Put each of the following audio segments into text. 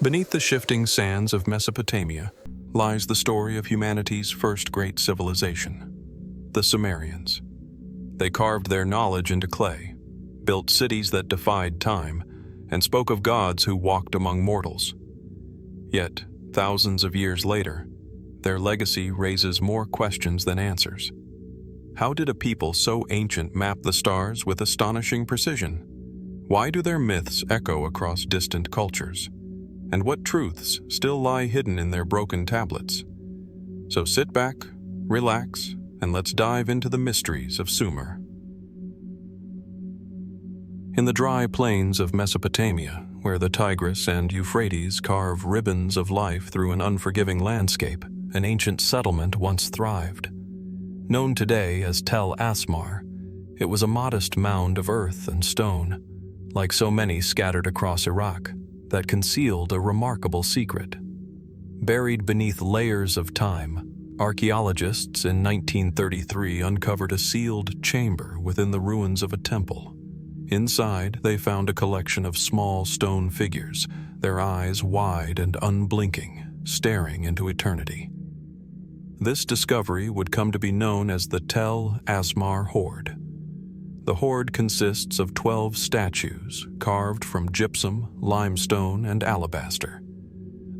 Beneath the shifting sands of Mesopotamia lies the story of humanity's first great civilization, the Sumerians. They carved their knowledge into clay, built cities that defied time, and spoke of gods who walked among mortals. Yet, thousands of years later, their legacy raises more questions than answers. How did a people so ancient map the stars with astonishing precision? Why do their myths echo across distant cultures? And what truths still lie hidden in their broken tablets? So sit back, relax, and let's dive into the mysteries of Sumer. In the dry plains of Mesopotamia, where the Tigris and Euphrates carve ribbons of life through an unforgiving landscape, an ancient settlement once thrived. Known today as Tel Asmar, it was a modest mound of earth and stone, like so many scattered across Iraq, that concealed a remarkable secret. Buried beneath layers of time, archaeologists in 1933 uncovered a sealed chamber within the ruins of a temple. Inside, they found a collection of small stone figures, their eyes wide and unblinking, staring into eternity. This discovery would come to be known as the Tel Asmar Hoard. The hoard consists of 12 statues carved from gypsum, limestone, and alabaster.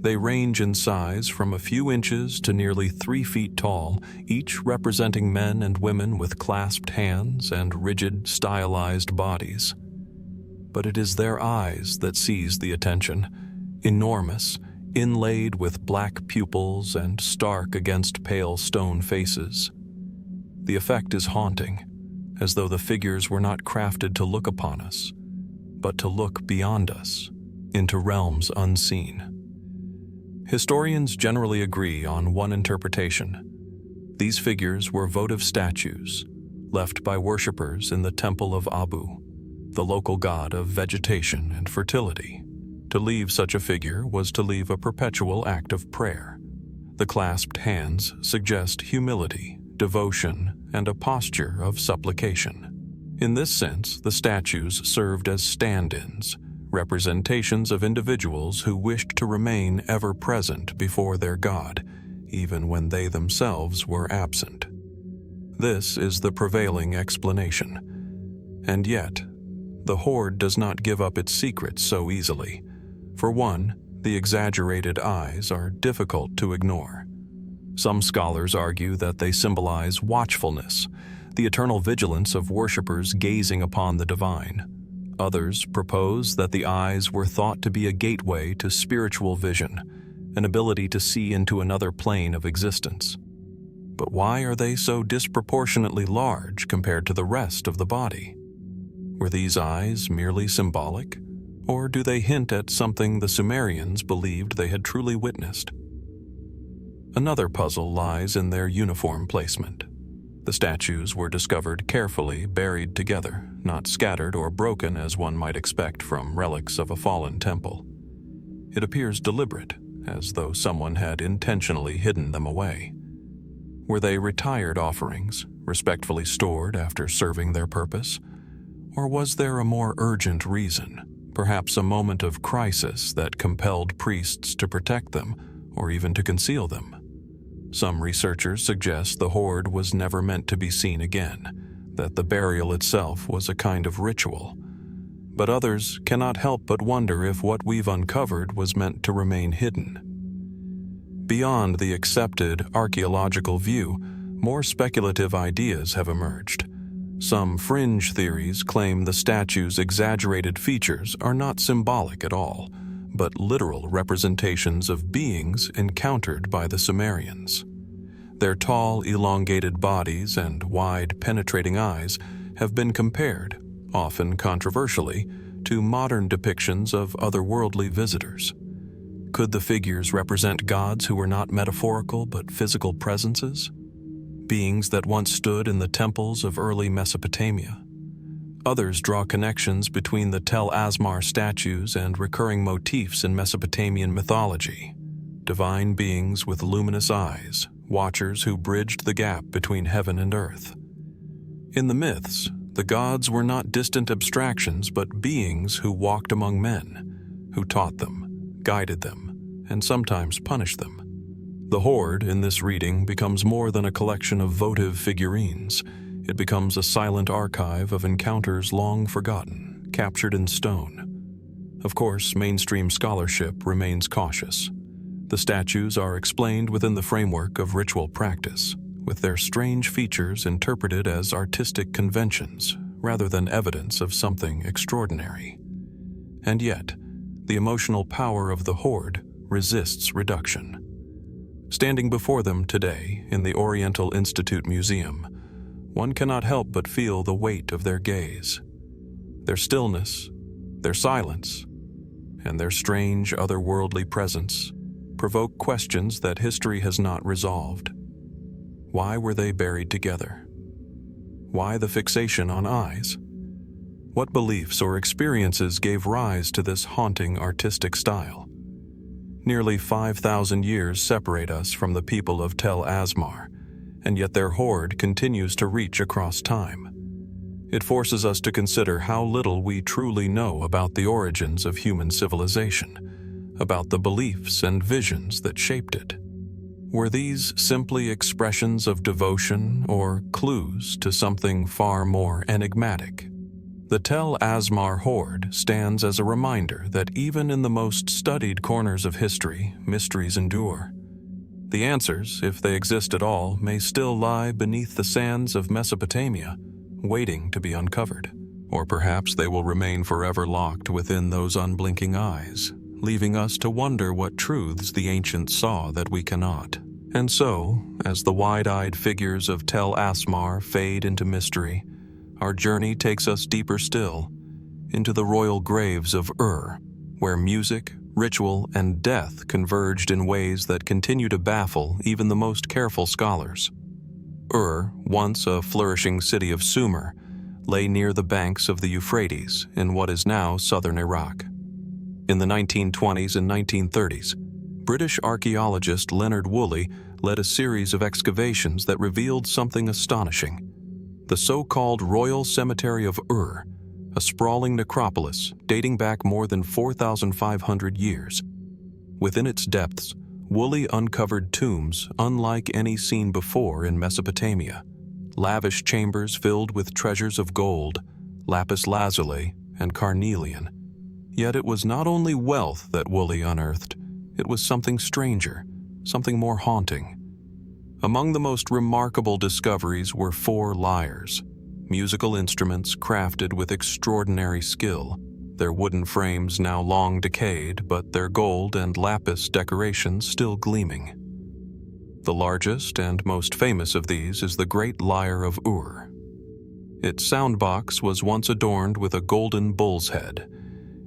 They range in size from a few inches to nearly 3 feet tall, each representing men and women with clasped hands and rigid, stylized bodies. But it is their eyes that seize the attention, enormous, inlaid with black pupils and stark against pale stone faces. The effect is haunting, as though the figures were not crafted to look upon us, but to look beyond us, into realms unseen. Historians generally agree on one interpretation. These figures were votive statues, left by worshippers in the temple of Abu, the local god of vegetation and fertility. To leave such a figure was to leave a perpetual act of prayer. The clasped hands suggest humility, devotion, and a posture of supplication. In this sense, the statues served as stand-ins, representations of individuals who wished to remain ever present before their god, even when they themselves were absent. This is the prevailing explanation. And yet, the hoard does not give up its secrets so easily. For one, the exaggerated eyes are difficult to ignore. Some scholars argue that they symbolize watchfulness, the eternal vigilance of worshippers gazing upon the divine. Others propose that the eyes were thought to be a gateway to spiritual vision, an ability to see into another plane of existence. But why are they so disproportionately large compared to the rest of the body? Were these eyes merely symbolic, or do they hint at something the Sumerians believed they had truly witnessed? Another puzzle lies in their uniform placement. The statues were discovered carefully buried together, not scattered or broken as one might expect from relics of a fallen temple. It appears deliberate, as though someone had intentionally hidden them away. Were they retired offerings, respectfully stored after serving their purpose? Or was there a more urgent reason, perhaps a moment of crisis that compelled priests to protect them, or even to conceal them? Some researchers suggest the hoard was never meant to be seen again, that the burial itself was a kind of ritual. But others cannot help but wonder if what we've uncovered was meant to remain hidden. Beyond the accepted archaeological view, more speculative ideas have emerged. Some fringe theories claim the statue's exaggerated features are not symbolic at all, but literal representations of beings encountered by the Sumerians. Their tall, elongated bodies and wide, penetrating eyes have been compared, often controversially, to modern depictions of otherworldly visitors. Could the figures represent gods who were not metaphorical but physical presences? Beings that once stood in the temples of early Mesopotamia? Others draw connections between the Tel Asmar statues and recurring motifs in Mesopotamian mythology. Divine beings with luminous eyes, watchers who bridged the gap between heaven and earth. In the myths, the gods were not distant abstractions but beings who walked among men, who taught them, guided them, and sometimes punished them. The Hoard in this reading becomes more than a collection of votive figurines. It becomes a silent archive of encounters long forgotten, captured in stone. Of course, mainstream scholarship remains cautious. The statues are explained within the framework of ritual practice, with their strange features interpreted as artistic conventions rather than evidence of something extraordinary. And yet, the emotional power of the Hoard resists reduction. Standing before them today in the Oriental Institute Museum, one cannot help but feel the weight of their gaze. Their stillness, their silence, and their strange otherworldly presence provoke questions that history has not resolved. Why were they buried together? Why the fixation on eyes? What beliefs or experiences gave rise to this haunting artistic style? Nearly 5,000 years separate us from the people of Tel Asmar, and yet their Hoard continues to reach across time. It forces us to consider how little we truly know about the origins of human civilization, about the beliefs and visions that shaped it. Were these simply expressions of devotion or clues to something far more enigmatic? The Tel Asmar Hoard stands as a reminder that even in the most studied corners of history, mysteries endure. The answers, if they exist at all, may still lie beneath the sands of Mesopotamia, waiting to be uncovered. Or perhaps they will remain forever locked within those unblinking eyes, leaving us to wonder what truths the ancients saw that we cannot. And so, as the wide-eyed figures of Tel Asmar fade into mystery, our journey takes us deeper still, into the royal graves of where music, ritual, and death converged in ways that continue to baffle even the most careful scholars. Once a flourishing city of Sumer, lay near the banks of the Euphrates in what is now southern Iraq. In the 1920s and 1930s, British archaeologist Leonard Woolley led a series of excavations that revealed something astonishing. The so-called Royal Cemetery of a sprawling necropolis dating back more than 4,500 years. Within its depths, Woolley uncovered tombs unlike any seen before in Mesopotamia, lavish chambers filled with treasures of gold, lapis lazuli, and carnelian. Yet it was not only wealth that Woolley unearthed, it was something stranger, something more haunting. Among the most remarkable discoveries were 4 lyres, musical instruments crafted with extraordinary skill, their wooden frames now long decayed, but their gold and lapis decorations still gleaming. The largest and most famous of these is the Great Lyre of Its soundbox was once adorned with a golden bull's head,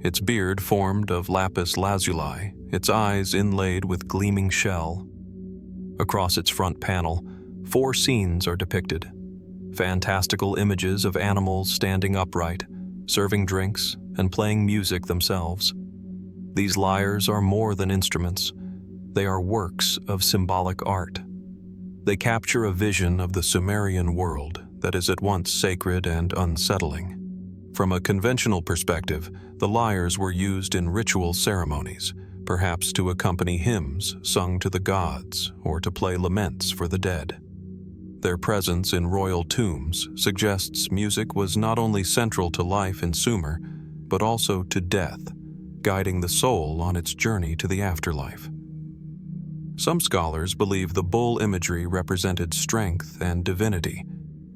its beard formed of lapis lazuli, its eyes inlaid with gleaming shell. Across its front panel, 4 scenes are depicted. Fantastical images of animals standing upright, serving drinks, and playing music themselves. These lyres are more than instruments. They are works of symbolic art. They capture a vision of the Sumerian world that is at once sacred and unsettling. From a conventional perspective, the lyres were used in ritual ceremonies, perhaps to accompany hymns sung to the gods or to play laments for the dead. Their presence in royal tombs suggests music was not only central to life in Sumer, but also to death, guiding the soul on its journey to the afterlife. Some scholars believe the bull imagery represented strength and divinity,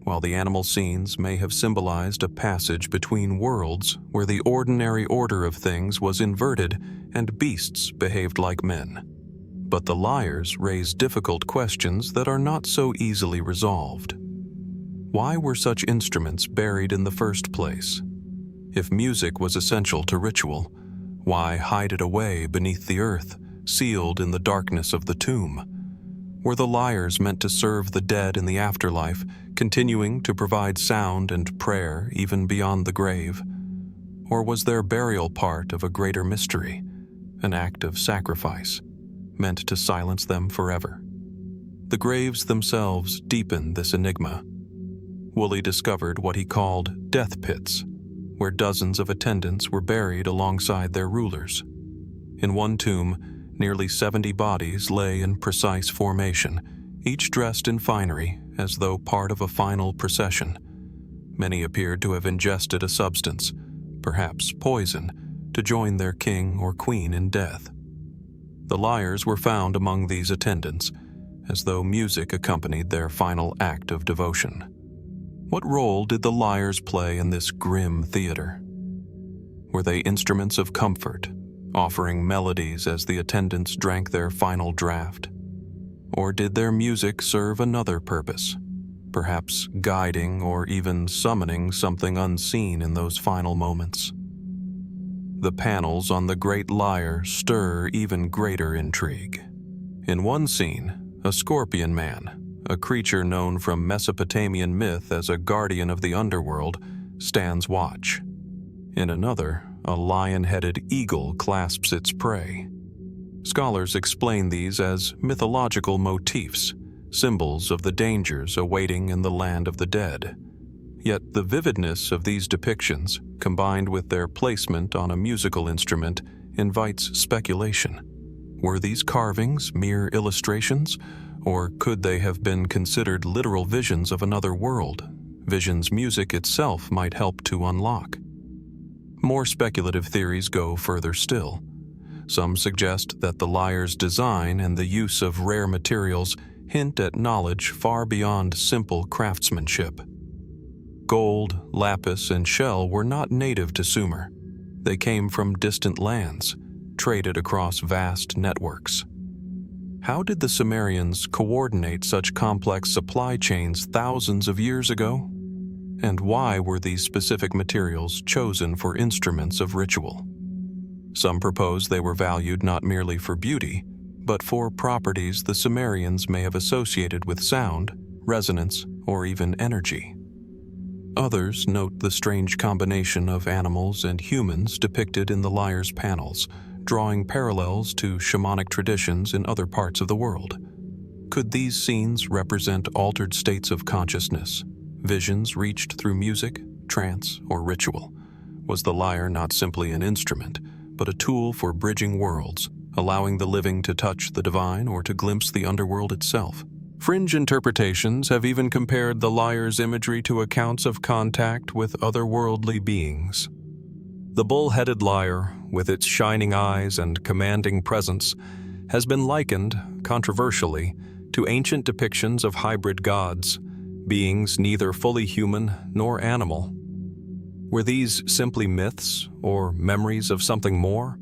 while the animal scenes may have symbolized a passage between worlds where the ordinary order of things was inverted and beasts behaved like men. But the lyres raise difficult questions that are not so easily resolved. Why were such instruments buried in the first place? If music was essential to ritual, why hide it away beneath the earth, sealed in the darkness of the tomb? Were the lyres meant to serve the dead in the afterlife, continuing to provide sound and prayer even beyond the grave? Or was their burial part of a greater mystery, an act of sacrifice, meant to silence them forever? The graves themselves deepen this enigma. Woolley discovered what he called death pits, where dozens of attendants were buried alongside their rulers. In one tomb, nearly 70 bodies lay in precise formation, each dressed in finery as though part of a final procession. Many appeared to have ingested a substance, perhaps poison, to join their king or queen in death. The lyres were found among these attendants, as though music accompanied their final act of devotion. What role did the lyres play in this grim theater? Were they instruments of comfort, offering melodies as the attendants drank their final draught? Or did their music serve another purpose, perhaps guiding or even summoning something unseen in those final moments? The panels on the great lyre stir even greater intrigue. In one scene, a scorpion man, a creature known from Mesopotamian myth as a guardian of the underworld, stands watch. In another, a lion-headed eagle clasps its prey. Scholars explain these as mythological motifs, symbols of the dangers awaiting in the land of the dead. Yet the vividness of these depictions, combined with their placement on a musical instrument, invites speculation. Were these carvings mere illustrations, or could they have been considered literal visions of another world, visions music itself might help to unlock? More speculative theories go further still. Some suggest that the lyre's design and the use of rare materials hint at knowledge far beyond simple craftsmanship. Gold, lapis, and shell were not native to Sumer. They came from distant lands, traded across vast networks. How did the Sumerians coordinate such complex supply chains thousands of years ago? And why were these specific materials chosen for instruments of ritual? Some propose they were valued not merely for beauty, but for properties the Sumerians may have associated with sound, resonance, or even energy. Others note the strange combination of animals and humans depicted in the lyre's panels, drawing parallels to shamanic traditions in other parts of the world. Could these scenes represent altered states of consciousness, visions reached through music, trance, or ritual? Was the lyre not simply an instrument, but a tool for bridging worlds, allowing the living to touch the divine or to glimpse the underworld itself? Fringe interpretations have even compared the lyre's imagery to accounts of contact with otherworldly beings. The bull-headed lyre, with its shining eyes and commanding presence, has been likened, controversially, to ancient depictions of hybrid gods, beings neither fully human nor animal. Were these simply myths or memories of something more?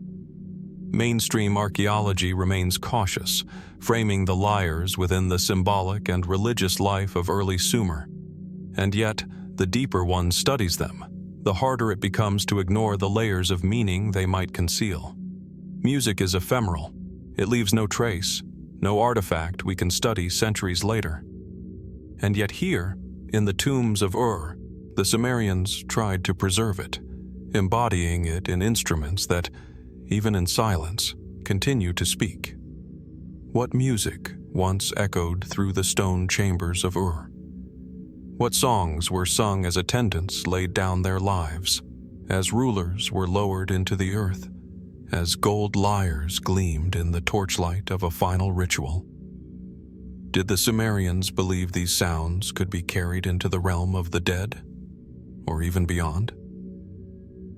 Mainstream archaeology remains cautious, framing the lyres within the symbolic and religious life of early Sumer. And yet, the deeper one studies them, the harder it becomes to ignore the layers of meaning they might conceal. Music is ephemeral. It leaves no trace, no artifact we can study centuries later. And yet here, in the tombs of the Sumerians tried to preserve it, embodying it in instruments that, even in silence, continue to speak. What music once echoed through the stone chambers of What songs were sung as attendants laid down their lives, as rulers were lowered into the earth, as gold lyres gleamed in the torchlight of a final ritual? Did the Sumerians believe these sounds could be carried into the realm of the dead, or even beyond?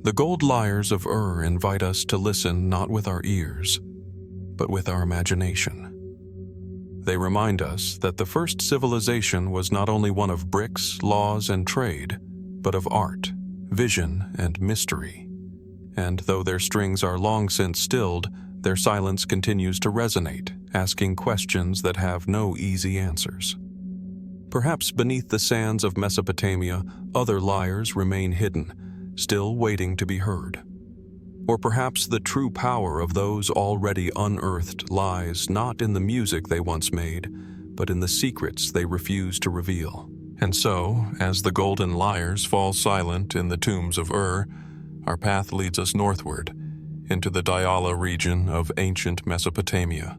The gold lyres of invite us to listen not with our ears, but with our imagination. They remind us that the first civilization was not only one of bricks, laws, and trade, but of art, vision, and mystery. And though their strings are long since stilled, their silence continues to resonate, asking questions that have no easy answers. Perhaps beneath the sands of Mesopotamia, other lyres remain hidden, still waiting to be heard. Or perhaps the true power of those already unearthed lies not in the music they once made, but in the secrets they refuse to reveal. And so, as the golden lyres fall silent in the tombs of our path leads us northward, into the Diyala region of ancient Mesopotamia.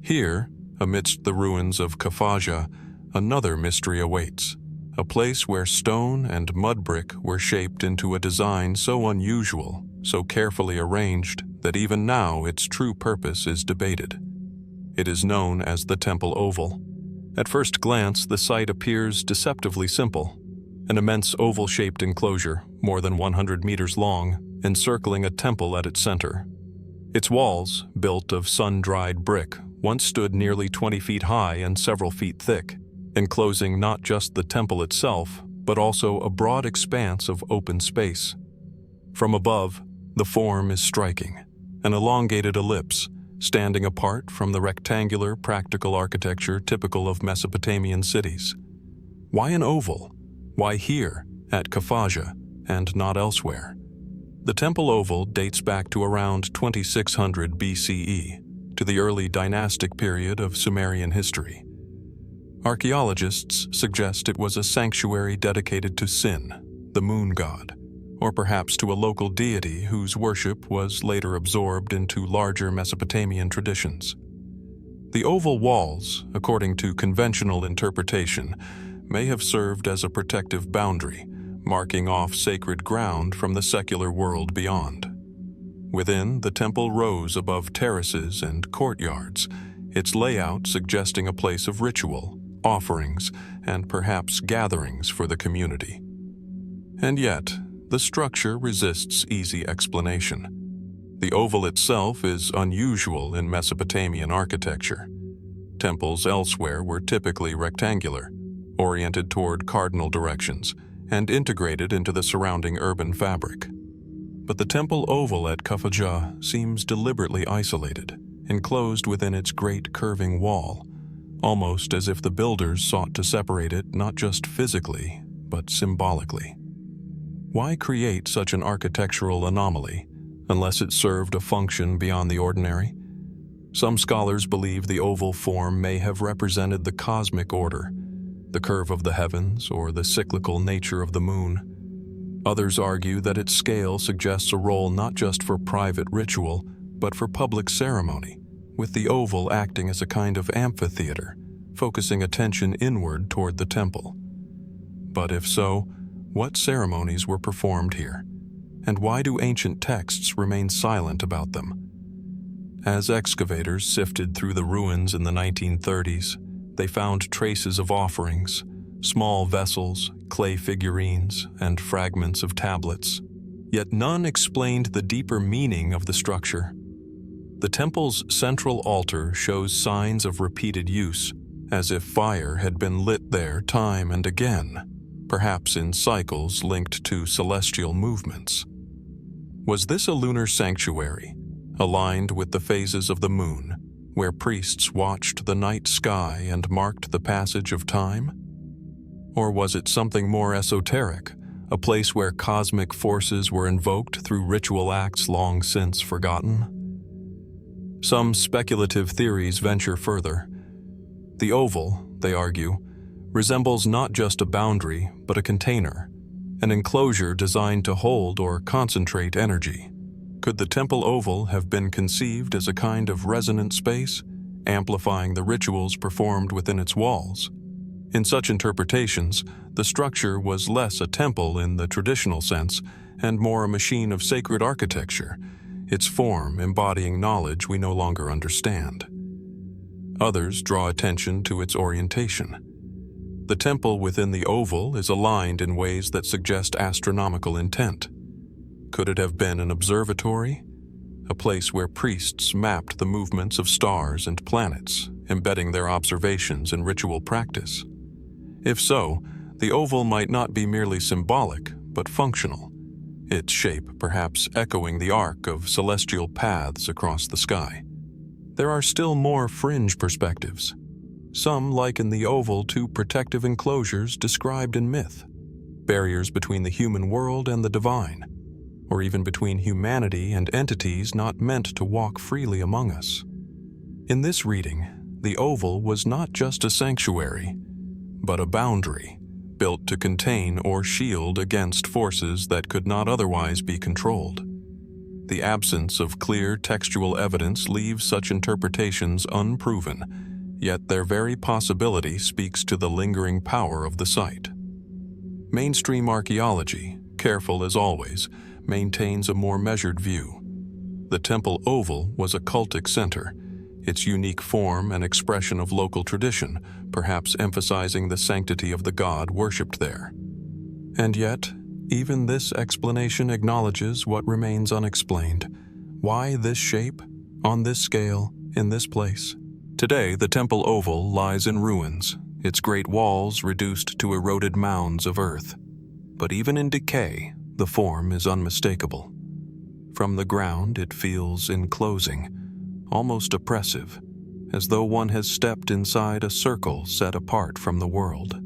Here, amidst the ruins of Khafajah, another mystery awaits, a place where stone and mud brick were shaped into a design so unusual, so carefully arranged, that even now its true purpose is debated. It is known as the Temple Oval. At first glance, the site appears deceptively simple. An immense oval-shaped enclosure, more than 100 meters long, encircling a temple at its center. Its walls, built of sun-dried brick, once stood nearly 20 feet high and several feet thick, enclosing not just the temple itself, but also a broad expanse of open space. From above, the form is striking, an elongated ellipse, standing apart from the rectangular, practical architecture typical of Mesopotamian cities. Why an oval? Why here, at Khafajah, and not elsewhere? The temple oval dates back to around 2600 BCE, to the early dynastic period of Sumerian history. Archaeologists suggest it was a sanctuary dedicated to Sin, the moon god, or perhaps to a local deity whose worship was later absorbed into larger Mesopotamian traditions. The oval walls, according to conventional interpretation, may have served as a protective boundary, marking off sacred ground from the secular world beyond. Within, the temple rose above terraces and courtyards, its layout suggesting a place of ritual, offerings, and perhaps gatherings for the community. And yet, the structure resists easy explanation. The oval itself is unusual in Mesopotamian architecture. Temples elsewhere were typically rectangular, oriented toward cardinal directions, and integrated into the surrounding urban fabric. But the temple oval at Khafajah seems deliberately isolated, enclosed within its great curving wall, almost as if the builders sought to separate it not just physically, but symbolically. Why create such an architectural anomaly, unless it served a function beyond the ordinary? Some scholars believe the oval form may have represented the cosmic order, the curve of the heavens, or the cyclical nature of the moon. Others argue that its scale suggests a role not just for private ritual, but for public ceremony, with the oval acting as a kind of amphitheater, focusing attention inward toward the temple. But if so, what ceremonies were performed here? And why do ancient texts remain silent about them? As excavators sifted through the ruins in the 1930s, they found traces of offerings, small vessels, clay figurines, and fragments of tablets. Yet none explained the deeper meaning of the structure. The temple's central altar shows signs of repeated use, as if fire had been lit there time and again, perhaps in cycles linked to celestial movements. Was this a lunar sanctuary, aligned with the phases of the moon, where priests watched the night sky and marked the passage of time? Or was it something more esoteric, a place where cosmic forces were invoked through ritual acts long since forgotten? Some speculative theories venture further. The oval, they argue, resembles not just a boundary, but a container, an enclosure designed to hold or concentrate energy. Could the temple oval have been conceived as a kind of resonant space, amplifying the rituals performed within its walls? In such interpretations, the structure was less a temple in the traditional sense and more a machine of sacred architecture, its form embodying knowledge we no longer understand. Others draw attention to its orientation. The temple within the oval is aligned in ways that suggest astronomical intent. Could it have been an observatory? A place where priests mapped the movements of stars and planets, embedding their observations in ritual practice? If so, the oval might not be merely symbolic, but functional, its shape perhaps echoing the arc of celestial paths across the sky. There are still more fringe perspectives. Some liken the oval to protective enclosures described in myth, barriers between the human world and the divine, or even between humanity and entities not meant to walk freely among us. In this reading, the oval was not just a sanctuary, but a boundary, built to contain or shield against forces that could not otherwise be controlled. The absence of clear textual evidence leaves such interpretations unproven, yet their very possibility speaks to the lingering power of the site. Mainstream archaeology, careful as always, maintains a more measured view. The temple oval was a cultic center, its unique form an expression of local tradition, perhaps emphasizing the sanctity of the god worshipped there. And yet, even this explanation acknowledges what remains unexplained. Why this shape, on this scale, in this place? Today, the temple oval lies in ruins, its great walls reduced to eroded mounds of earth. But even in decay, the form is unmistakable. From the ground, it feels enclosing, almost oppressive, as though one has stepped inside a circle set apart from the world.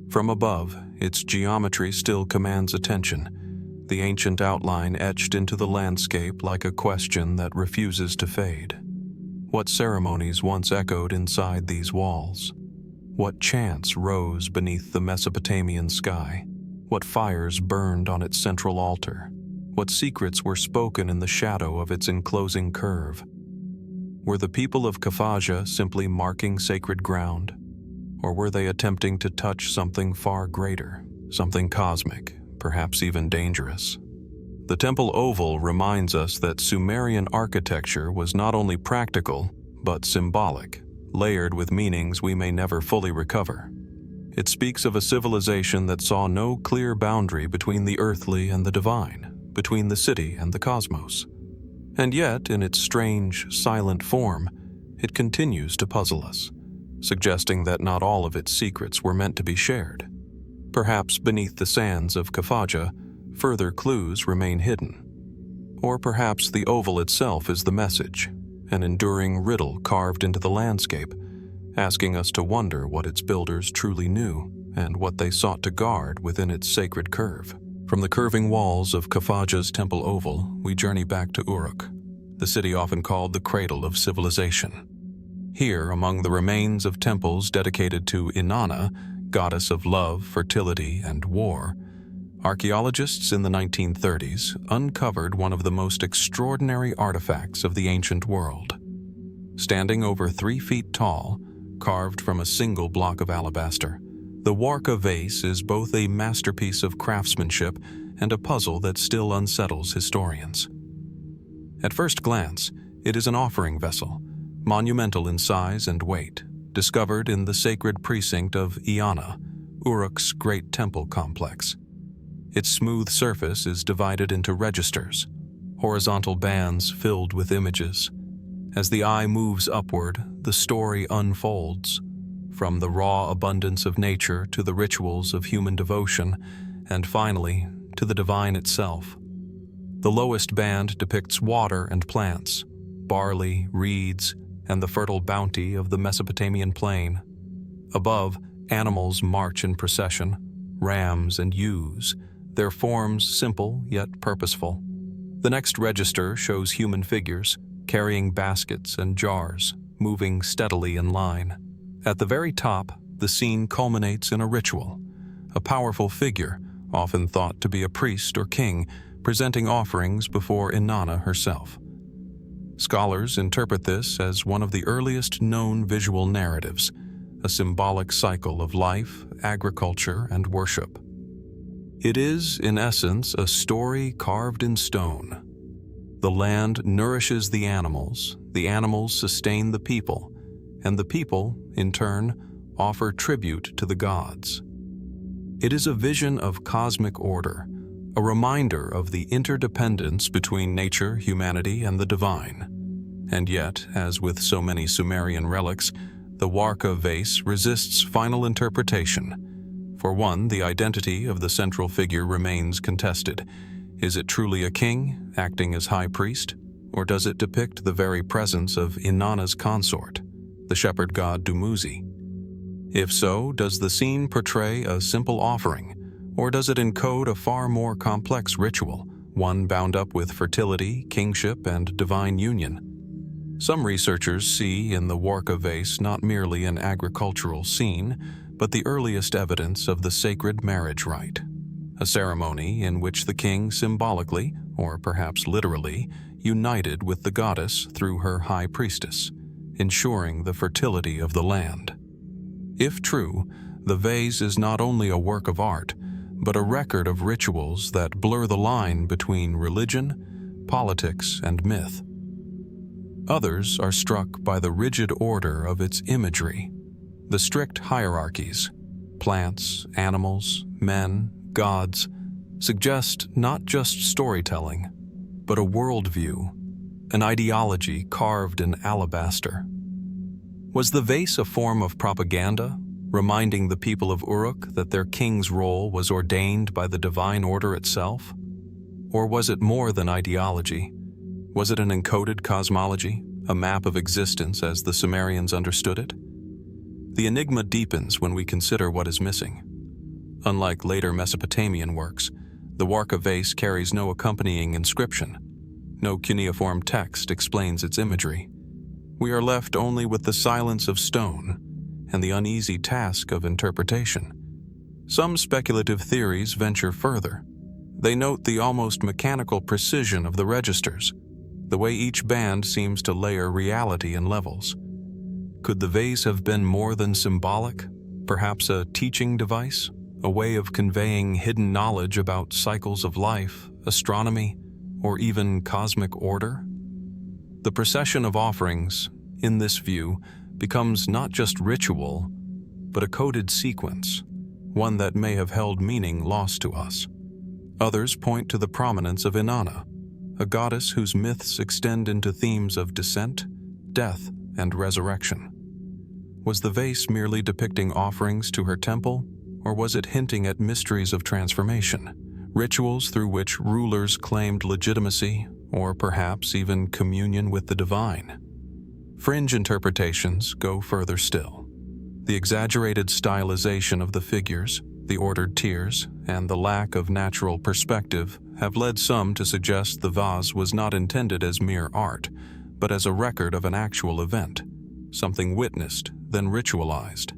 From above, its geometry still commands attention, the ancient outline etched into the landscape like a question that refuses to fade. What ceremonies once echoed inside these walls? What chants rose beneath the Mesopotamian sky? What fires burned on its central altar? What secrets were spoken in the shadow of its enclosing curve? Were the people of Khafajah simply marking sacred ground? Or were they attempting to touch something far greater, something cosmic, perhaps even dangerous? The temple oval reminds us that Sumerian architecture was not only practical, but symbolic, layered with meanings we may never fully recover. It speaks of a civilization that saw no clear boundary between the earthly and the divine, between the city and the cosmos. And yet, in its strange, silent form, it continues to puzzle us, suggesting that not all of its secrets were meant to be shared. Perhaps beneath the sands of Khafajah, further clues remain hidden. Or perhaps the oval itself is the message, an enduring riddle carved into the landscape, asking us to wonder what its builders truly knew and what they sought to guard within its sacred curve. From the curving walls of Khafajah's temple oval, we journey back to Uruk, the city often called the cradle of civilization. Here, among the remains of temples dedicated to Inanna, goddess of love, fertility, and war, archaeologists in the 1930s uncovered one of the most extraordinary artifacts of the ancient world. Standing over 3 feet tall, carved from a single block of alabaster, the Warka vase is both a masterpiece of craftsmanship and a puzzle that still unsettles historians. At first glance, it is an offering vessel, monumental in size and weight, discovered in the sacred precinct of Inanna, Uruk's great temple complex. Its smooth surface is divided into registers, horizontal bands filled with images. As the eye moves upward, the story unfolds, from the raw abundance of nature to the rituals of human devotion, and finally, to the divine itself. The lowest band depicts water and plants, barley, reeds, and the fertile bounty of the Mesopotamian plain. Above, animals march in procession, rams and ewes, their forms simple yet purposeful. The next register shows human figures, carrying baskets and jars, moving steadily in line. At the very top, the scene culminates in a ritual, a powerful figure, often thought to be a priest or king, presenting offerings before Inanna herself. Scholars interpret this as one of the earliest known visual narratives, a symbolic cycle of life, agriculture, and worship. It is, in essence, a story carved in stone. The land nourishes the animals sustain the people, and the people, in turn, offer tribute to the gods. It is a vision of cosmic order, a reminder of the interdependence between nature, humanity, and the divine. And yet, as with so many Sumerian relics, the Warka vase resists final interpretation. For one, the identity of the central figure remains contested. Is it truly a king, acting as high priest, or does it depict the very presence of Inanna's consort, the shepherd god Dumuzi? If so, does the scene portray a simple offering, or does it encode a far more complex ritual, one bound up with fertility, kingship, and divine union? Some researchers see in the Warka vase not merely an agricultural scene, but the earliest evidence of the sacred marriage rite, a ceremony in which the king symbolically, or perhaps literally, united with the goddess through her high priestess, ensuring the fertility of the land. If true, the vase is not only a work of art, but a record of rituals that blur the line between religion, politics, and myth. Others are struck by the rigid order of its imagery, the strict hierarchies. Plants, animals, men, gods suggest not just storytelling, but a worldview, an ideology carved in alabaster. Was the vase a form of propaganda, reminding the people of Uruk that their king's role was ordained by the divine order itself? Or was it more than ideology? Was it an encoded cosmology, a map of existence as the Sumerians understood it? The enigma deepens when we consider what is missing. Unlike later Mesopotamian works, the Warka vase carries no accompanying inscription. No cuneiform text explains its imagery. We are left only with the silence of stone and the uneasy task of interpretation. Some speculative theories venture further. They note the almost mechanical precision of the registers, the way each band seems to layer reality in levels. Could the vase have been more than symbolic, perhaps a teaching device, a way of conveying hidden knowledge about cycles of life, astronomy, or even cosmic order? The procession of offerings, in this view, becomes not just ritual, but a coded sequence, one that may have held meaning lost to us. Others point to the prominence of Inanna, a goddess whose myths extend into themes of descent, death, and resurrection. Was the vase merely depicting offerings to her temple, or was it hinting at mysteries of transformation, rituals through which rulers claimed legitimacy, or perhaps even communion with the divine? Fringe interpretations go further still. The exaggerated stylization of the figures, the ordered tiers, and the lack of natural perspective have led some to suggest the vase was not intended as mere art, but as a record of an actual event, something witnessed, then ritualized.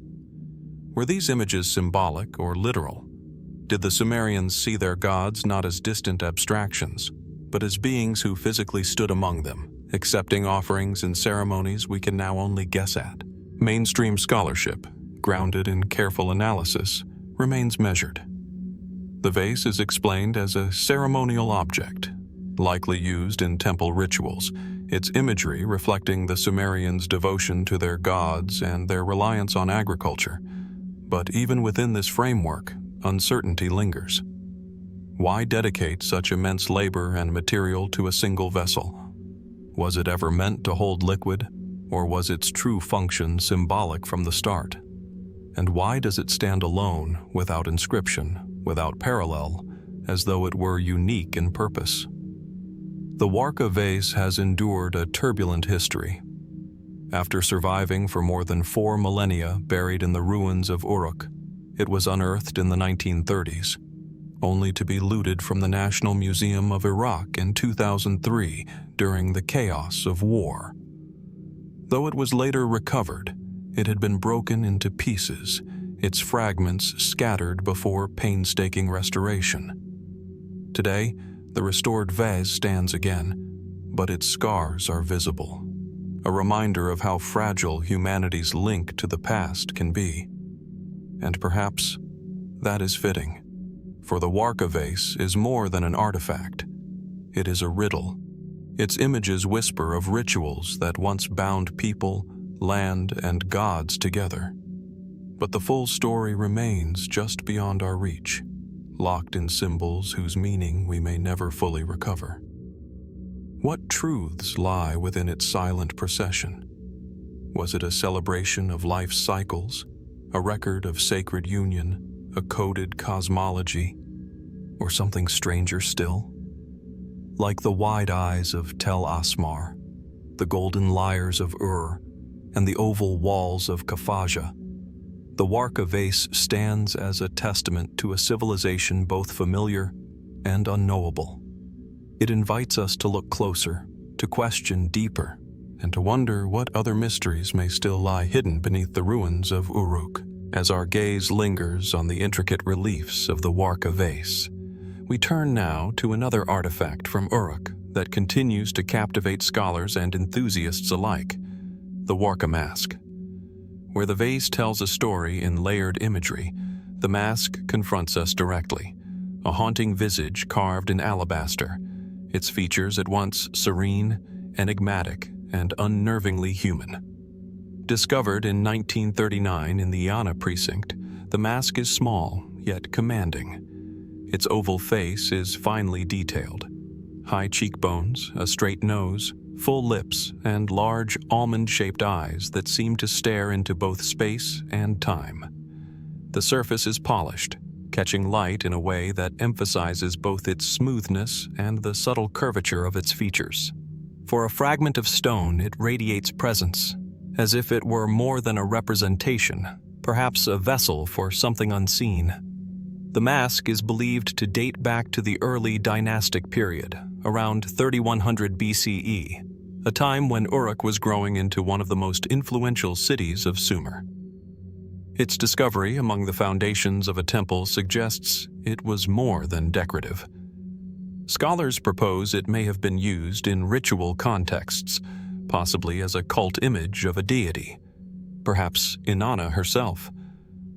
Were these images symbolic or literal? Did the Sumerians see their gods not as distant abstractions, but as beings who physically stood among them, accepting offerings and ceremonies we can now only guess at? Mainstream scholarship, grounded in careful analysis, remains measured. The vase is explained as a ceremonial object, likely used in temple rituals, its imagery reflecting the Sumerians' devotion to their gods and their reliance on agriculture. But even within this framework, uncertainty lingers. Why dedicate such immense labor and material to a single vessel? Was it ever meant to hold liquid, or was its true function symbolic from the start? And why does it stand alone, without inscription, without parallel, as though it were unique in purpose? The Warka vase has endured a turbulent history. After surviving for more than 4 millennia buried in the ruins of Uruk, it was unearthed in the 1930s, only to be looted from the National Museum of Iraq in 2003 during the chaos of war. Though it was later recovered, it had been broken into pieces, its fragments scattered before painstaking restoration. Today, the restored vase stands again, but its scars are visible, a reminder of how fragile humanity's link to the past can be. And perhaps that is fitting, for the Warka vase is more than an artifact. It is a riddle. Its images whisper of rituals that once bound people, land, and gods together. But the full story remains just beyond our reach, locked in symbols whose meaning we may never fully recover. What truths lie within its silent procession? Was it a celebration of life's cycles, a record of sacred union, a coded cosmology, or something stranger still? Like the wide eyes of Tel Asmar, the golden Lyres of Uruk, and the oval walls of Khafajah, the Warka vase stands as a testament to a civilization both familiar and unknowable. It invites us to look closer, to question deeper, and to wonder what other mysteries may still lie hidden beneath the ruins of Uruk. As our gaze lingers on the intricate reliefs of the Warka vase, we turn now to another artifact from Uruk that continues to captivate scholars and enthusiasts alike, the Warka mask. Where the vase tells a story in layered imagery, the mask confronts us directly, a haunting visage carved in alabaster, its features at once serene, enigmatic, and unnervingly human. Discovered in 1939 in the Inanna precinct, the mask is small, yet commanding. Its oval face is finely detailed. High cheekbones, a straight nose, full lips, and large almond-shaped eyes that seem to stare into both space and time. The surface is polished, catching light in a way that emphasizes both its smoothness and the subtle curvature of its features. For a fragment of stone, it radiates presence, as if it were more than a representation, perhaps a vessel for something unseen. The mask is believed to date back to the early dynastic period, around 3100 BCE, a time when Uruk was growing into one of the most influential cities of Sumer. Its discovery among the foundations of a temple suggests it was more than decorative. Scholars propose it may have been used in ritual contexts, possibly as a cult image of a deity, perhaps Inanna herself,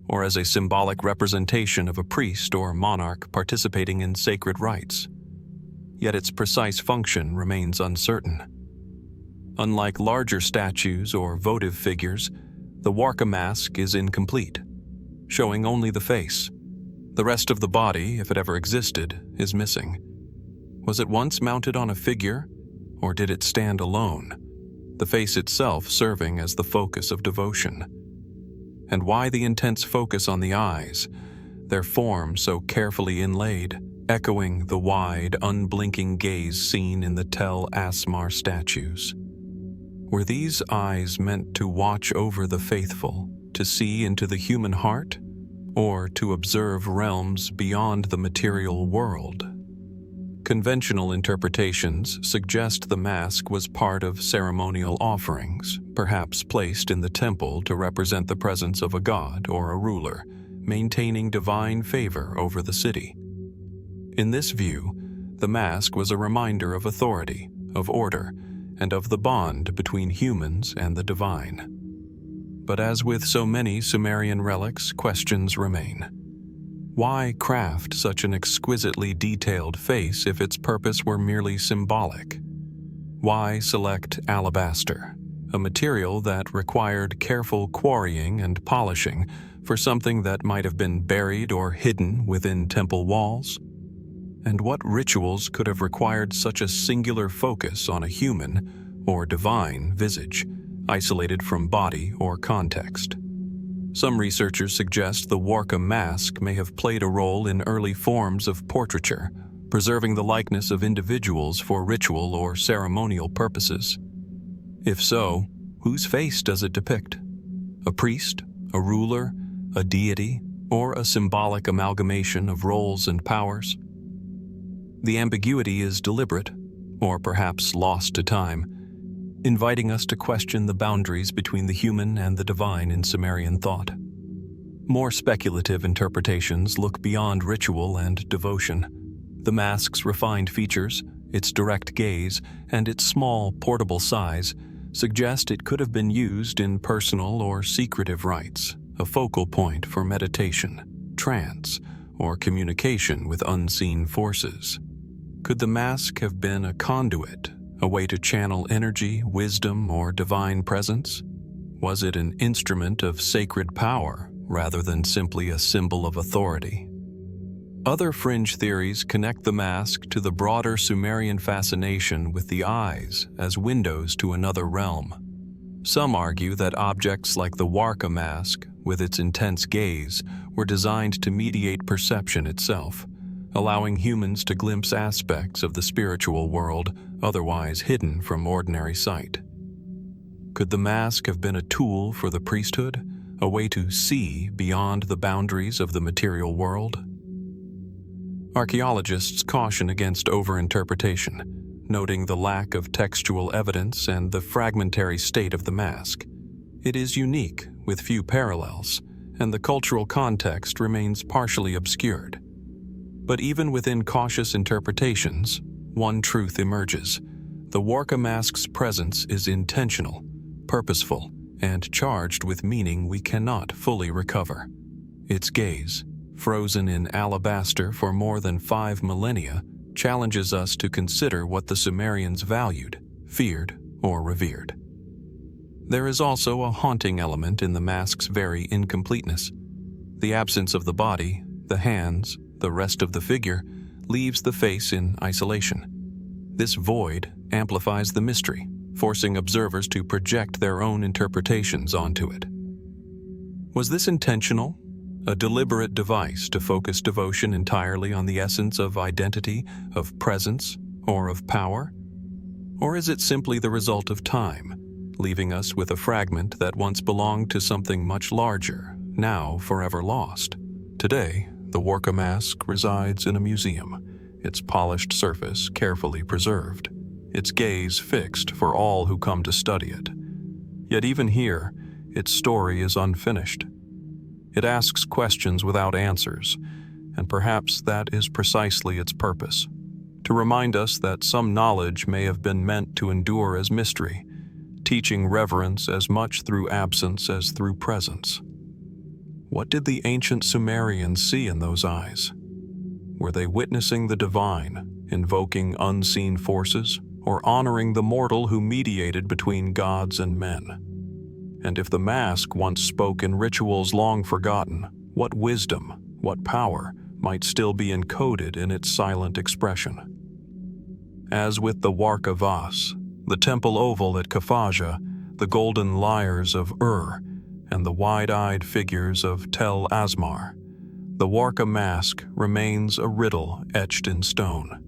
or as a symbolic representation of a priest or monarch participating in sacred rites. Yet its precise function remains uncertain. Unlike larger statues or votive figures, the Warka mask is incomplete, showing only the face. The rest of the body, if it ever existed, is missing. Was it once mounted on a figure, or did it stand alone, the face itself serving as the focus of devotion? And why the intense focus on the eyes, their form so carefully inlaid, echoing the wide, unblinking gaze seen in the Tel Asmar statues? Were these eyes meant to watch over the faithful, to see into the human heart, or to observe realms beyond the material world? Conventional interpretations suggest the mask was part of ceremonial offerings, perhaps placed in the temple to represent the presence of a god or a ruler, maintaining divine favor over the city. In this view, the mask was a reminder of authority, of order, and of the bond between humans and the divine. But as with so many Sumerian relics, questions remain. Why craft such an exquisitely detailed face if its purpose were merely symbolic? Why select alabaster, a material that required careful quarrying and polishing for something that might have been buried or hidden within temple walls? And what rituals could have required such a singular focus on a human or divine visage, isolated from body or context? Some researchers suggest the Warka mask may have played a role in early forms of portraiture, preserving the likeness of individuals for ritual or ceremonial purposes. If so, whose face does it depict? A priest, a ruler, a deity, or a symbolic amalgamation of roles and powers? The ambiguity is deliberate, or perhaps lost to time, inviting us to question the boundaries between the human and the divine in Sumerian thought. More speculative interpretations look beyond ritual and devotion. The mask's refined features, its direct gaze, and its small, portable size suggest it could have been used in personal or secretive rites, a focal point for meditation, trance, or communication with unseen forces. Could the mask have been a conduit, a way to channel energy, wisdom, or divine presence? Was it an instrument of sacred power rather than simply a symbol of authority? Other fringe theories connect the mask to the broader Sumerian fascination with the eyes as windows to another realm. Some argue that objects like the Warka mask, with its intense gaze, were designed to mediate perception itself, allowing humans to glimpse aspects of the spiritual world otherwise hidden from ordinary sight. Could the mask have been a tool for the priesthood, a way to see beyond the boundaries of the material world? Archaeologists caution against overinterpretation, noting the lack of textual evidence and the fragmentary state of the mask. It is unique, with few parallels, and the cultural context remains partially obscured. But even within cautious interpretations, one truth emerges. The Warka mask's presence is intentional, purposeful, and charged with meaning we cannot fully recover. Its gaze, frozen in alabaster for more than 5 millennia, challenges us to consider what the Sumerians valued, feared, or revered. There is also a haunting element in the mask's very incompleteness. The absence of the body, the hands, the rest of the figure, leaves the face in isolation. This void amplifies the mystery, forcing observers to project their own interpretations onto it. Was this intentional? A deliberate device to focus devotion entirely on the essence of identity, of presence, or of power? Or is it simply the result of time, leaving us with a fragment that once belonged to something much larger, now forever lost? Today, the Warka mask resides in a museum, its polished surface carefully preserved, its gaze fixed for all who come to study it. Yet even here, its story is unfinished. It asks questions without answers, and perhaps that is precisely its purpose, to remind us that some knowledge may have been meant to endure as mystery, teaching reverence as much through absence as through presence. What did the ancient Sumerians see in those eyes? Were they witnessing the divine, invoking unseen forces, or honoring the mortal who mediated between gods and men? And if the mask once spoke in rituals long forgotten, what wisdom, what power might still be encoded in its silent expression? As with the Warka Vase, the temple oval at Khafajah, the golden lyres of Uruk, and the wide-eyed figures of Tel Asmar, the Warka mask remains a riddle etched in stone.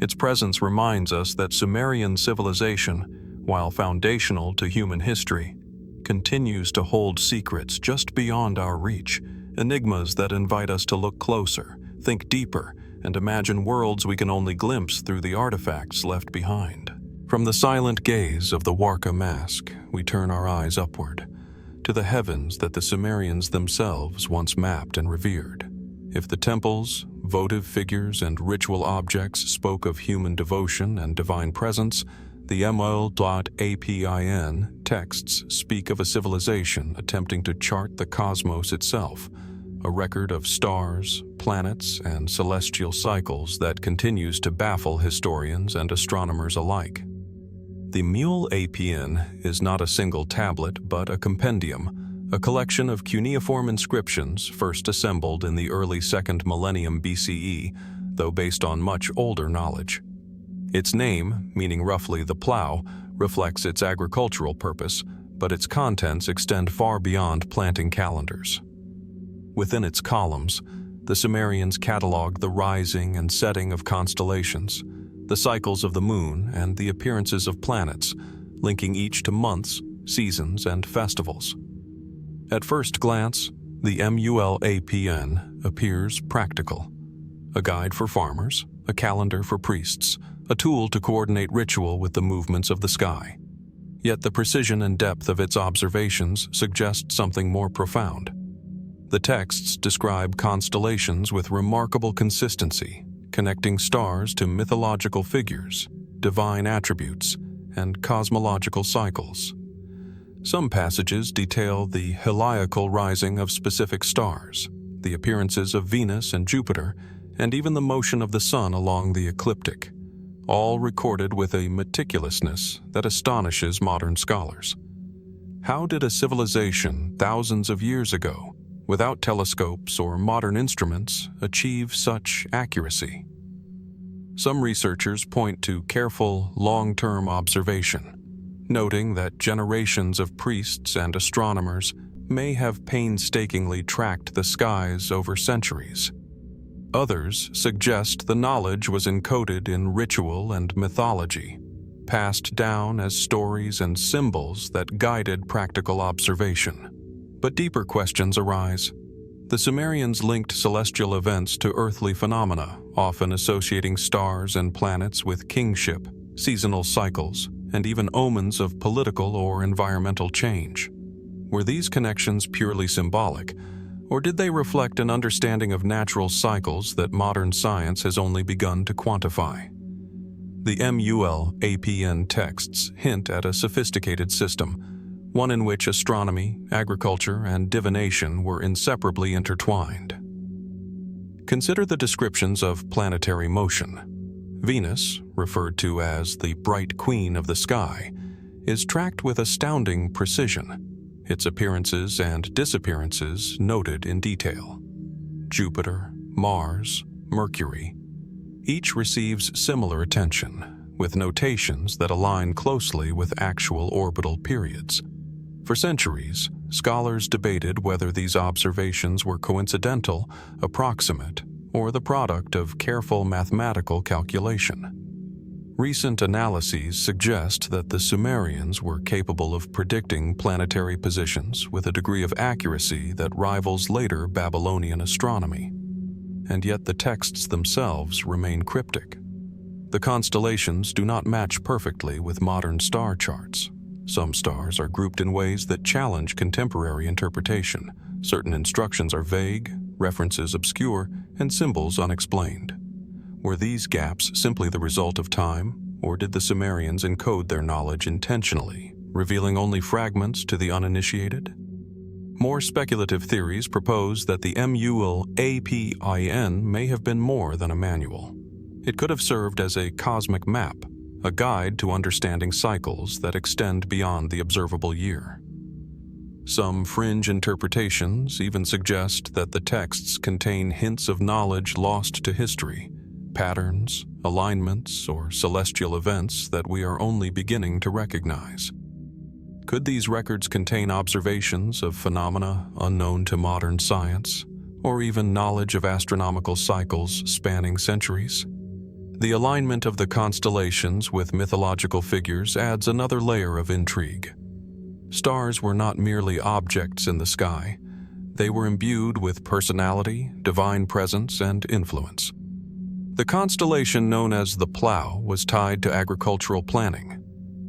Its presence reminds us that Sumerian civilization, while foundational to human history, continues to hold secrets just beyond our reach, enigmas that invite us to look closer, think deeper, and imagine worlds we can only glimpse through the artifacts left behind. From the silent gaze of the Warka mask, we turn our eyes upward, to the heavens that the Sumerians themselves once mapped and revered. If the temples, votive figures, and ritual objects spoke of human devotion and divine presence, the MUL.APIN texts speak of a civilization attempting to chart the cosmos itself, a record of stars, planets, and celestial cycles that continues to baffle historians and astronomers alike. The MUL.APIN is not a single tablet, but a compendium, a collection of cuneiform inscriptions first assembled in the early 2nd millennium BCE, though based on much older knowledge. Its name, meaning roughly the plow, reflects its agricultural purpose, but its contents extend far beyond planting calendars. Within its columns, the Sumerians cataloged the rising and setting of constellations, the cycles of the moon, and the appearances of planets, linking each to months, seasons, and festivals. At first glance, the MUL.APIN appears practical. A guide for farmers, a calendar for priests, a tool to coordinate ritual with the movements of the sky. Yet the precision and depth of its observations suggest something more profound. The texts describe constellations with remarkable consistency, connecting stars to mythological figures, divine attributes, and cosmological cycles. Some passages detail the heliacal rising of specific stars, the appearances of Venus and Jupiter, and even the motion of the sun along the ecliptic, all recorded with a meticulousness that astonishes modern scholars. How did a civilization thousands of years ago, without telescopes or modern instruments, achieve such accuracy? Some researchers point to careful, long-term observation, noting that generations of priests and astronomers may have painstakingly tracked the skies over centuries. Others suggest the knowledge was encoded in ritual and mythology, passed down as stories and symbols that guided practical observation. But deeper questions arise. The Sumerians linked celestial events to earthly phenomena, often associating stars and planets with kingship, seasonal cycles, and even omens of political or environmental change. Were these connections purely symbolic, or did they reflect an understanding of natural cycles that modern science has only begun to quantify? The MUL.APIN texts hint at a sophisticated system, one in which astronomy, agriculture, and divination were inseparably intertwined. Consider the descriptions of planetary motion. Venus, referred to as the bright queen of the sky, is tracked with astounding precision, its appearances and disappearances noted in detail. Jupiter, Mars, Mercury, each receives similar attention, with notations that align closely with actual orbital periods. For centuries, scholars debated whether these observations were coincidental, approximate, or the product of careful mathematical calculation. Recent analyses suggest that the Sumerians were capable of predicting planetary positions with a degree of accuracy that rivals later Babylonian astronomy. And yet the texts themselves remain cryptic. The constellations do not match perfectly with modern star charts. Some stars are grouped in ways that challenge contemporary interpretation. Certain instructions are vague, references obscure, and symbols unexplained. Were these gaps simply the result of time, or did the Sumerians encode their knowledge intentionally, revealing only fragments to the uninitiated? More speculative theories propose that the MUL.APIN may have been more than a manual. It could have served as a cosmic map, a guide to understanding cycles that extend beyond the observable year. Some fringe interpretations even suggest that the texts contain hints of knowledge lost to history, patterns, alignments, or celestial events that we are only beginning to recognize. Could these records contain observations of phenomena unknown to modern science, or even knowledge of astronomical cycles spanning centuries? The alignment of the constellations with mythological figures adds another layer of intrigue. Stars were not merely objects in the sky. They were imbued with personality, divine presence, and influence. The constellation known as the Plough was tied to agricultural planning,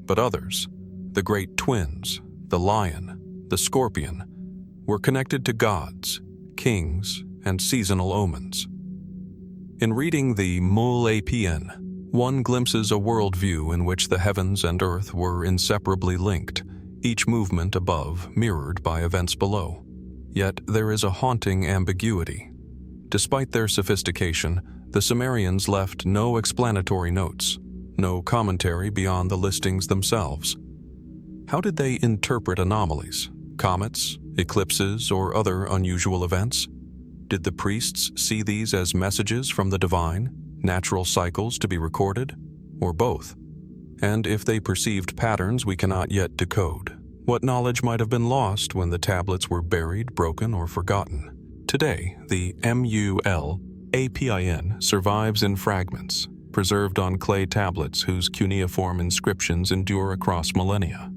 but others, the Great Twins, the Lion, the Scorpion, were connected to gods, kings, and seasonal omens. In reading the MUL.APIN, one glimpses a worldview in which the heavens and earth were inseparably linked, each movement above mirrored by events below. Yet there is a haunting ambiguity. Despite their sophistication, the Sumerians left no explanatory notes, no commentary beyond the listings themselves. How did they interpret anomalies, comets, eclipses, or other unusual events? Did the priests see these as messages from the divine, natural cycles to be recorded, or both? And if they perceived patterns we cannot yet decode, what knowledge might have been lost when the tablets were buried, broken, or forgotten? Today, the MUL.APIN survives in fragments, preserved on clay tablets whose cuneiform inscriptions endure across millennia.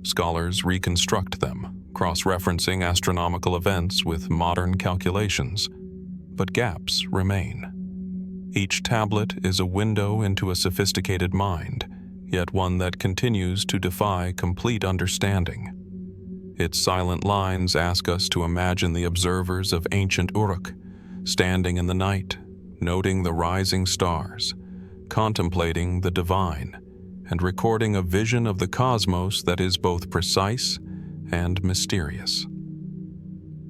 Scholars reconstruct them, cross-referencing astronomical events with modern calculations, but gaps remain. Each tablet is a window into a sophisticated mind, yet one that continues to defy complete understanding. Its silent lines ask us to imagine the observers of ancient Uruk, standing in the night, noting the rising stars, contemplating the divine, and recording a vision of the cosmos that is both precise and mysterious.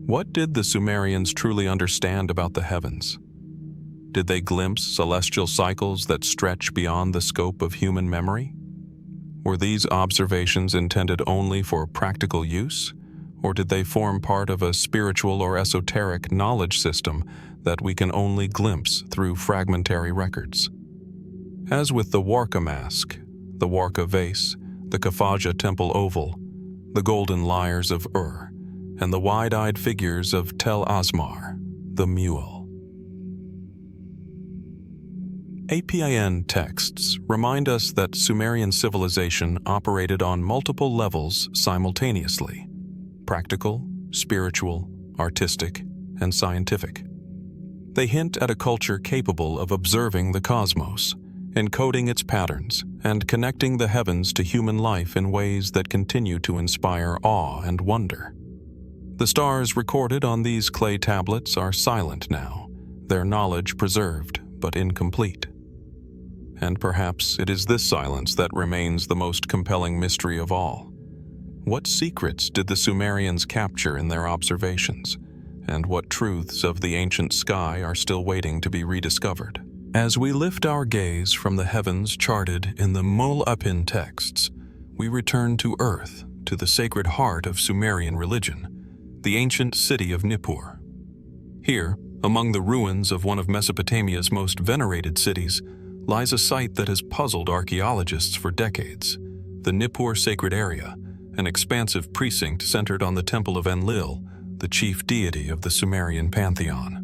What did the Sumerians truly understand about the heavens? Did they glimpse celestial cycles that stretch beyond the scope of human memory? Were these observations intended only for practical use, or did they form part of a spiritual or esoteric knowledge system that we can only glimpse through fragmentary records? As with the Warka mask, the Warka vase, the Khafajah temple oval, the golden lyres of and the wide-eyed figures of Tel Asmar, the mule. APIN texts remind us that Sumerian civilization operated on multiple levels simultaneously: practical, spiritual, artistic, and scientific. They hint at a culture capable of observing the cosmos, encoding its patterns, and connecting the heavens to human life in ways that continue to inspire awe and wonder. The stars recorded on these clay tablets are silent now, their knowledge preserved but incomplete. And perhaps it is this silence that remains the most compelling mystery of all. What secrets did the Sumerians capture in their observations, and what truths of the ancient sky are still waiting to be rediscovered? As we lift our gaze from the heavens charted in the MUL.APIN texts, we return to Earth, to the sacred heart of Sumerian religion, the ancient city of Nippur. Here, among the ruins of one of Mesopotamia's most venerated cities, lies a site that has puzzled archaeologists for decades, the Nippur Sacred Area, an expansive precinct centered on the temple of Enlil, the chief deity of the Sumerian pantheon.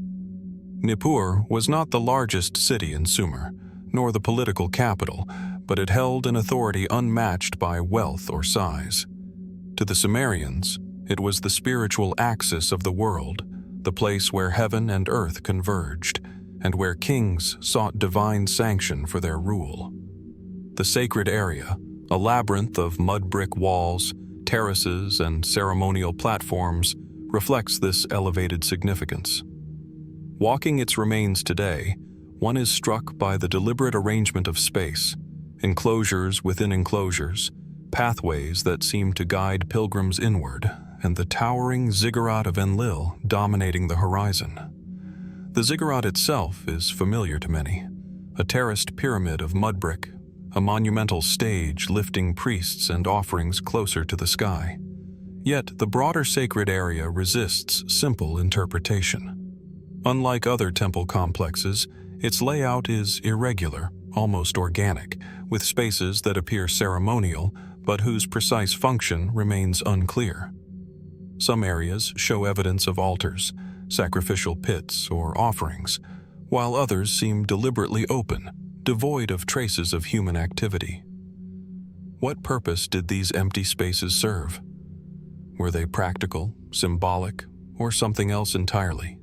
Nippur was not the largest city in Sumer, nor the political capital, but it held an authority unmatched by wealth or size. To the Sumerians, it was the spiritual axis of the world, the place where heaven and earth converged, and where kings sought divine sanction for their rule. The sacred area, a labyrinth of mud brick walls, terraces, and ceremonial platforms, reflects this elevated significance. Walking its remains today, one is struck by the deliberate arrangement of space, enclosures within enclosures, pathways that seem to guide pilgrims inward, and the towering ziggurat of Enlil dominating the horizon. The ziggurat itself is familiar to many, a terraced pyramid of mud brick, a monumental stage lifting priests and offerings closer to the sky. Yet the broader sacred area resists simple interpretation. Unlike other temple complexes, its layout is irregular, almost organic, with spaces that appear ceremonial but whose precise function remains unclear. Some areas show evidence of altars, sacrificial pits, or offerings, while others seem deliberately open, devoid of traces of human activity. What purpose did these empty spaces serve? Were they practical, symbolic, or something else entirely?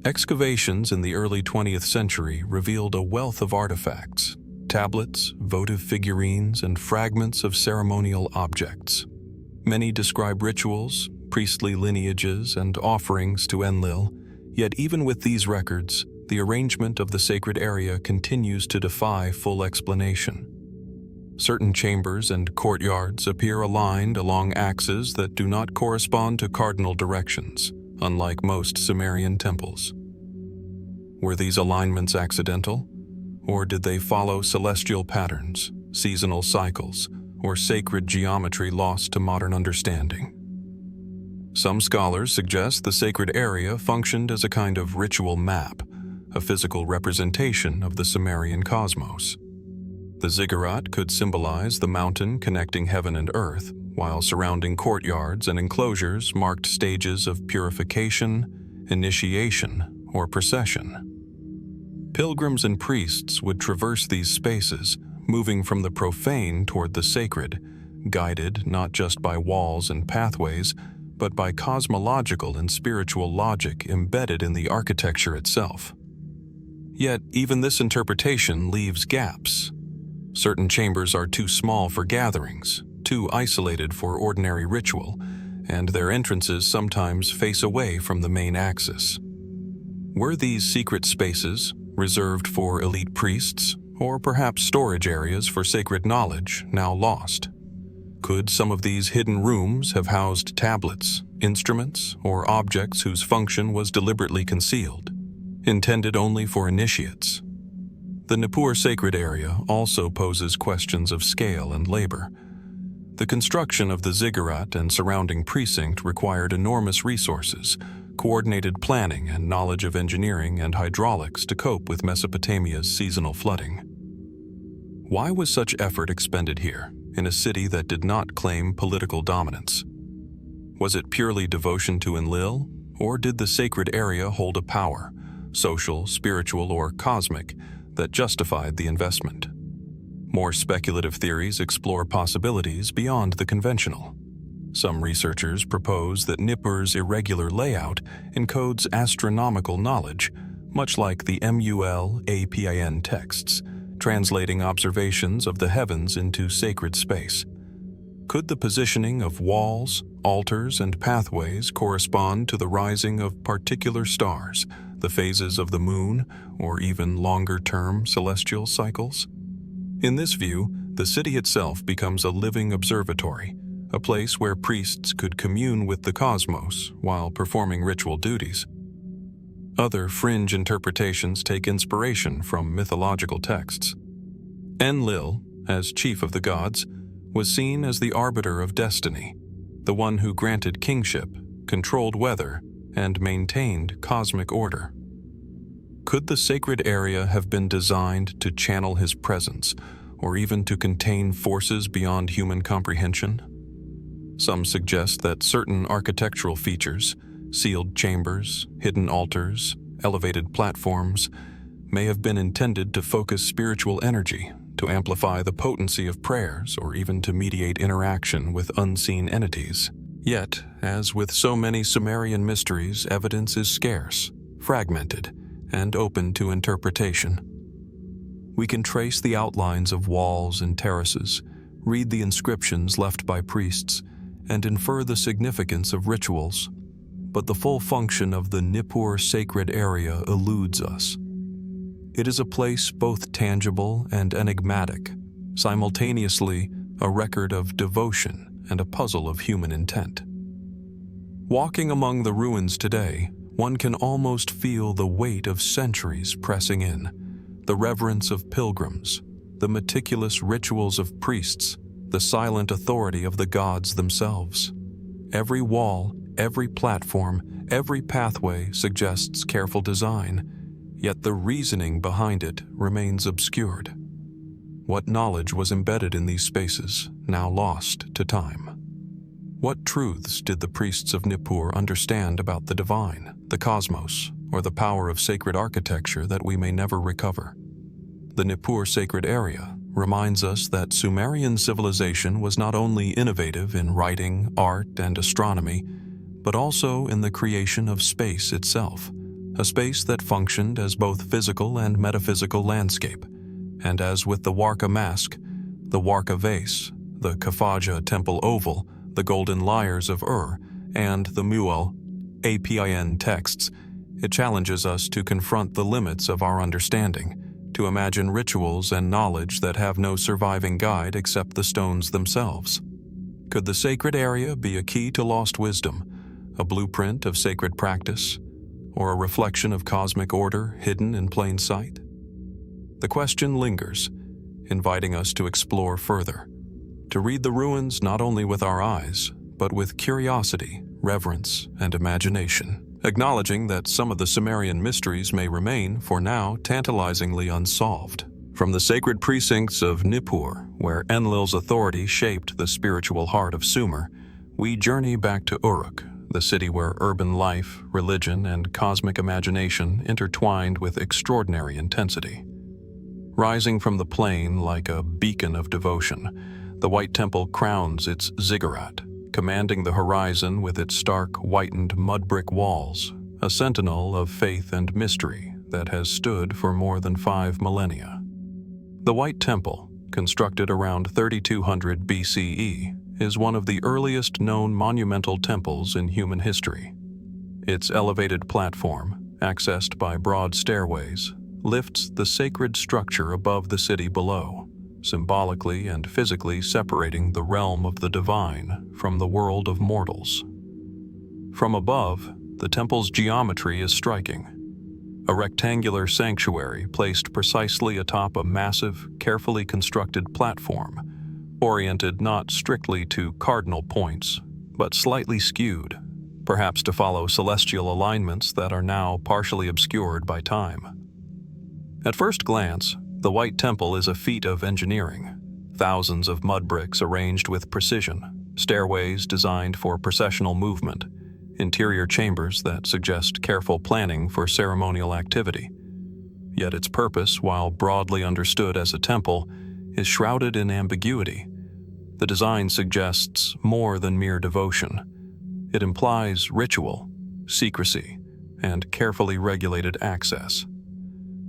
Excavations in the early 20th century revealed a wealth of artifacts, tablets, votive figurines, and fragments of ceremonial objects. Many describe rituals, priestly lineages, and offerings to Enlil, yet even with these records, the arrangement of the sacred area continues to defy full explanation. Certain chambers and courtyards appear aligned along axes that do not correspond to cardinal directions, unlike most Sumerian temples. Were these alignments accidental, or did they follow celestial patterns, seasonal cycles, or sacred geometry lost to modern understanding? Some scholars suggest the sacred area functioned as a kind of ritual map, a physical representation of the Sumerian cosmos. The ziggurat could symbolize the mountain connecting heaven and earth, while surrounding courtyards and enclosures marked stages of purification, initiation, or procession. Pilgrims and priests would traverse these spaces, moving from the profane toward the sacred, guided not just by walls and pathways, but by cosmological and spiritual logic embedded in the architecture itself. Yet, even this interpretation leaves gaps. Certain chambers are too small for gatherings, too isolated for ordinary ritual, and their entrances sometimes face away from the main axis. Were these secret spaces reserved for elite priests, or perhaps storage areas for sacred knowledge now lost? Could some of these hidden rooms have housed tablets, instruments, or objects whose function was deliberately concealed, intended only for initiates? The Nippur sacred area also poses questions of scale and labor. The construction of the ziggurat and surrounding precinct required enormous resources, coordinated planning, and knowledge of engineering and hydraulics to cope with Mesopotamia's seasonal flooding. Why was such effort expended here, in a city that did not claim political dominance? Was it purely devotion to Enlil, or did the sacred area hold a power, social, spiritual, or cosmic, that justified the investment? More speculative theories explore possibilities beyond the conventional. Some researchers propose that Nippur's irregular layout encodes astronomical knowledge, much like the MUL.APIN texts, translating observations of the heavens into sacred space. Could the positioning of walls, altars, and pathways correspond to the rising of particular stars, the phases of the moon, or even longer-term celestial cycles? In this view, the city itself becomes a living observatory, a place where priests could commune with the cosmos while performing ritual duties. Other fringe interpretations take inspiration from mythological texts. Enlil, as chief of the gods, was seen as the arbiter of destiny, the one who granted kingship, controlled weather, and maintained cosmic order. Could the sacred area have been designed to channel his presence, or even to contain forces beyond human comprehension? Some suggest that certain architectural features, sealed chambers, hidden altars, elevated platforms, may have been intended to focus spiritual energy, to amplify the potency of prayers, or even to mediate interaction with unseen entities. Yet, as with so many Sumerian mysteries, evidence is scarce, fragmented, and open to interpretation. We can trace the outlines of walls and terraces, read the inscriptions left by priests, and infer the significance of rituals, but the full function of the Nippur sacred area eludes us. It is a place both tangible and enigmatic, simultaneously a record of devotion and a puzzle of human intent. Walking among the ruins today, one can almost feel the weight of centuries pressing in, the reverence of pilgrims, the meticulous rituals of priests, the silent authority of the gods themselves. Every wall, every platform, every pathway suggests careful design, yet the reasoning behind it remains obscured. What knowledge was embedded in these spaces, now lost to time? What truths did the priests of Nippur understand about the divine, the cosmos, or the power of sacred architecture that we may never recover? The Nippur sacred area reminds us that Sumerian civilization was not only innovative in writing, art, and astronomy, but also in the creation of space itself, a space that functioned as both physical and metaphysical landscape. And as with the Warka mask, the Warka vase, the Khafajah temple oval, the golden Lyres of and the MUL.APIN texts, it challenges us to confront the limits of our understanding, to imagine rituals and knowledge that have no surviving guide except the stones themselves. Could the sacred area be a key to lost wisdom, a blueprint of sacred practice, or a reflection of cosmic order hidden in plain sight? The question lingers, inviting us to explore further, to read the ruins not only with our eyes, but with curiosity, reverence, and imagination, acknowledging that some of the Sumerian mysteries may remain, for now, tantalizingly unsolved. From the sacred precincts of Nippur, where Enlil's authority shaped the spiritual heart of Sumer, we journey back to Uruk, the city where urban life, religion, and cosmic imagination intertwined with extraordinary intensity. Rising from the plain like a beacon of devotion, the White Temple crowns its ziggurat, commanding the horizon with its stark, whitened mud brick walls, a sentinel of faith and mystery that has stood for more than 5 millennia. The White Temple, constructed around 3200 BCE, is one of the earliest known monumental temples in human history. Its elevated platform, accessed by broad stairways, lifts the sacred structure above the city below, symbolically and physically separating the realm of the divine from the world of mortals. From above, the temple's geometry is striking. A rectangular sanctuary placed precisely atop a massive, carefully constructed platform, oriented not strictly to cardinal points, but slightly skewed, perhaps to follow celestial alignments that are now partially obscured by time. At first glance, the White Temple is a feat of engineering. Thousands of mud bricks arranged with precision, stairways designed for processional movement, interior chambers that suggest careful planning for ceremonial activity. Yet its purpose, while broadly understood as a temple, is shrouded in ambiguity. The design suggests more than mere devotion. It implies ritual, secrecy, and carefully regulated access.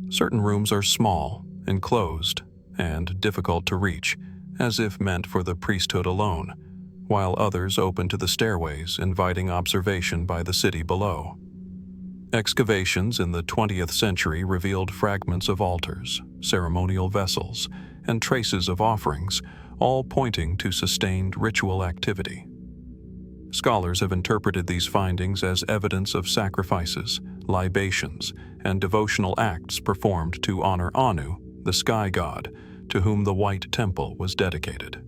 Certain rooms are small, enclosed, and difficult to reach, as if meant for the priesthood alone, while others open to the stairways, inviting observation by the city below. Excavations in the 20th century revealed fragments of altars, ceremonial vessels, and traces of offerings, all pointing to sustained ritual activity. Scholars have interpreted these findings as evidence of sacrifices, libations, and devotional acts performed to honor Anu, the sky god, to whom the White Temple was dedicated.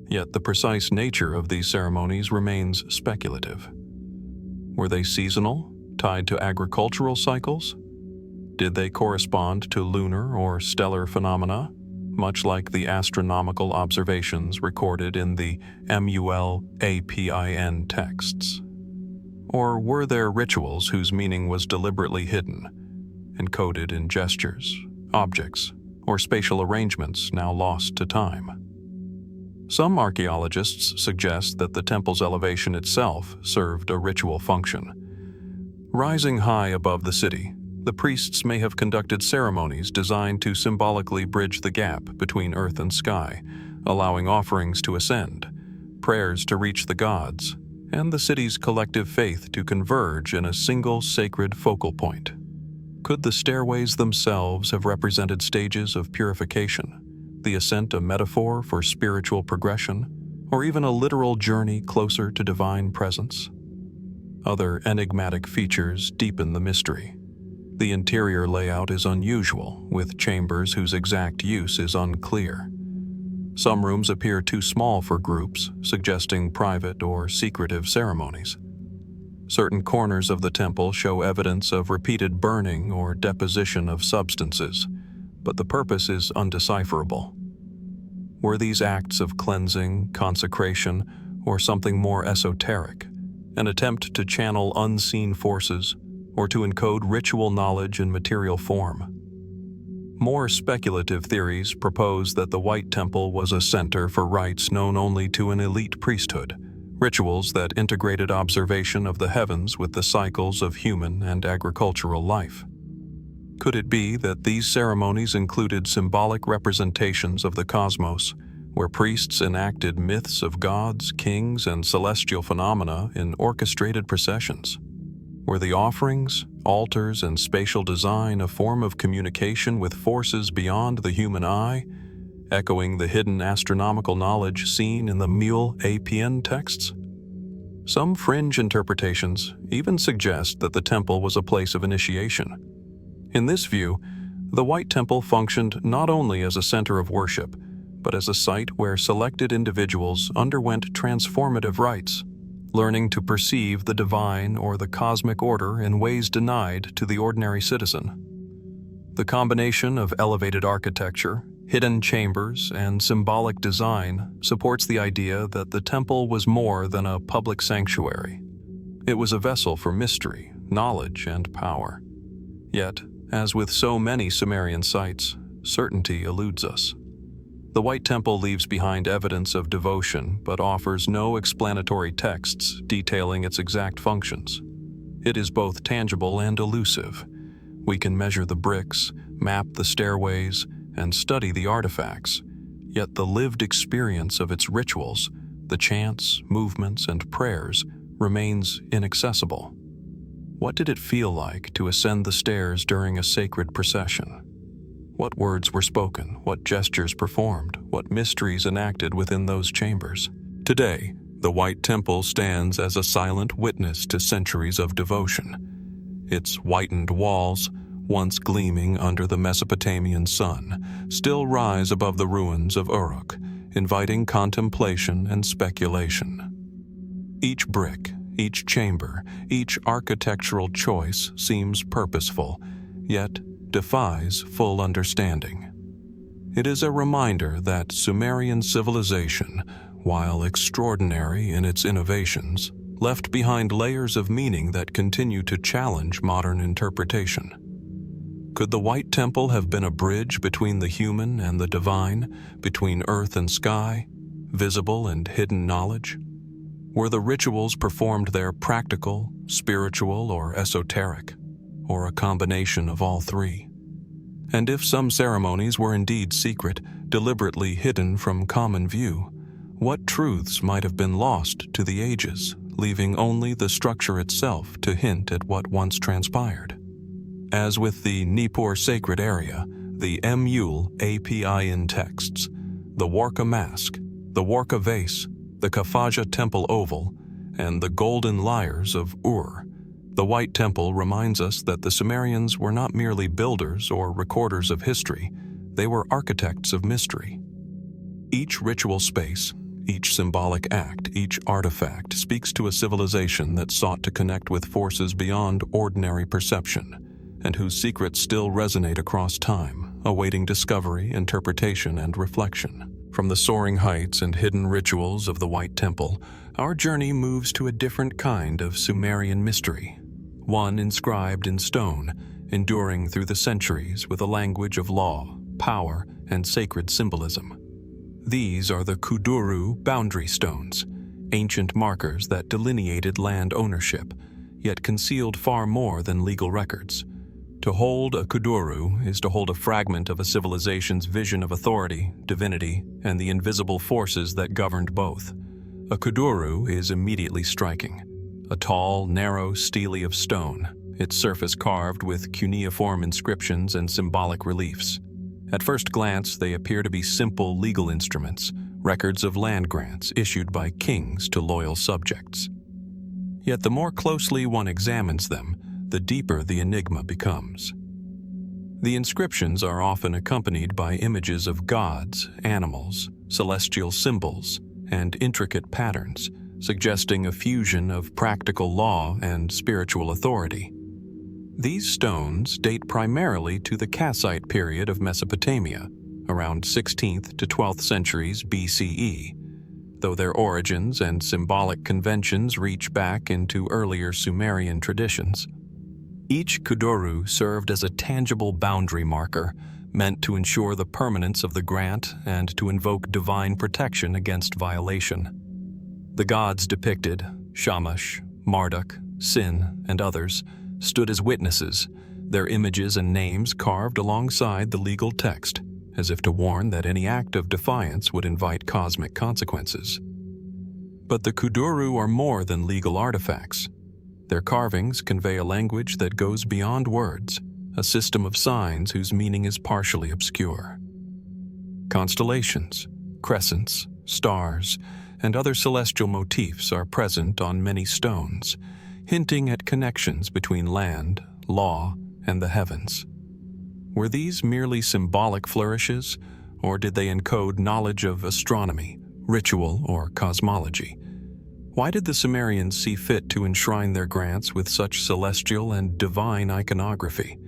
Yet the precise nature of these ceremonies remains speculative. Were they seasonal, tied to agricultural cycles? Did they correspond to lunar or stellar phenomena, much like the astronomical observations recorded in the MUL.APIN texts? Or were there rituals whose meaning was deliberately hidden, encoded in gestures, objects, or spatial arrangements now lost to time? Some archaeologists suggest that the temple's elevation itself served a ritual function. Rising high above the city, the priests may have conducted ceremonies designed to symbolically bridge the gap between earth and sky, allowing offerings to ascend, prayers to reach the gods, and the city's collective faith to converge in a single sacred focal point. Could the stairways themselves have represented stages of purification, the ascent a metaphor for spiritual progression, or even a literal journey closer to divine presence? Other enigmatic features deepen the mystery. The interior layout is unusual, with chambers whose exact use is unclear. Some rooms appear too small for groups, suggesting private or secretive ceremonies. Certain corners of the temple show evidence of repeated burning or deposition of substances, but the purpose is undecipherable. Were these acts of cleansing, consecration, or something more esoteric, an attempt to channel unseen forces, or to encode ritual knowledge in material form? More speculative theories propose that the White Temple was a center for rites known only to an elite priesthood, rituals that integrated observation of the heavens with the cycles of human and agricultural life. Could it be that these ceremonies included symbolic representations of the cosmos, where priests enacted myths of gods, kings, and celestial phenomena in orchestrated processions? Were the offerings, altars, and spatial design a form of communication with forces beyond the human eye, echoing the hidden astronomical knowledge seen in the MUL.APIN texts? Some fringe interpretations even suggest that the temple was a place of initiation. In this view, the White Temple functioned not only as a center of worship, but as a site where selected individuals underwent transformative rites, learning to perceive the divine or the cosmic order in ways denied to the ordinary citizen. The combination of elevated architecture, hidden chambers, and symbolic design supports the idea that the temple was more than a public sanctuary. It was a vessel for mystery, knowledge, and power. Yet, as with so many Sumerian sites, certainty eludes us. The White Temple leaves behind evidence of devotion but offers no explanatory texts detailing its exact functions. It is both tangible and elusive. We can measure the bricks, map the stairways, and study the artifacts, yet the lived experience of its rituals, the chants, movements, and prayers, remains inaccessible. What did it feel like to ascend the stairs during a sacred procession? What words were spoken, what gestures performed, what mysteries enacted within those chambers? Today, the White Temple stands as a silent witness to centuries of devotion. Its whitened walls, once gleaming under the Mesopotamian sun, still rise above the ruins of Uruk, inviting contemplation and speculation. Each brick, each chamber, each architectural choice seems purposeful, yet defies full understanding. It is a reminder that Sumerian civilization, while extraordinary in its innovations, left behind layers of meaning that continue to challenge modern interpretation. Could the White Temple have been a bridge between the human and the divine, between earth and sky, visible and hidden knowledge? Were the rituals performed there practical, spiritual, or esoteric, or a combination of all three? And if some ceremonies were indeed secret, deliberately hidden from common view, what truths might have been lost to the ages, leaving only the structure itself to hint at what once transpired? As with the Nippur sacred area, the MUL.APIN texts, the Warka mask, the Warka vase, the Khafajah temple oval, and the golden Lyres of Uruk, The White Temple reminds us that the Sumerians were not merely builders or recorders of history, they were architects of mystery. Each ritual space, each symbolic act, each artifact speaks to a civilization that sought to connect with forces beyond ordinary perception, and whose secrets still resonate across time, awaiting discovery, interpretation, and reflection. From the soaring heights and hidden rituals of the White Temple, our journey moves to a different kind of Sumerian mystery, one inscribed in stone, enduring through the centuries with a language of law, power, and sacred symbolism. These are the Kudurru boundary stones, ancient markers that delineated land ownership, yet concealed far more than legal records. To hold a Kudurru is to hold a fragment of a civilization's vision of authority, divinity, and the invisible forces that governed both. A Kudurru is immediately striking. A tall, narrow stele of stone, its surface carved with cuneiform inscriptions and symbolic reliefs. At first glance, they appear to be simple legal instruments, records of land grants issued by kings to loyal subjects. Yet the more closely one examines them, the deeper the enigma becomes. The inscriptions are often accompanied by images of gods, animals, celestial symbols, and intricate patterns, suggesting a fusion of practical law and spiritual authority. These stones date primarily to the Kassite period of Mesopotamia, around 16th to 12th centuries BCE, though their origins and symbolic conventions reach back into earlier Sumerian traditions. Each Kudurru served as a tangible boundary marker, meant to ensure the permanence of the grant and to invoke divine protection against violation. The gods depicted, Shamash, Marduk, Sin, and others, stood as witnesses, their images and names carved alongside the legal text, as if to warn that any act of defiance would invite cosmic consequences. But the Kudurru are more than legal artifacts. Their carvings convey a language that goes beyond words, a system of signs whose meaning is partially obscure. Constellations, crescents, stars, and other celestial motifs are present on many stones, hinting at connections between land, law, and the heavens. Were these merely symbolic flourishes, or did they encode knowledge of astronomy, ritual, or cosmology? Why did the Sumerians see fit to enshrine their grants with such celestial and divine iconography?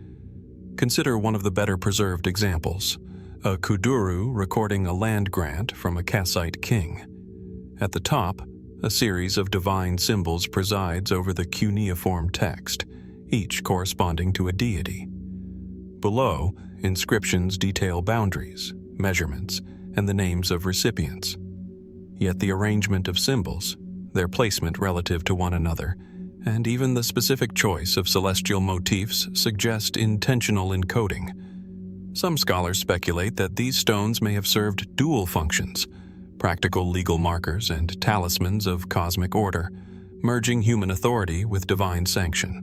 Consider one of the better preserved examples, a Kudurru recording a land grant from a Kassite king. At the top, a series of divine symbols presides over the cuneiform text, each corresponding to a deity. Below, inscriptions detail boundaries, measurements, and the names of recipients. Yet the arrangement of symbols, their placement relative to one another, and even the specific choice of celestial motifs suggest intentional encoding. Some scholars speculate that these stones may have served dual functions, practical legal markers and talismans of cosmic order, merging human authority with divine sanction.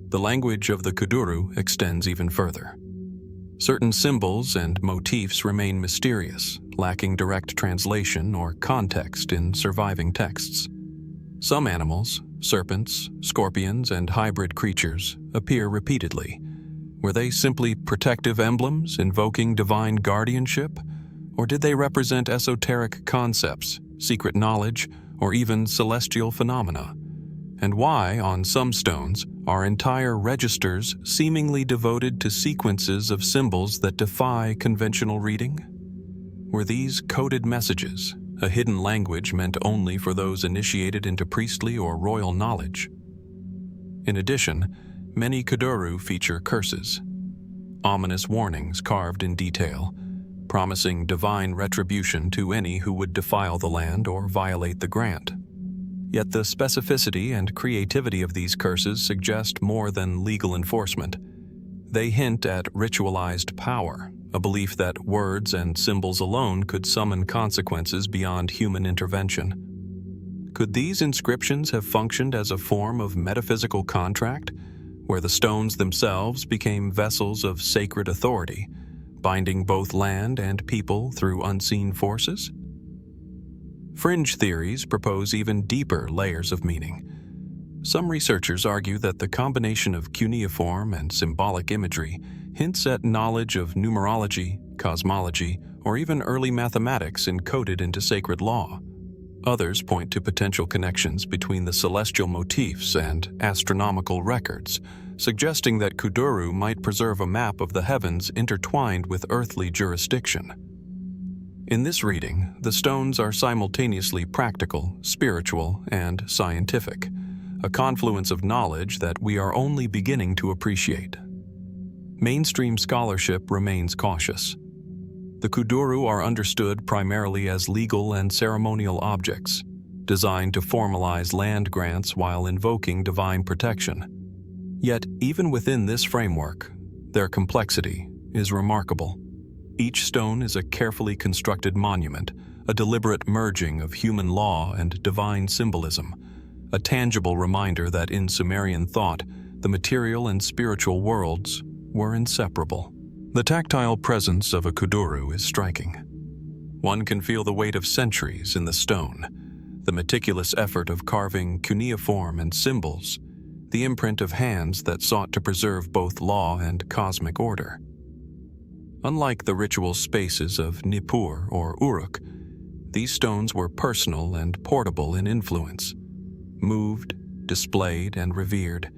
The language of the Kudurru extends even further. Certain symbols and motifs remain mysterious, lacking direct translation or context in surviving texts. Some animals, serpents, scorpions, and hybrid creatures, appear repeatedly. Were they simply protective emblems invoking divine guardianship? Or did they represent esoteric concepts, secret knowledge, or even celestial phenomena? And why, on some stones, are entire registers seemingly devoted to sequences of symbols that defy conventional reading? Were these coded messages, a hidden language meant only for those initiated into priestly or royal knowledge? In addition, many Kudurru feature curses, ominous warnings carved in detail, promising divine retribution to any who would defile the land or violate the grant. Yet the specificity and creativity of these curses suggest more than legal enforcement. They hint at ritualized power, a belief that words and symbols alone could summon consequences beyond human intervention. Could these inscriptions have functioned as a form of metaphysical contract, where the stones themselves became vessels of sacred authority, binding both land and people through unseen forces? Fringe theories propose even deeper layers of meaning. Some researchers argue that the combination of cuneiform and symbolic imagery hints at knowledge of numerology, cosmology, or even early mathematics encoded into sacred law. Others point to potential connections between the celestial motifs and astronomical records, suggesting that Kudurru might preserve a map of the heavens intertwined with earthly jurisdiction. In this reading, the stones are simultaneously practical, spiritual, and scientific, a confluence of knowledge that we are only beginning to appreciate. Mainstream scholarship remains cautious. The Kudurru are understood primarily as legal and ceremonial objects, designed to formalize land grants while invoking divine protection. Yet, even within this framework, their complexity is remarkable. Each stone is a carefully constructed monument, a deliberate merging of human law and divine symbolism, a tangible reminder that in Sumerian thought, the material and spiritual worlds were inseparable. The tactile presence of a Kudurru is striking. One can feel the weight of centuries in the stone, the meticulous effort of carving cuneiform and symbols, the imprint of hands that sought to preserve both law and cosmic order. Unlike the ritual spaces of Nippur or Uruk, these stones were personal and portable in influence, moved, displayed, and revered,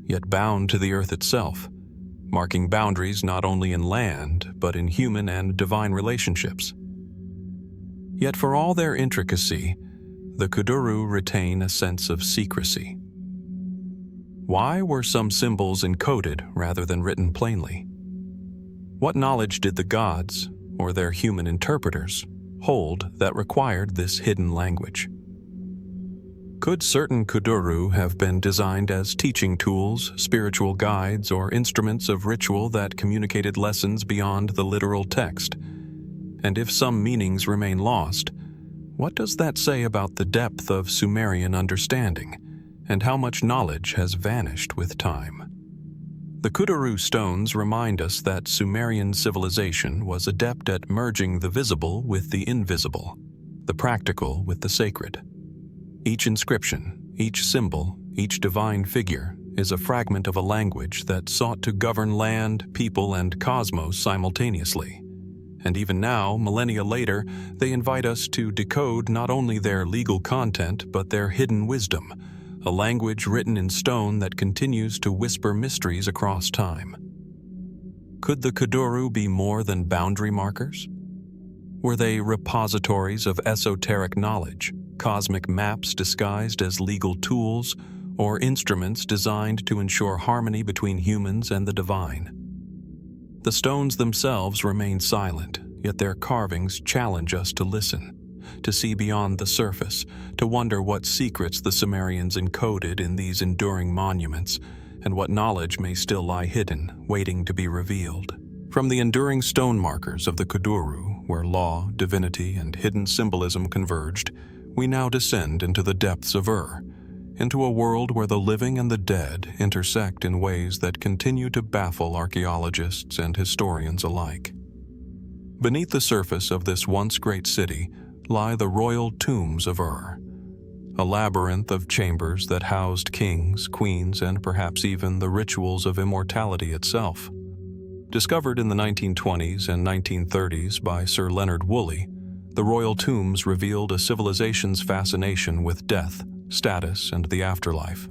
yet bound to the earth itself, marking boundaries not only in land, but in human and divine relationships. Yet for all their intricacy, the Kudurru retain a sense of secrecy. Why were some symbols encoded rather than written plainly? What knowledge did the gods, or their human interpreters, hold that required this hidden language? Could certain Kudurru have been designed as teaching tools, spiritual guides, or instruments of ritual that communicated lessons beyond the literal text? And if some meanings remain lost, what does that say about the depth of Sumerian understanding, and how much knowledge has vanished with time? The Kudurru stones remind us that Sumerian civilization was adept at merging the visible with the invisible, the practical with the sacred. Each inscription, each symbol, each divine figure is a fragment of a language that sought to govern land, people, and cosmos simultaneously. And even now, millennia later, they invite us to decode not only their legal content but their hidden wisdom, a language written in stone that continues to whisper mysteries across time. Could the Kudurru be more than boundary markers? Were they repositories of esoteric knowledge, cosmic maps disguised as legal tools, or instruments designed to ensure harmony between humans and the divine? The stones themselves remain silent, yet their carvings challenge us to listen, to see beyond the surface, to wonder what secrets the Sumerians encoded in these enduring monuments, and what knowledge may still lie hidden, waiting to be revealed. From the enduring stone markers of the Kudurru, where law, divinity, and hidden symbolism converged, we now descend into the depths of into a world where the living and the dead intersect in ways that continue to baffle archaeologists and historians alike. Beneath the surface of this once great city lie the royal tombs of a labyrinth of chambers that housed kings, queens, and perhaps even the rituals of immortality itself. Discovered in the 1920s and 1930s by Sir Leonard Woolley, the royal tombs revealed a civilization's fascination with death, status, and the afterlife.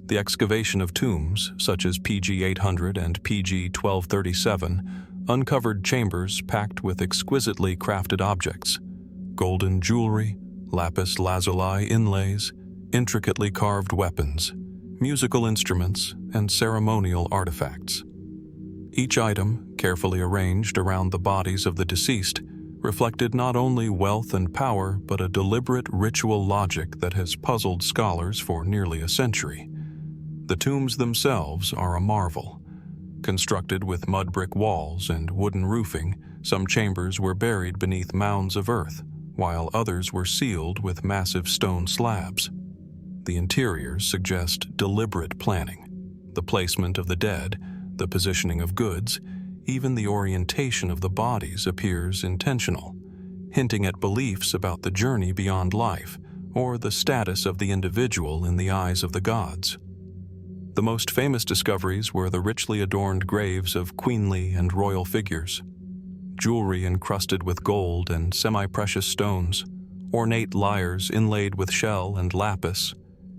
The excavation of tombs, such as PG 800 and PG 1237, uncovered chambers packed with exquisitely crafted objects, golden jewelry, lapis lazuli inlays, intricately carved weapons, musical instruments, and ceremonial artifacts. Each item, carefully arranged around the bodies of the deceased, reflected not only wealth and power but a deliberate ritual logic that has puzzled scholars for nearly a century. The tombs themselves are a marvel. Constructed with mud brick walls and wooden roofing, some chambers were buried beneath mounds of earth, while others were sealed with massive stone slabs. The interiors suggest deliberate planning. The placement of the dead, the positioning of goods, even the orientation of the bodies appears intentional, hinting at beliefs about the journey beyond life, or the status of the individual in the eyes of the gods. The most famous discoveries were the richly adorned graves of queenly and royal figures, jewelry encrusted with gold and semi-precious stones, ornate lyres inlaid with shell and lapis,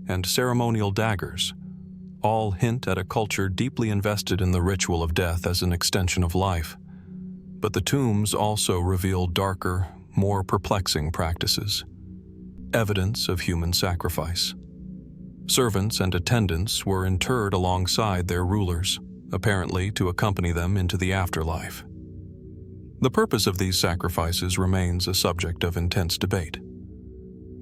and ceremonial daggers, all hint at a culture deeply invested in the ritual of death as an extension of life. But the tombs also reveal darker, more perplexing practices. Evidence of human sacrifice. Servants and attendants were interred alongside their rulers, apparently to accompany them into the afterlife. The purpose of these sacrifices remains a subject of intense debate.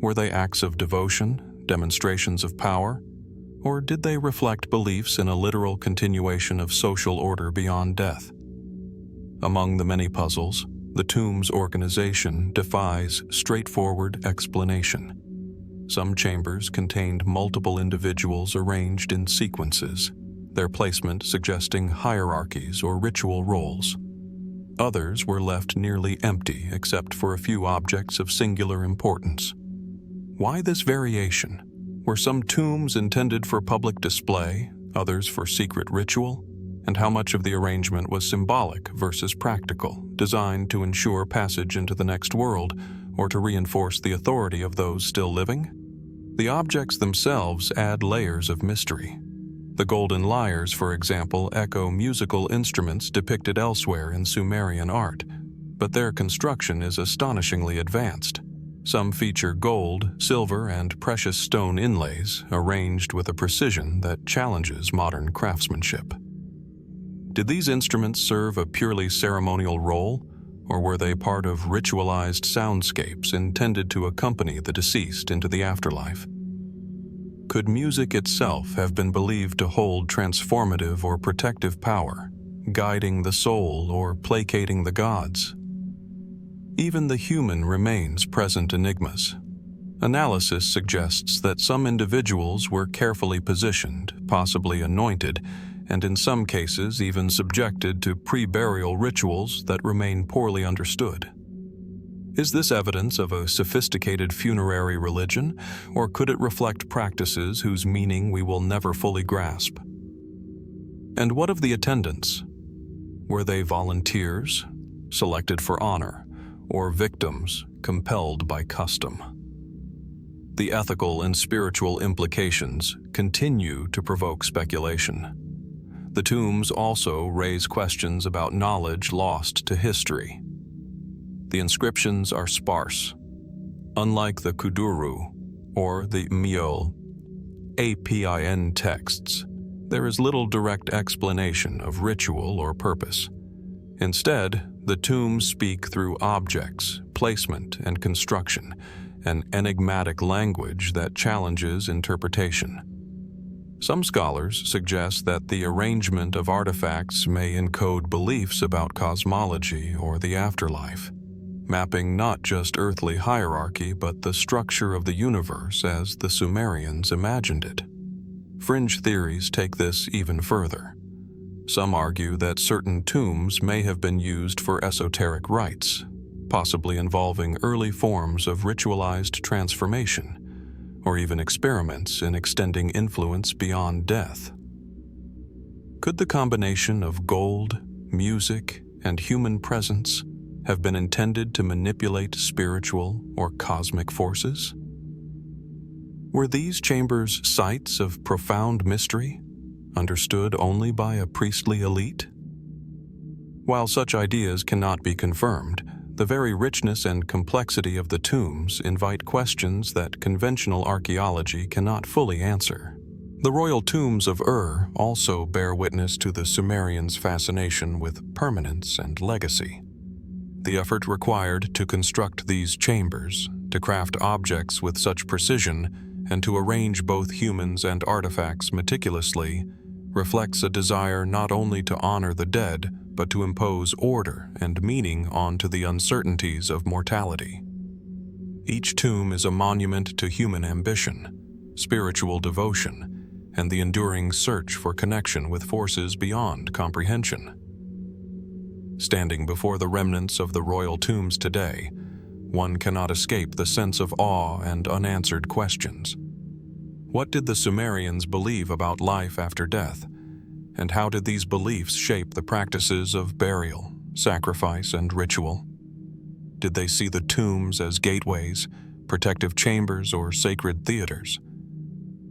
Were they acts of devotion, demonstrations of power, or did they reflect beliefs in a literal continuation of social order beyond death? Among the many puzzles, the tomb's organization defies straightforward explanation. Some chambers contained multiple individuals arranged in sequences, their placement suggesting hierarchies or ritual roles. Others were left nearly empty except for a few objects of singular importance. Why this variation? Were some tombs intended for public display, others for secret ritual? And how much of the arrangement was symbolic versus practical, designed to ensure passage into the next world or to reinforce the authority of those still living? The objects themselves add layers of mystery. The golden lyres, for example, echo musical instruments depicted elsewhere in Sumerian art, but their construction is astonishingly advanced. Some feature gold, silver, and precious stone inlays arranged with a precision that challenges modern craftsmanship. Did these instruments serve a purely ceremonial role, or were they part of ritualized soundscapes intended to accompany the deceased into the afterlife? Could music itself have been believed to hold transformative or protective power, guiding the soul or placating the gods? Even the human remains present enigmas. Analysis suggests that some individuals were carefully positioned, possibly anointed, and in some cases even subjected to pre-burial rituals that remain poorly understood. Is this evidence of a sophisticated funerary religion, or could it reflect practices whose meaning we will never fully grasp? And what of the attendants? Were they volunteers, selected for honor, or victims compelled by custom? The ethical and spiritual implications continue to provoke speculation. The tombs also raise questions about knowledge lost to history. The inscriptions are sparse. Unlike the Kudurru or the MUL.APIN texts, there is little direct explanation of ritual or purpose. Instead, the tombs speak through objects, placement, and construction, an enigmatic language that challenges interpretation. Some scholars suggest that the arrangement of artifacts may encode beliefs about cosmology or the afterlife, mapping not just earthly hierarchy but the structure of the universe as the Sumerians imagined it. Fringe theories take this even further. Some argue that certain tombs may have been used for esoteric rites, possibly involving early forms of ritualized transformation, or even experiments in extending influence beyond death. Could the combination of gold, music, and human presence have been intended to manipulate spiritual or cosmic forces? Were these chambers sites of profound mystery, understood only by a priestly elite? While such ideas cannot be confirmed, the very richness and complexity of the tombs invite questions that conventional archaeology cannot fully answer. The royal tombs of also bear witness to the Sumerians' fascination with permanence and legacy. The effort required to construct these chambers, to craft objects with such precision, and to arrange both humans and artifacts meticulously, reflects a desire not only to honor the dead, but to impose order and meaning onto the uncertainties of mortality. Each tomb is a monument to human ambition, spiritual devotion, and the enduring search for connection with forces beyond comprehension. Standing before the remnants of the royal tombs today, one cannot escape the sense of awe and unanswered questions. What did the Sumerians believe about life after death? And how did these beliefs shape the practices of burial, sacrifice, and ritual? Did they see the tombs as gateways, protective chambers, or sacred theaters?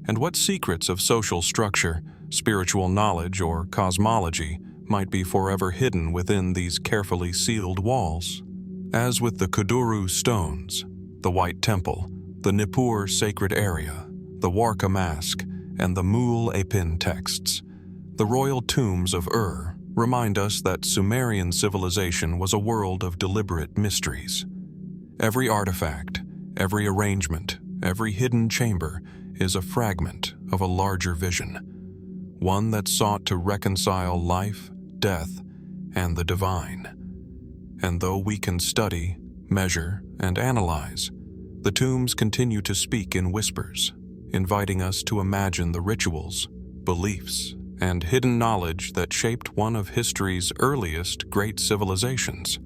And what secrets of social structure, spiritual knowledge, or cosmology might be forever hidden within these carefully sealed walls? As with the Kudurru stones, the White Temple, the Nippur sacred area, the Warka mask, and the MUL.APIN texts, the royal tombs of remind us that Sumerian civilization was a world of deliberate mysteries. Every artifact, every arrangement, every hidden chamber is a fragment of a larger vision, one that sought to reconcile life, death, and the divine. And though we can study, measure, and analyze, the tombs continue to speak in whispers, inviting us to imagine the rituals, beliefs, and hidden knowledge that shaped one of history's earliest great civilizations.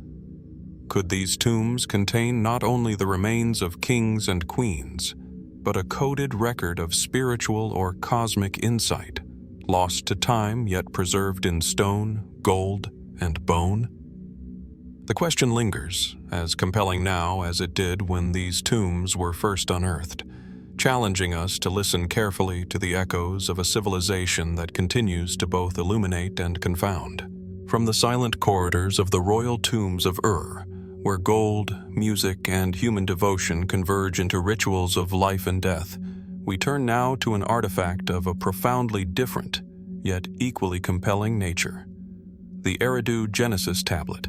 Could these tombs contain not only the remains of kings and queens, but a coded record of spiritual or cosmic insight, lost to time yet preserved in stone, gold, and bone? The question lingers, as compelling now as it did when these tombs were first unearthed, challenging us to listen carefully to the echoes of a civilization that continues to both illuminate and confound. From the silent corridors of the royal tombs of where gold, music, and human devotion converge into rituals of life and death, we turn now to an artifact of a profoundly different, yet equally compelling nature: the Eridu Genesis tablet.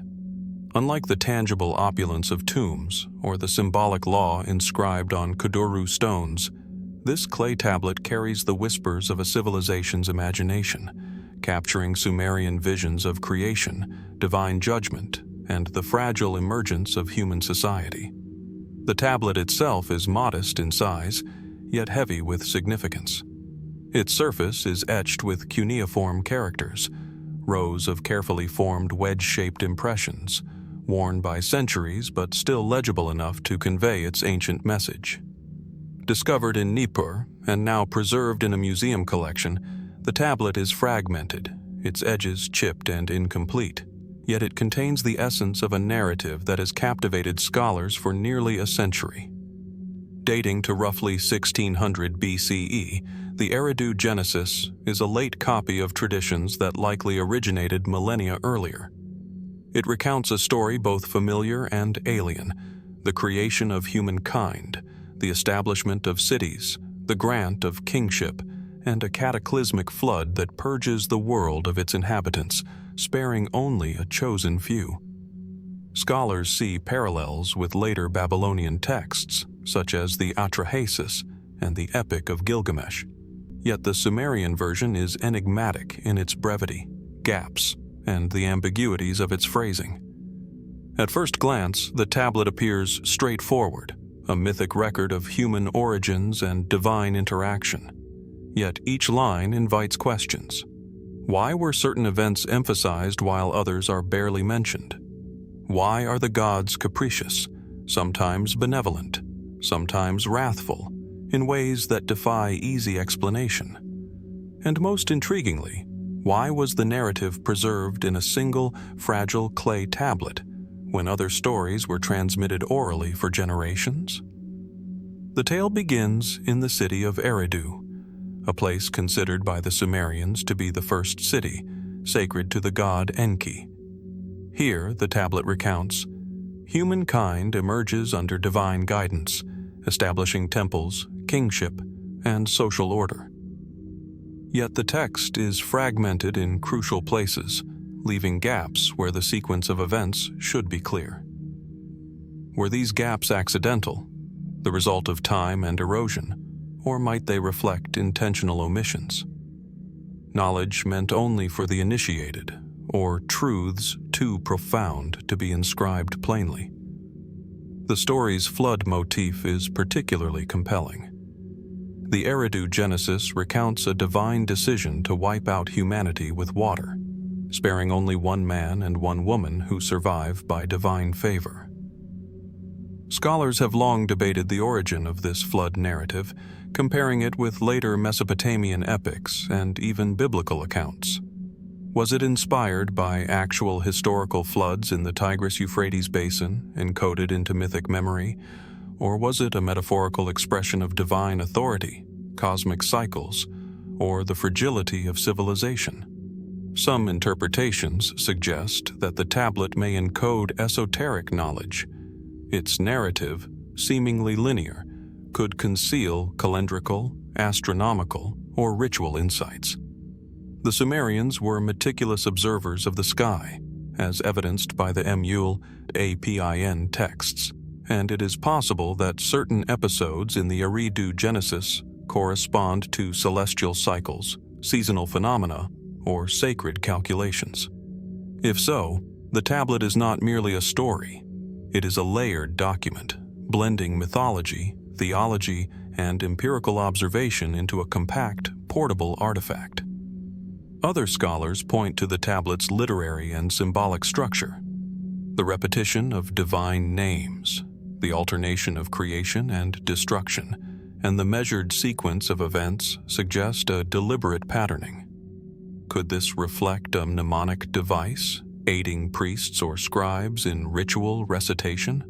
Unlike the tangible opulence of tombs or the symbolic law inscribed on Kudurru stones, this clay tablet carries the whispers of a civilization's imagination, capturing Sumerian visions of creation, divine judgment, and the fragile emergence of human society. The tablet itself is modest in size, yet heavy with significance. Its surface is etched with cuneiform characters, rows of carefully formed wedge-shaped impressions, worn by centuries but still legible enough to convey its ancient message. Discovered in Nippur and now preserved in a museum collection, the tablet is fragmented, its edges chipped and incomplete, yet it contains the essence of a narrative that has captivated scholars for nearly a century. Dating to roughly 1600 BCE, the Eridu Genesis is a late copy of traditions that likely originated millennia earlier. It recounts a story both familiar and alien: the creation of humankind, the establishment of cities, the grant of kingship, and a cataclysmic flood that purges the world of its inhabitants, sparing only a chosen few. Scholars see parallels with later Babylonian texts, such as the Atrahasis and the Epic of Gilgamesh. Yet the Sumerian version is enigmatic in its brevity, gaps, and the ambiguities of its phrasing. At first glance, the tablet appears straightforward, a mythic record of human origins and divine interaction. Yet each line invites questions. Why were certain events emphasized while others are barely mentioned? Why are the gods capricious, sometimes benevolent, sometimes wrathful, in ways that defy easy explanation? And most intriguingly, why was the narrative preserved in a single, fragile clay tablet when other stories were transmitted orally for generations? The tale begins in the city of Eridu, a place considered by the Sumerians to be the first city, sacred to the god Enki. Here, the tablet recounts, humankind emerges under divine guidance, establishing temples, kingship, and social order. Yet the text is fragmented in crucial places, leaving gaps where the sequence of events should be clear. Were these gaps accidental, the result of time and erosion, or might they reflect intentional omissions? Knowledge meant only for the initiated, or truths too profound to be inscribed plainly? The story's flood motif is particularly compelling. The Eridu Genesis recounts a divine decision to wipe out humanity with water, sparing only one man and one woman who survive by divine favor. Scholars have long debated the origin of this flood narrative, comparing it with later Mesopotamian epics and even biblical accounts. Was it inspired by actual historical floods in the Tigris-Euphrates basin, encoded into mythic memory, or was it a metaphorical expression of divine authority, cosmic cycles, or the fragility of civilization? Some interpretations suggest that the tablet may encode esoteric knowledge. Its narrative, seemingly linear, could conceal calendrical, astronomical, or ritual insights. The Sumerians were meticulous observers of the sky, as evidenced by the MUL.APIN texts, and it is possible that certain episodes in the Eridu Genesis correspond to celestial cycles, seasonal phenomena, or sacred calculations. If so, the tablet is not merely a story. It is a layered document, blending mythology, theology, and empirical observation into a compact, portable artifact. Other scholars point to the tablet's literary and symbolic structure. The repetition of divine names, the alternation of creation and destruction, and the measured sequence of events suggest a deliberate patterning. Could this reflect a mnemonic device, aiding priests or scribes in ritual recitation?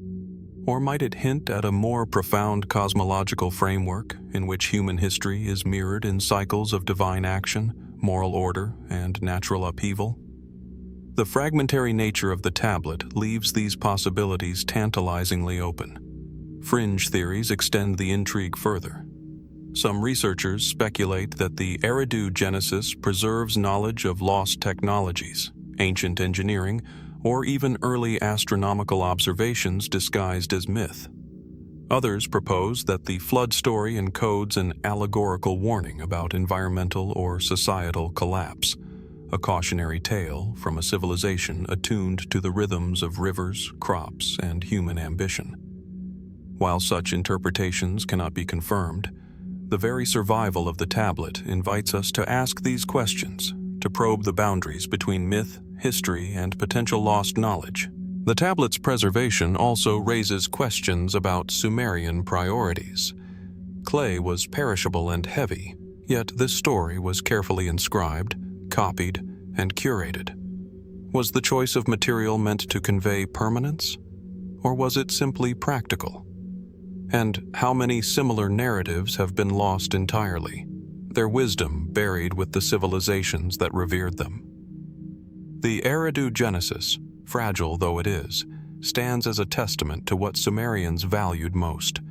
Or might it hint at a more profound cosmological framework in which human history is mirrored in cycles of divine action, moral order, and natural upheaval? The fragmentary nature of the tablet leaves these possibilities tantalizingly open. Fringe theories extend the intrigue further. Some researchers speculate that the Eridu Genesis preserves knowledge of lost technologies, ancient engineering, or even early astronomical observations disguised as myth. Others propose that the flood story encodes an allegorical warning about environmental or societal collapse, a cautionary tale from a civilization attuned to the rhythms of rivers, crops, and human ambition. While such interpretations cannot be confirmed, the very survival of the tablet invites us to ask these questions, to probe the boundaries between myth, history, and potential lost knowledge. The tablet's preservation also raises questions about Sumerian priorities. Clay was perishable and heavy, yet this story was carefully inscribed, copied, and curated. Was the choice of material meant to convey permanence, or was it simply practical? And how many similar narratives have been lost entirely, their wisdom buried with the civilizations that revered them? The Eridu Genesis, fragile though it is, stands as a testament to what Sumerians valued most: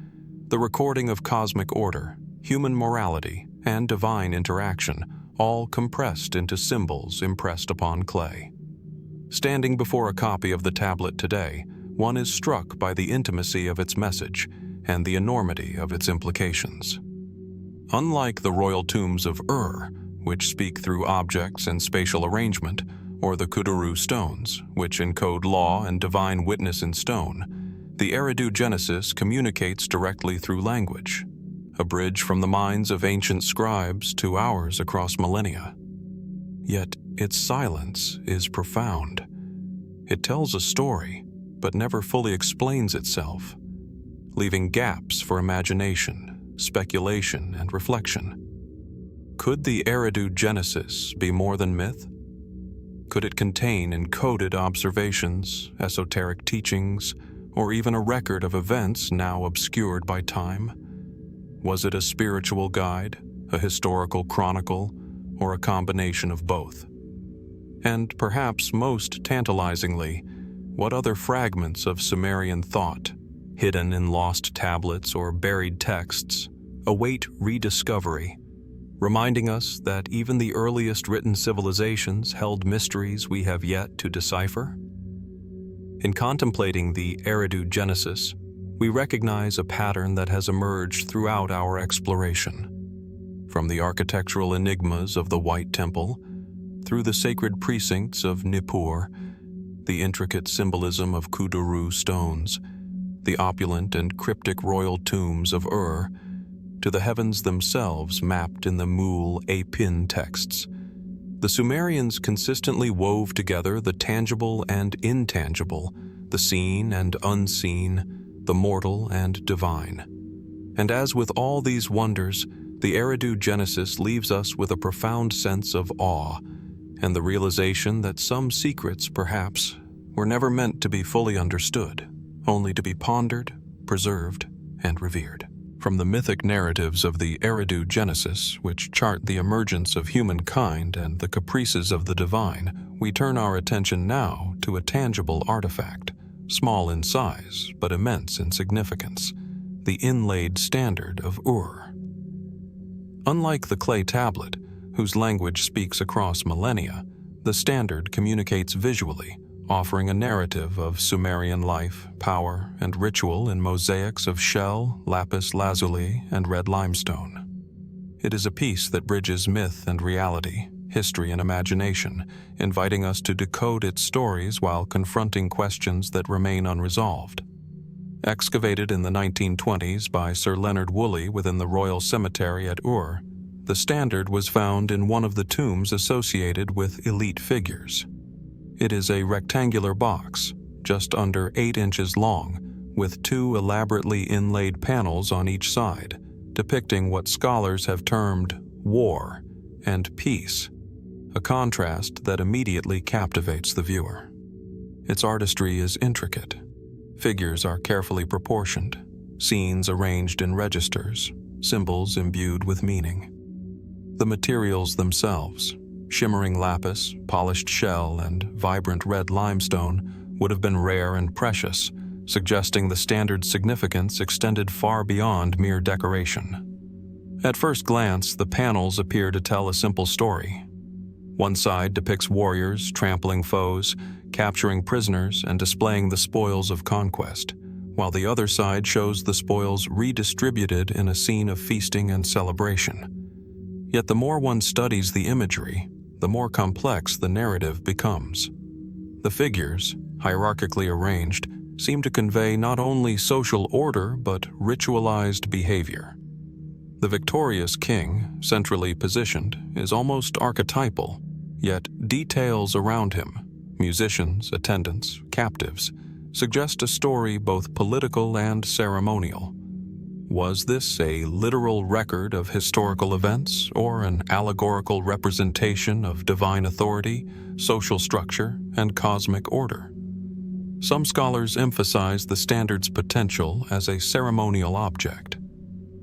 the recording of cosmic order, human morality, and divine interaction, all compressed into symbols impressed upon clay. Standing before a copy of the tablet today, one is struck by the intimacy of its message and the enormity of its implications. Unlike the royal tombs of which speak through objects and spatial arrangement, or the Kudurru stones, which encode law and divine witness in stone, the Eridu Genesis communicates directly through language, a bridge from the minds of ancient scribes to ours across millennia. Yet its silence is profound. It tells a story, but never fully explains itself, leaving gaps for imagination, speculation, and reflection. Could the Eridu Genesis be more than myth? Could it contain encoded observations, esoteric teachings, or even a record of events now obscured by time? Was it a spiritual guide, a historical chronicle, or a combination of both? And perhaps most tantalizingly, what other fragments of Sumerian thought, hidden in lost tablets or buried texts, await rediscovery, reminding us that even the earliest written civilizations held mysteries we have yet to decipher? In contemplating the Eridu Genesis, we recognize a pattern that has emerged throughout our exploration. From the architectural enigmas of the White Temple, through the sacred precincts of Nippur, the intricate symbolism of Kudurru stones, the opulent and cryptic royal tombs of to the heavens themselves mapped in the MUL.APIN texts, the Sumerians consistently wove together the tangible and intangible, the seen and unseen, the mortal and divine. And as with all these wonders, the Eridu Genesis leaves us with a profound sense of awe and the realization that some secrets, perhaps, were never meant to be fully understood, only to be pondered, preserved, and revered. From the mythic narratives of the Eridu Genesis, which chart the emergence of humankind and the caprices of the divine, we turn our attention now to a tangible artifact, small in size but immense in significance, the Inlaid standard of Ur. Unlike the clay tablet, whose language speaks across millennia, the standard communicates visually, offering a narrative of Sumerian life, power, and ritual in mosaics of shell, lapis lazuli, and red limestone. It is a piece that bridges myth and reality, history and imagination, inviting us to decode its stories while confronting questions that remain unresolved. Excavated in the 1920s by Sir Leonard Woolley within the Royal Cemetery at Ur, the standard was found in one of the tombs associated with elite figures. It is a rectangular box, just under 8 inches long, with 2 elaborately inlaid panels on each side, depicting what scholars have termed war and peace, a contrast that immediately captivates the viewer. Its artistry is intricate. Figures are carefully proportioned, scenes arranged in registers, symbols imbued with meaning. The materials themselves, shimmering lapis, polished shell, and vibrant red limestone, would have been rare and precious, suggesting the standard's significance extended far beyond mere decoration. At first glance, the panels appear to tell a simple story. One side depicts warriors trampling foes, capturing prisoners, and displaying the spoils of conquest, while the other side shows the spoils redistributed in a scene of feasting and celebration. Yet the more one studies the imagery, the more complex the narrative becomes. The figures, hierarchically arranged, seem to convey not only social order but ritualized behavior. The victorious king, centrally positioned, is almost archetypal, yet details around him, musicians, attendants, captives, suggest a story both political and ceremonial. Was this a literal record of historical events or an allegorical representation of divine authority, social structure, and cosmic order? Some scholars emphasize the standard's potential as a ceremonial object.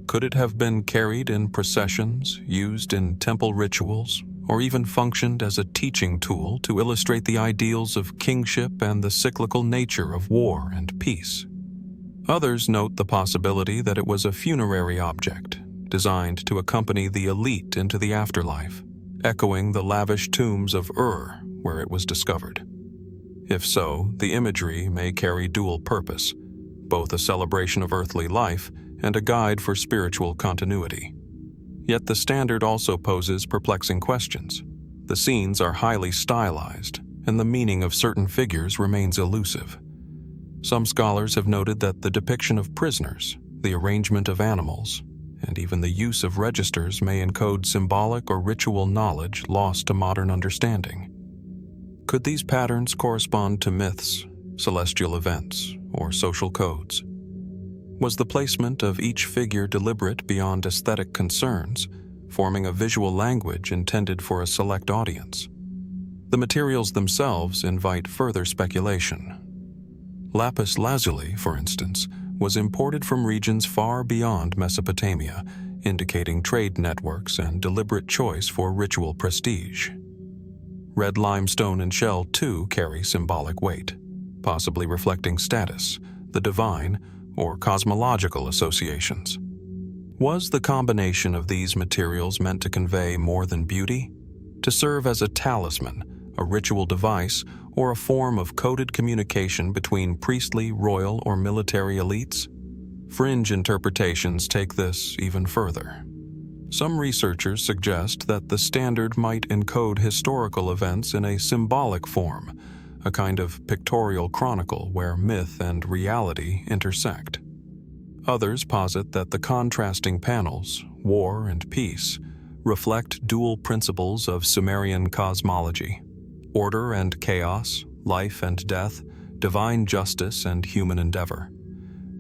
Could it have been carried in processions, used in temple rituals, or even functioned as a teaching tool to illustrate the ideals of kingship and the cyclical nature of war and peace? Others note the possibility that it was a funerary object, designed to accompany the elite into the afterlife, echoing the lavish tombs of Ur, where it was discovered. If so, the imagery may carry dual purpose, both a celebration of earthly life and a guide for spiritual continuity. Yet the standard also poses perplexing questions. The scenes are highly stylized, and the meaning of certain figures remains elusive. Some scholars have noted that the depiction of prisoners, the arrangement of animals, and even the use of registers may encode symbolic or ritual knowledge lost to modern understanding. Could these patterns correspond to myths, celestial events, or social codes? Was the placement of each figure deliberate beyond aesthetic concerns, forming a visual language intended for a select audience? The materials themselves invite further speculation. Lapis lazuli, for instance, was imported from regions far beyond Mesopotamia, indicating trade networks and deliberate choice for ritual prestige. Red limestone and shell, too, carry symbolic weight, possibly reflecting status, the divine, or cosmological associations. Was the combination of these materials meant to convey more than beauty? To serve as a talisman, a ritual device, or a form of coded communication between priestly, royal, or military elites? Fringe interpretations take this even further. Some researchers suggest that the standard might encode historical events in a symbolic form, a kind of pictorial chronicle where myth and reality intersect. Others posit that the contrasting panels, war and peace, reflect dual principles of Sumerian cosmology: order and chaos, life and death, divine justice and human endeavor.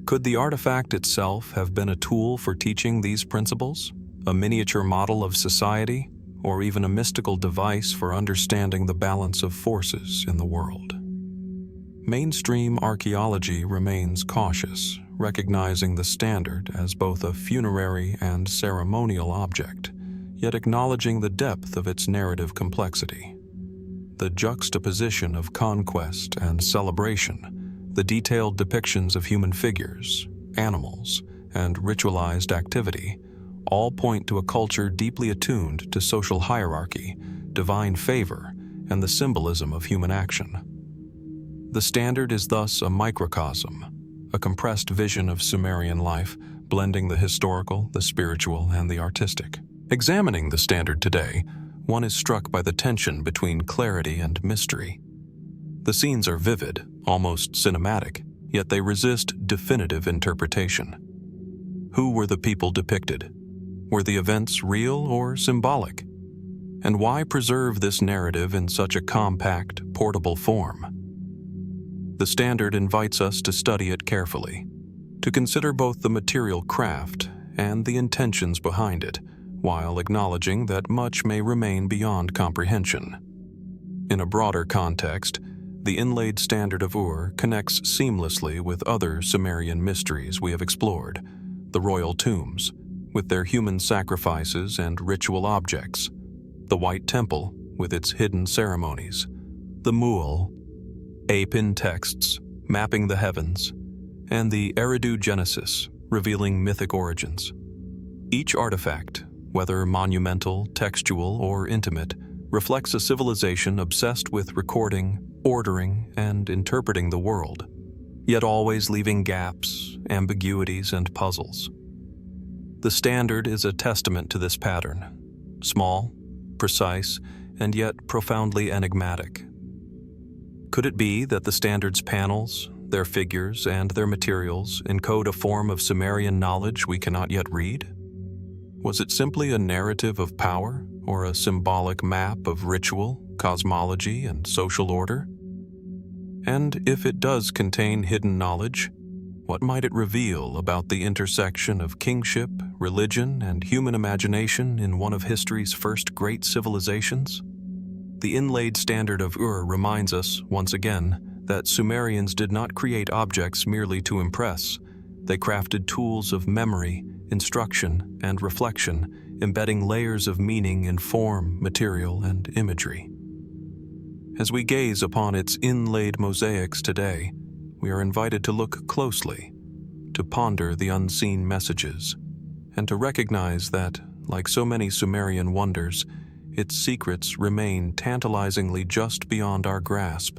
Could the artifact itself have been a tool for teaching these principles, a miniature model of society, or even a mystical device for understanding the balance of forces in the world? Mainstream archaeology remains cautious, recognizing the standard as both a funerary and ceremonial object, yet acknowledging the depth of its narrative complexity. The juxtaposition of conquest and celebration, the detailed depictions of human figures, animals, and ritualized activity all point to a culture deeply attuned to social hierarchy, divine favor, and the symbolism of human action. The standard is thus a microcosm, a compressed vision of Sumerian life, blending the historical, the spiritual, and the artistic. Examining the standard today, one is struck by the tension between clarity and mystery. The scenes are vivid, almost cinematic, yet they resist definitive interpretation. Who were the people depicted? Were the events real or symbolic? And why preserve this narrative in such a compact, portable form? The standard invites us to study it carefully, to consider both the material craft and the intentions behind it, while acknowledging that much may remain beyond comprehension. In a broader context, the Inlaid standard of Ur connects seamlessly with other Sumerian mysteries we have explored: the royal tombs, with their human sacrifices and ritual objects, the White Temple with its hidden ceremonies, the MUL.APIN texts mapping the heavens, and the Eridu Genesis revealing mythic origins. Each artifact, whether monumental, textual, or intimate, reflects a civilization obsessed with recording, ordering, and interpreting the world, yet always leaving gaps, ambiguities, and puzzles. The standard is a testament to this pattern: small, precise, and yet profoundly enigmatic. Could it be that the standard's panels, their figures, and their materials encode a form of Sumerian knowledge we cannot yet read? Was it simply a narrative of power, or a symbolic map of ritual, cosmology, and social order? And if it does contain hidden knowledge, what might it reveal about the intersection of kingship, religion, and human imagination in one of history's first great civilizations? The Inlaid standard of Ur reminds us, once again, that Sumerians did not create objects merely to impress. They crafted tools of memory, instruction, and reflection, embedding layers of meaning in form, material, and imagery. As we gaze upon its inlaid mosaics today, we are invited to look closely, to ponder the unseen messages, and to recognize that, like so many Sumerian wonders, its secrets remain tantalizingly just beyond our grasp,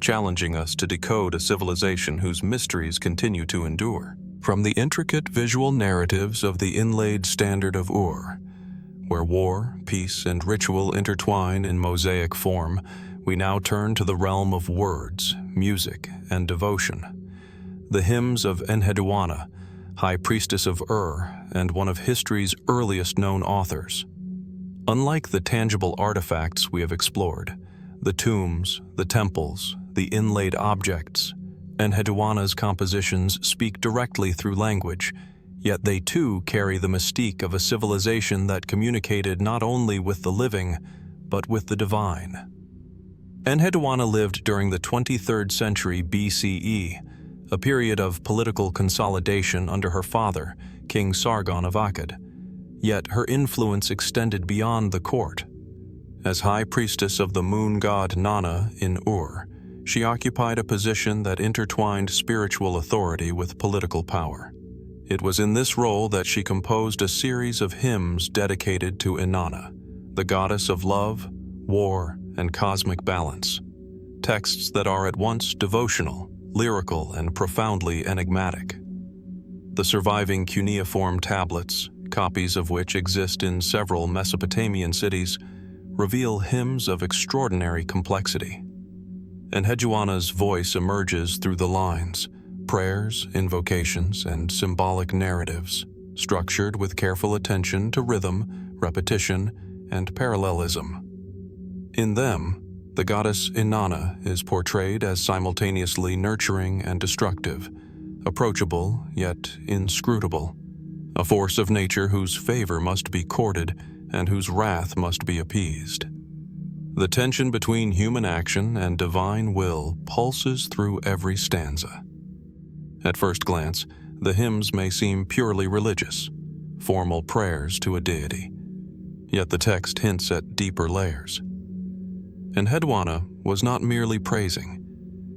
challenging us to decode a civilization whose mysteries continue to endure. From the intricate visual narratives of the Inlaid standard of Ur, where war, peace, and ritual intertwine in mosaic form, we now turn to the realm of words, music, and devotion. The hymns of Enheduanna, high priestess of Ur and one of history's earliest known authors. Unlike the tangible artifacts we have explored, the tombs, the temples, the inlaid objects, Enheduanna's compositions speak directly through language, yet they too carry the mystique of a civilization that communicated not only with the living, but with the divine. Enheduanna lived during the 23rd century BCE, a period of political consolidation under her father, King Sargon of Akkad. Yet her influence extended beyond the court. As high priestess of the moon god Nanna in Ur, she occupied a position that intertwined spiritual authority with political power. It was in this role that she composed a series of hymns dedicated to Inanna, the goddess of love, war, and cosmic balance. Texts that are at once devotional, lyrical, and profoundly enigmatic. The surviving cuneiform tablets, copies of which exist in several Mesopotamian cities, reveal hymns of extraordinary complexity. Enheduanna's voice emerges through the lines, prayers, invocations, and symbolic narratives, structured with careful attention to rhythm, repetition, and parallelism. In them, the goddess Inanna is portrayed as simultaneously nurturing and destructive, approachable yet inscrutable, a force of nature whose favor must be courted and whose wrath must be appeased. The tension between human action and divine will pulses through every stanza. At first glance, the hymns may seem purely religious, formal prayers to a deity, yet the text hints at deeper layers. Enheduanna was not merely praising.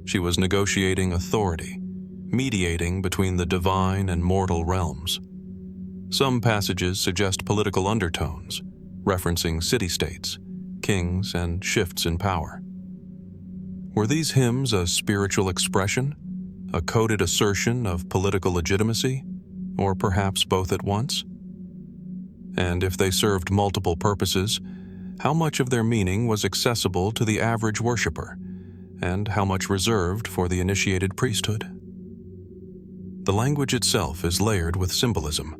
She was negotiating authority, mediating between the divine and mortal realms. Some passages suggest political undertones, referencing city-states, kings, and shifts in power. Were these hymns a spiritual expression, a coded assertion of political legitimacy, or perhaps both at once? And if they served multiple purposes, how much of their meaning was accessible to the average worshiper, and how much reserved for the initiated priesthood? The language itself is layered with symbolism.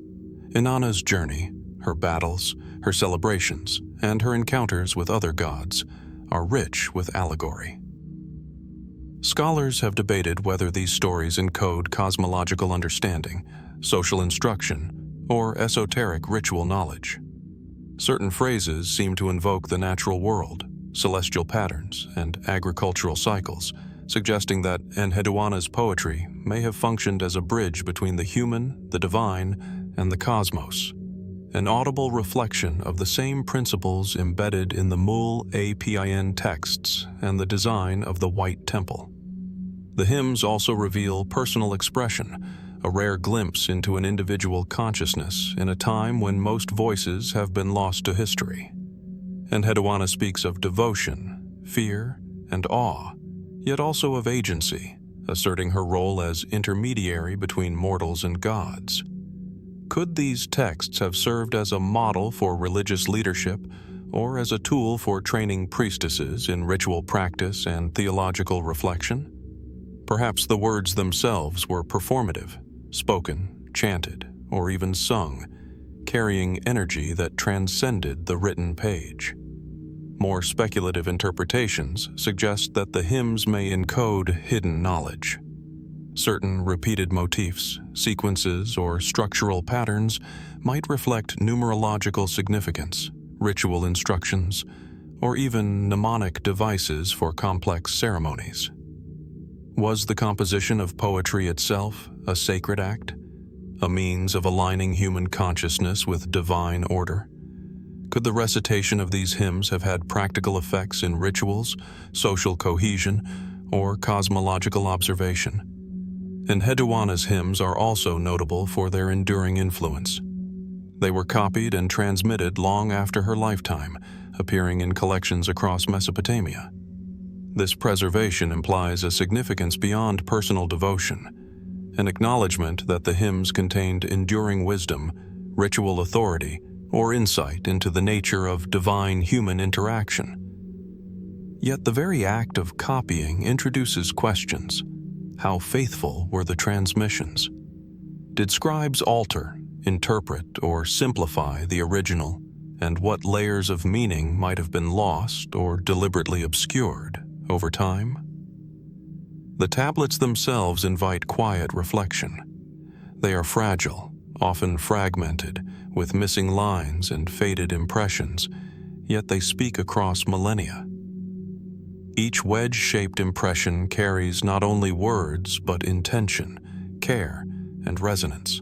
Inanna's journey, her battles, her celebrations, and her encounters with other gods are rich with allegory. Scholars have debated whether these stories encode cosmological understanding, social instruction, or esoteric ritual knowledge. Certain phrases seem to invoke the natural world, celestial patterns, and agricultural cycles, suggesting that Enheduanna's poetry may have functioned as a bridge between the human, the divine, and the cosmos, an audible reflection of the same principles embedded in the MUL.APIN texts and the design of the White Temple. The hymns also reveal personal expression, a rare glimpse into an individual consciousness in a time when most voices have been lost to history. Enheduanna speaks of devotion, fear, and awe, yet also of agency, asserting her role as intermediary between mortals and gods. Could these texts have served as a model for religious leadership or as a tool for training priestesses in ritual practice and theological reflection? Perhaps the words themselves were performative, spoken, chanted, or even sung, carrying energy that transcended the written page. More speculative interpretations suggest that the hymns may encode hidden knowledge. Certain repeated motifs, sequences, or structural patterns might reflect numerological significance, ritual instructions, or even mnemonic devices for complex ceremonies. Was the composition of poetry itself a sacred act, a means of aligning human consciousness with divine order? Could the recitation of these hymns have had practical effects in rituals, social cohesion, or cosmological observation? Enheduanna's hymns are also notable for their enduring influence. They were copied and transmitted long after her lifetime, appearing in collections across Mesopotamia. This preservation implies a significance beyond personal devotion, an acknowledgement that the hymns contained enduring wisdom, ritual authority, or insight into the nature of divine-human interaction. Yet the very act of copying introduces questions. How faithful were the transmissions? Did scribes alter, interpret, or simplify the original, and what layers of meaning might have been lost or deliberately obscured over time? The tablets themselves invite quiet reflection. They are fragile, often fragmented, with missing lines and faded impressions, yet they speak across millennia. Each wedge-shaped impression carries not only words, but intention, care, and resonance.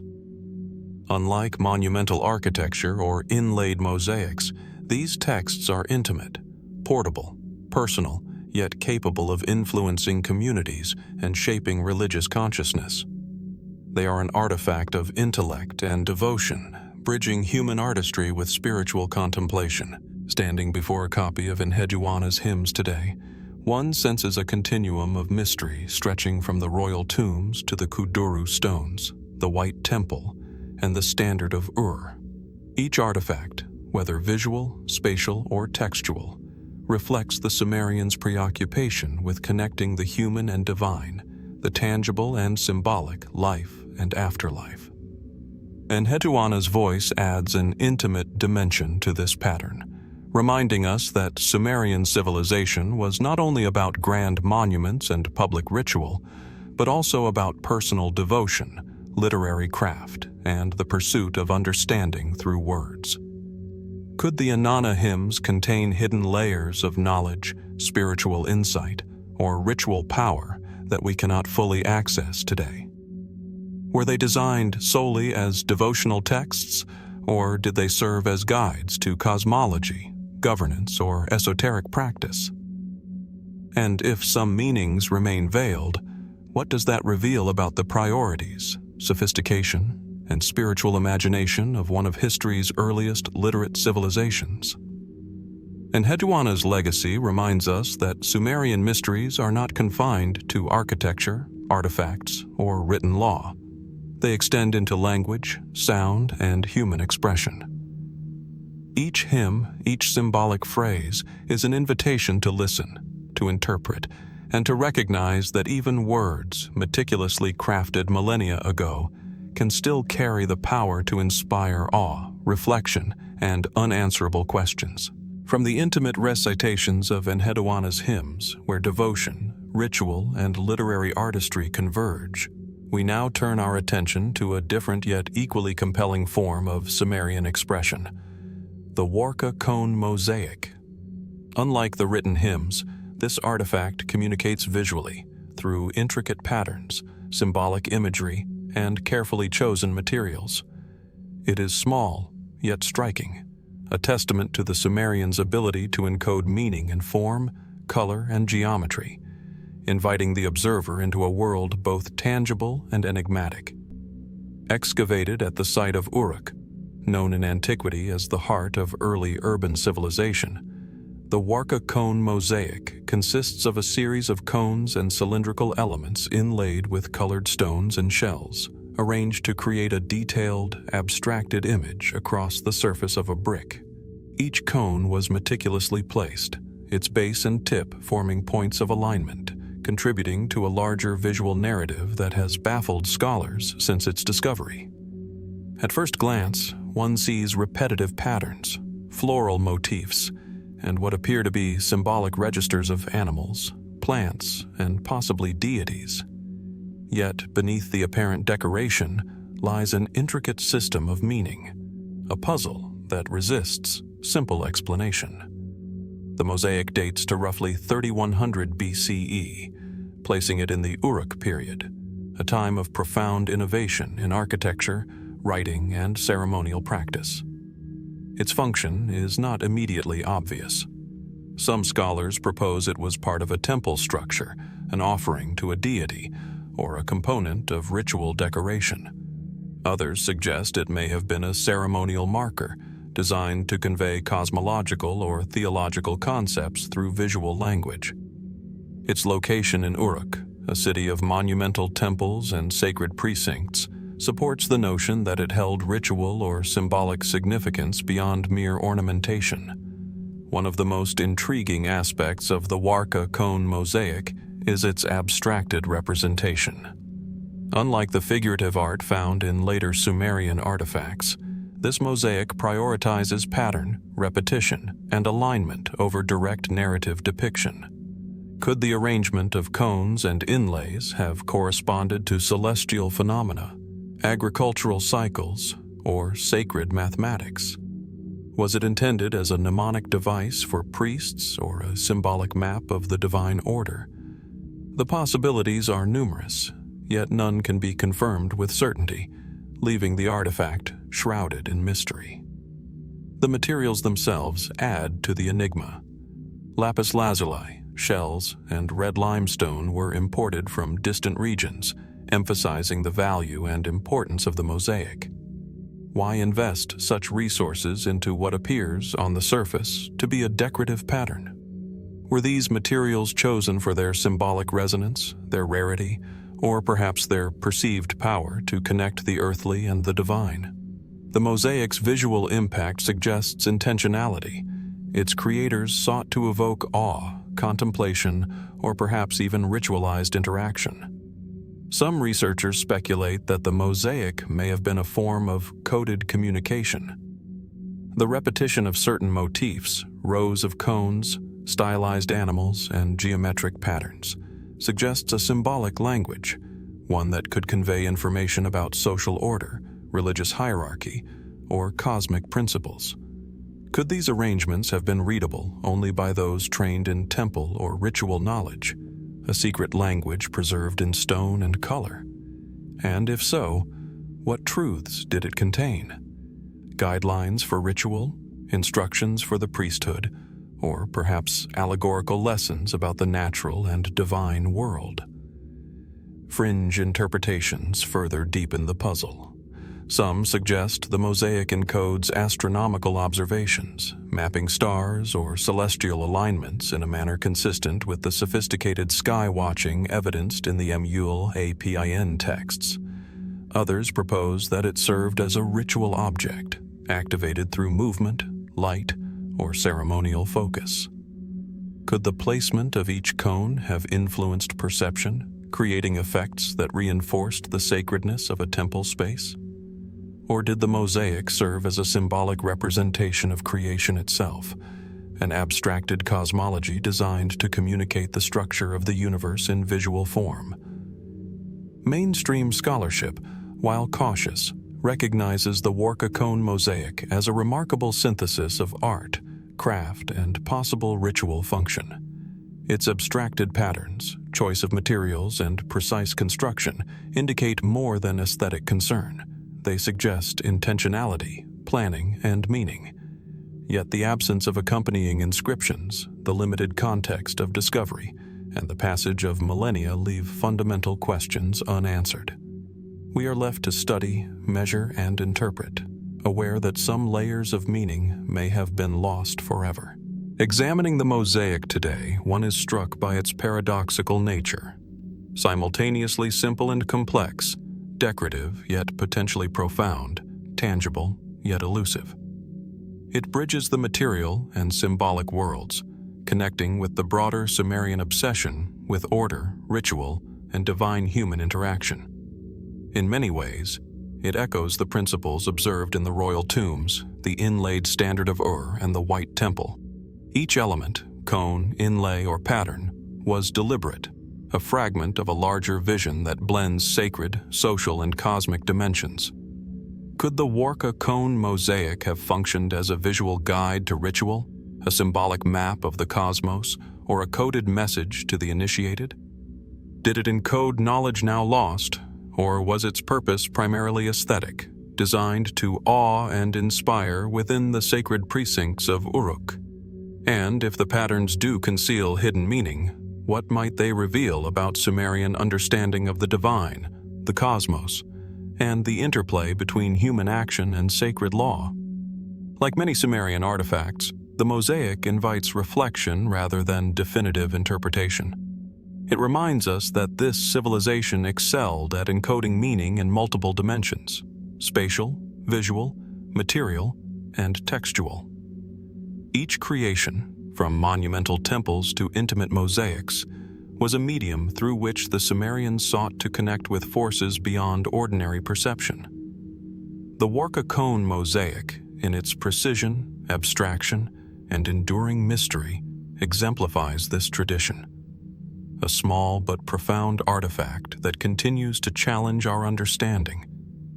Unlike monumental architecture or inlaid mosaics, these texts are intimate, portable, personal, yet capable of influencing communities and shaping religious consciousness. They are an artifact of intellect and devotion, bridging human artistry with spiritual contemplation. Standing before a copy of Enheduanna's hymns today, one senses a continuum of mystery stretching from the royal tombs to the Kudurru stones, the White Temple, and the Standard of Uruk. Each artifact, whether visual, spatial, or textual, reflects the Sumerians' preoccupation with connecting the human and divine, the tangible and symbolic, life and afterlife. Enheduanna's voice adds an intimate dimension to this pattern, reminding us that Sumerian civilization was not only about grand monuments and public ritual, but also about personal devotion, literary craft, and the pursuit of understanding through words. Could the Inanna hymns contain hidden layers of knowledge, spiritual insight, or ritual power that we cannot fully access today? Were they designed solely as devotional texts, or did they serve as guides to cosmology, governance, or esoteric practice? And if some meanings remain veiled, what does that reveal about the priorities, sophistication, and spiritual imagination of one of history's earliest literate civilizations? Enheduanna's legacy reminds us that Sumerian mysteries are not confined to architecture, artifacts, or written law. They extend into language, sound, and human expression. Each hymn, each symbolic phrase, is an invitation to listen, to interpret, and to recognize that even words meticulously crafted millennia ago can still carry the power to inspire awe, reflection, and unanswerable questions. From the intimate recitations of Enheduanna's hymns, where devotion, ritual, and literary artistry converge, we now turn our attention to a different yet equally compelling form of Sumerian expression: the Warka cone mosaic. Unlike the written hymns, this artifact communicates visually through intricate patterns, symbolic imagery, and carefully chosen materials. It is small, yet striking, a testament to the Sumerians' ability to encode meaning in form, color, and geometry, inviting the observer into a world both tangible and enigmatic. Excavated at the site of Uruk, known in antiquity as the heart of early urban civilization, the Warka cone mosaic consists of a series of cones and cylindrical elements inlaid with colored stones and shells, arranged to create a detailed, abstracted image across the surface of a brick. Each cone was meticulously placed, its base and tip forming points of alignment, contributing to a larger visual narrative that has baffled scholars since its discovery. At first glance, one sees repetitive patterns, floral motifs, and what appear to be symbolic registers of animals, plants, and possibly deities. Yet, beneath the apparent decoration lies an intricate system of meaning, a puzzle that resists simple explanation. The mosaic dates to roughly 3100 BCE, placing it in the Uruk period, a time of profound innovation in architecture, writing, and ceremonial practice. Its function is not immediately obvious. Some scholars propose it was part of a temple structure, an offering to a deity, or a component of ritual decoration. Others suggest it may have been a ceremonial marker, designed to convey cosmological or theological concepts through visual language. Its location in Uruk, a city of monumental temples and sacred precincts, supports the notion that it held ritual or symbolic significance beyond mere ornamentation. One of the most intriguing aspects of the Warka cone mosaic is its abstracted representation. Unlike the figurative art found in later Sumerian artifacts, this mosaic prioritizes pattern, repetition, and alignment over direct narrative depiction. Could the arrangement of cones and inlays have corresponded to celestial phenomena, agricultural cycles, or sacred mathematics? Was it intended as a mnemonic device for priests or a symbolic map of the divine order? The possibilities are numerous, yet none can be confirmed with certainty, leaving the artifact shrouded in mystery. The materials themselves add to the enigma. Lapis lazuli, shells, and red limestone were imported from distant regions, emphasizing the value and importance of the mosaic. Why invest such resources into what appears, on the surface, to be a decorative pattern? Were these materials chosen for their symbolic resonance, their rarity, or perhaps their perceived power to connect the earthly and the divine? The mosaic's visual impact suggests intentionality. Its creators sought to evoke awe, contemplation, or perhaps even ritualized interaction. Some researchers speculate that the mosaic may have been a form of coded communication. The repetition of certain motifs, rows of cones, stylized animals, and geometric patterns, suggests a symbolic language, one that could convey information about social order, religious hierarchy, or cosmic principles. Could these arrangements have been readable only by those trained in temple or ritual knowledge, a secret language preserved in stone and color? And if so, what truths did it contain? Guidelines for ritual, instructions for the priesthood, or perhaps allegorical lessons about the natural and divine world? Fringe interpretations further deepen the puzzle. Some suggest the Mosaic encodes astronomical observations, mapping stars or celestial alignments in a manner consistent with the sophisticated sky-watching evidenced in the MUL.APIN texts. Others propose that it served as a ritual object, activated through movement, light, or ceremonial focus. Could the placement of each cone have influenced perception, creating effects that reinforced the sacredness of a temple space? Or did the mosaic serve as a symbolic representation of creation itself, an abstracted cosmology designed to communicate the structure of the universe in visual form? Mainstream scholarship, while cautious, recognizes the Warka cone mosaic as a remarkable synthesis of art, craft, and possible ritual function. Its abstracted patterns, choice of materials, and precise construction indicate more than aesthetic concern. They suggest intentionality, planning, and meaning. Yet the absence of accompanying inscriptions, the limited context of discovery, and the passage of millennia leave fundamental questions unanswered. We are left to study, measure, and interpret, aware that some layers of meaning may have been lost forever. Examining the mosaic today, one is struck by its paradoxical nature. Simultaneously simple and complex, decorative yet potentially profound, tangible yet elusive. It bridges the material and symbolic worlds, connecting with the broader Sumerian obsession with order, ritual, and divine human interaction. In many ways, it echoes the principles observed in the royal tombs, the inlaid standard of and the White Temple. Each element, cone, inlay, or pattern, was deliberate, a fragment of a larger vision that blends sacred, social, and cosmic dimensions. Could the Warka cone mosaic have functioned as a visual guide to ritual, a symbolic map of the cosmos, or a coded message to the initiated? Did it encode knowledge now lost, or was its purpose primarily aesthetic, designed to awe and inspire within the sacred precincts of Uruk? And if the patterns do conceal hidden meaning, what might they reveal about Sumerian understanding of the divine, the cosmos, and the interplay between human action and sacred law? Like many Sumerian artifacts, the mosaic invites reflection rather than definitive interpretation. It reminds us that this civilization excelled at encoding meaning in multiple dimensions: spatial, visual, material, and textual. Each creation, from monumental temples to intimate mosaics, was a medium through which the Sumerians sought to connect with forces beyond ordinary perception. The Warka cone mosaic, in its precision, abstraction, and enduring mystery, exemplifies this tradition. A small but profound artifact that continues to challenge our understanding,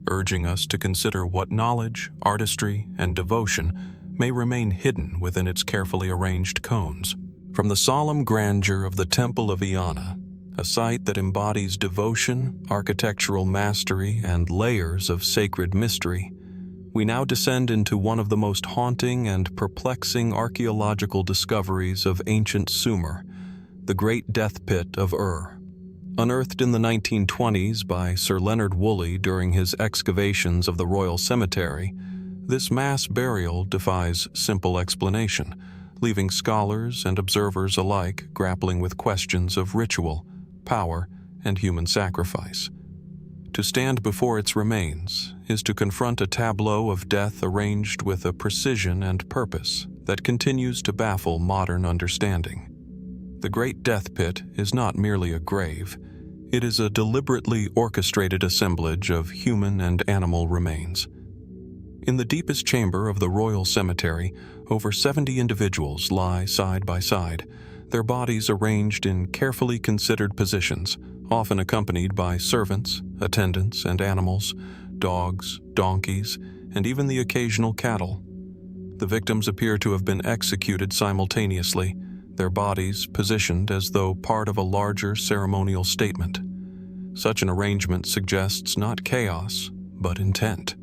urging us to consider what knowledge, artistry, and devotion may remain hidden within its carefully arranged cones. From the solemn grandeur of the Temple of Inanna, a site that embodies devotion, architectural mastery, and layers of sacred mystery, we now descend into one of the most haunting and perplexing archaeological discoveries of ancient Sumer, the Great Death Pit of Unearthed in the 1920s by Sir Leonard Woolley during his excavations of the Royal Cemetery, this mass burial defies simple explanation, leaving scholars and observers alike grappling with questions of ritual, power, and human sacrifice. To stand before its remains is to confront a tableau of death arranged with a precision and purpose that continues to baffle modern understanding. The Great Death Pit is not merely a grave, it is a deliberately orchestrated assemblage of human and animal remains. In the deepest chamber of the Royal Cemetery, over 70 individuals lie side by side, their bodies arranged in carefully considered positions, often accompanied by servants, attendants, and animals, dogs, donkeys, and even the occasional cattle. The victims appear to have been executed simultaneously, their bodies positioned as though part of a larger ceremonial statement. Such an arrangement suggests not chaos, but intent,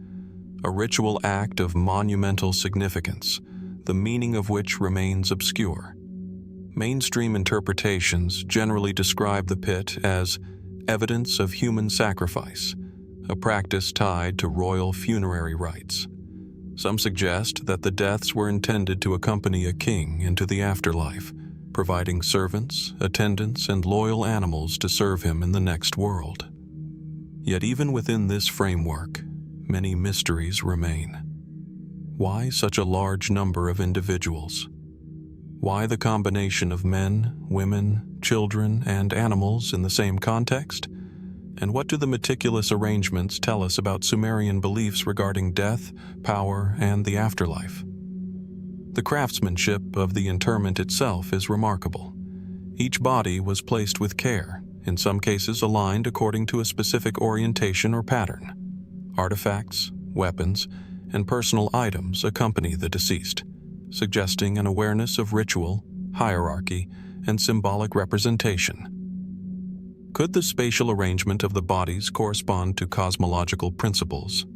a ritual act of monumental significance, the meaning of which remains obscure. Mainstream interpretations generally describe the pit as evidence of human sacrifice, a practice tied to royal funerary rites. Some suggest that the deaths were intended to accompany a king into the afterlife, providing servants, attendants, and loyal animals to serve him in the next world. Yet even within this framework, many mysteries remain. Why such a large number of individuals? Why the combination of men, women, children, and animals in the same context? And what do the meticulous arrangements tell us about Sumerian beliefs regarding death, power, and the afterlife? The craftsmanship of the interment itself is remarkable. Each body was placed with care, in some cases aligned according to a specific orientation or pattern. Artifacts, weapons, and personal items accompany the deceased, suggesting an awareness of ritual, hierarchy, and symbolic representation. Could the spatial arrangement of the bodies correspond to cosmological principles?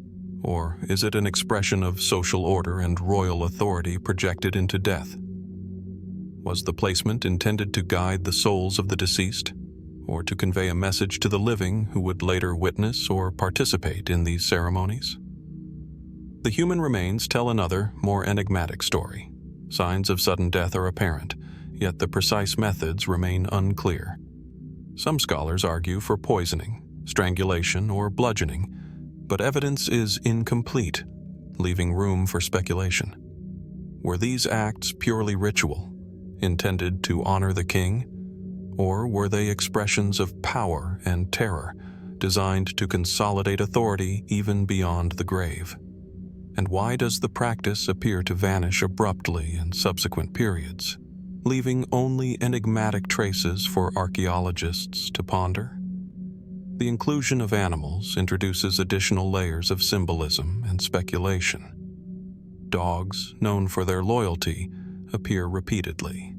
Or is it an expression of social order and royal authority projected into death? Was the placement intended to guide the souls of the deceased, or to convey a message to the living who would later witness or participate in these ceremonies? The human remains tell another, more enigmatic story. Signs of sudden death are apparent, yet the precise methods remain unclear. Some scholars argue for poisoning, strangulation, or bludgeoning, but evidence is incomplete, leaving room for speculation. Were these acts purely ritual, intended to honor the king, or were they expressions of power and terror, designed to consolidate authority even beyond the grave? And why does the practice appear to vanish abruptly in subsequent periods, leaving only enigmatic traces for archaeologists to ponder? The inclusion of animals introduces additional layers of symbolism and speculation. Dogs, known for their loyalty, appear repeatedly.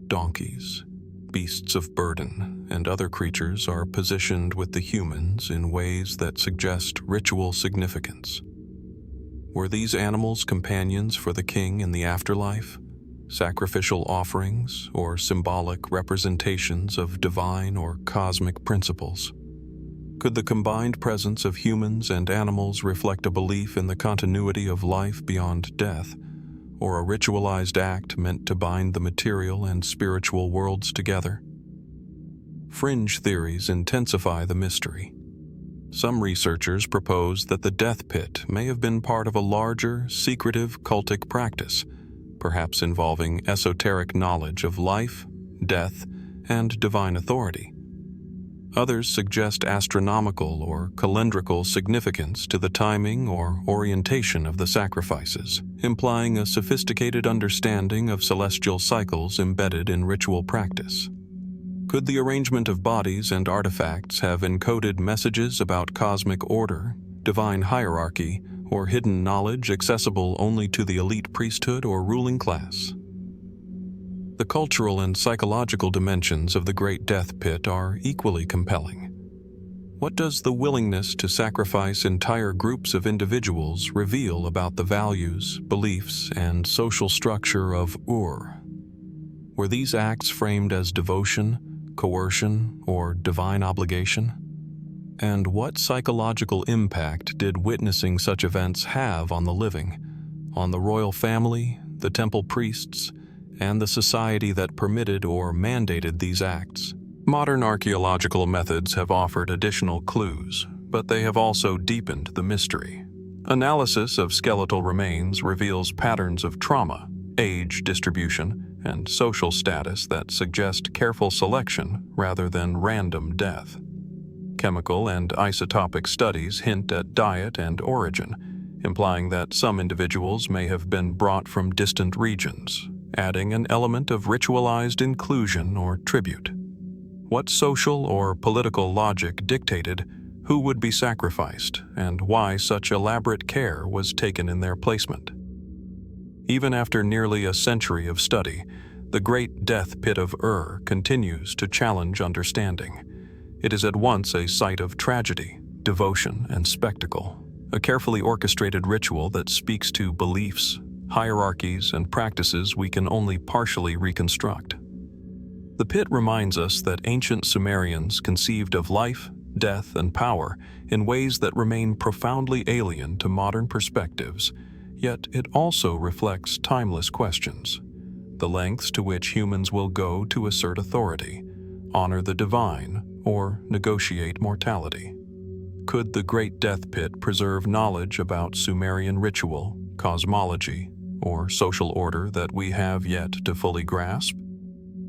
Donkeys, beasts of burden, and other creatures are positioned with the humans in ways that suggest ritual significance. Were these animals companions for the king in the afterlife, sacrificial offerings, or symbolic representations of divine or cosmic principles? Could the combined presence of humans and animals reflect a belief in the continuity of life beyond death, or a ritualized act meant to bind the material and spiritual worlds together? Fringe theories intensify the mystery. Some researchers propose that the death pit may have been part of a larger, secretive cultic practice, perhaps involving esoteric knowledge of life, death, and divine authority. Others suggest astronomical or calendrical significance to the timing or orientation of the sacrifices, implying a sophisticated understanding of celestial cycles embedded in ritual practice. Could the arrangement of bodies and artifacts have encoded messages about cosmic order, divine hierarchy, or hidden knowledge accessible only to the elite priesthood or ruling class? The cultural and psychological dimensions of the Great Death Pit are equally compelling. What does the willingness to sacrifice entire groups of individuals reveal about the values, beliefs, and social structure of Ur? Were these acts framed as devotion, coercion, or divine obligation? And what psychological impact did witnessing such events have on the living, on the royal family, the temple priests, and the society that permitted or mandated these acts? Modern archaeological methods have offered additional clues, but they have also deepened the mystery. Analysis of skeletal remains reveals patterns of trauma, age distribution, and social status that suggest careful selection rather than random death. Chemical and isotopic studies hint at diet and origin, implying that some individuals may have been brought from distant regions, adding an element of ritualized inclusion or tribute. What social or political logic dictated who would be sacrificed and why such elaborate care was taken in their placement? Even after nearly a century of study, the great death pit of continues to challenge understanding. It is at once a site of tragedy, devotion, and spectacle, a carefully orchestrated ritual that speaks to beliefs, hierarchies, and practices we can only partially reconstruct. The pit reminds us that ancient Sumerians conceived of life, death, and power in ways that remain profoundly alien to modern perspectives, yet it also reflects timeless questions: the lengths to which humans will go to assert authority, honor the divine, or negotiate mortality. Could the Great Death Pit preserve knowledge about Sumerian ritual, cosmology, or social order that we have yet to fully grasp?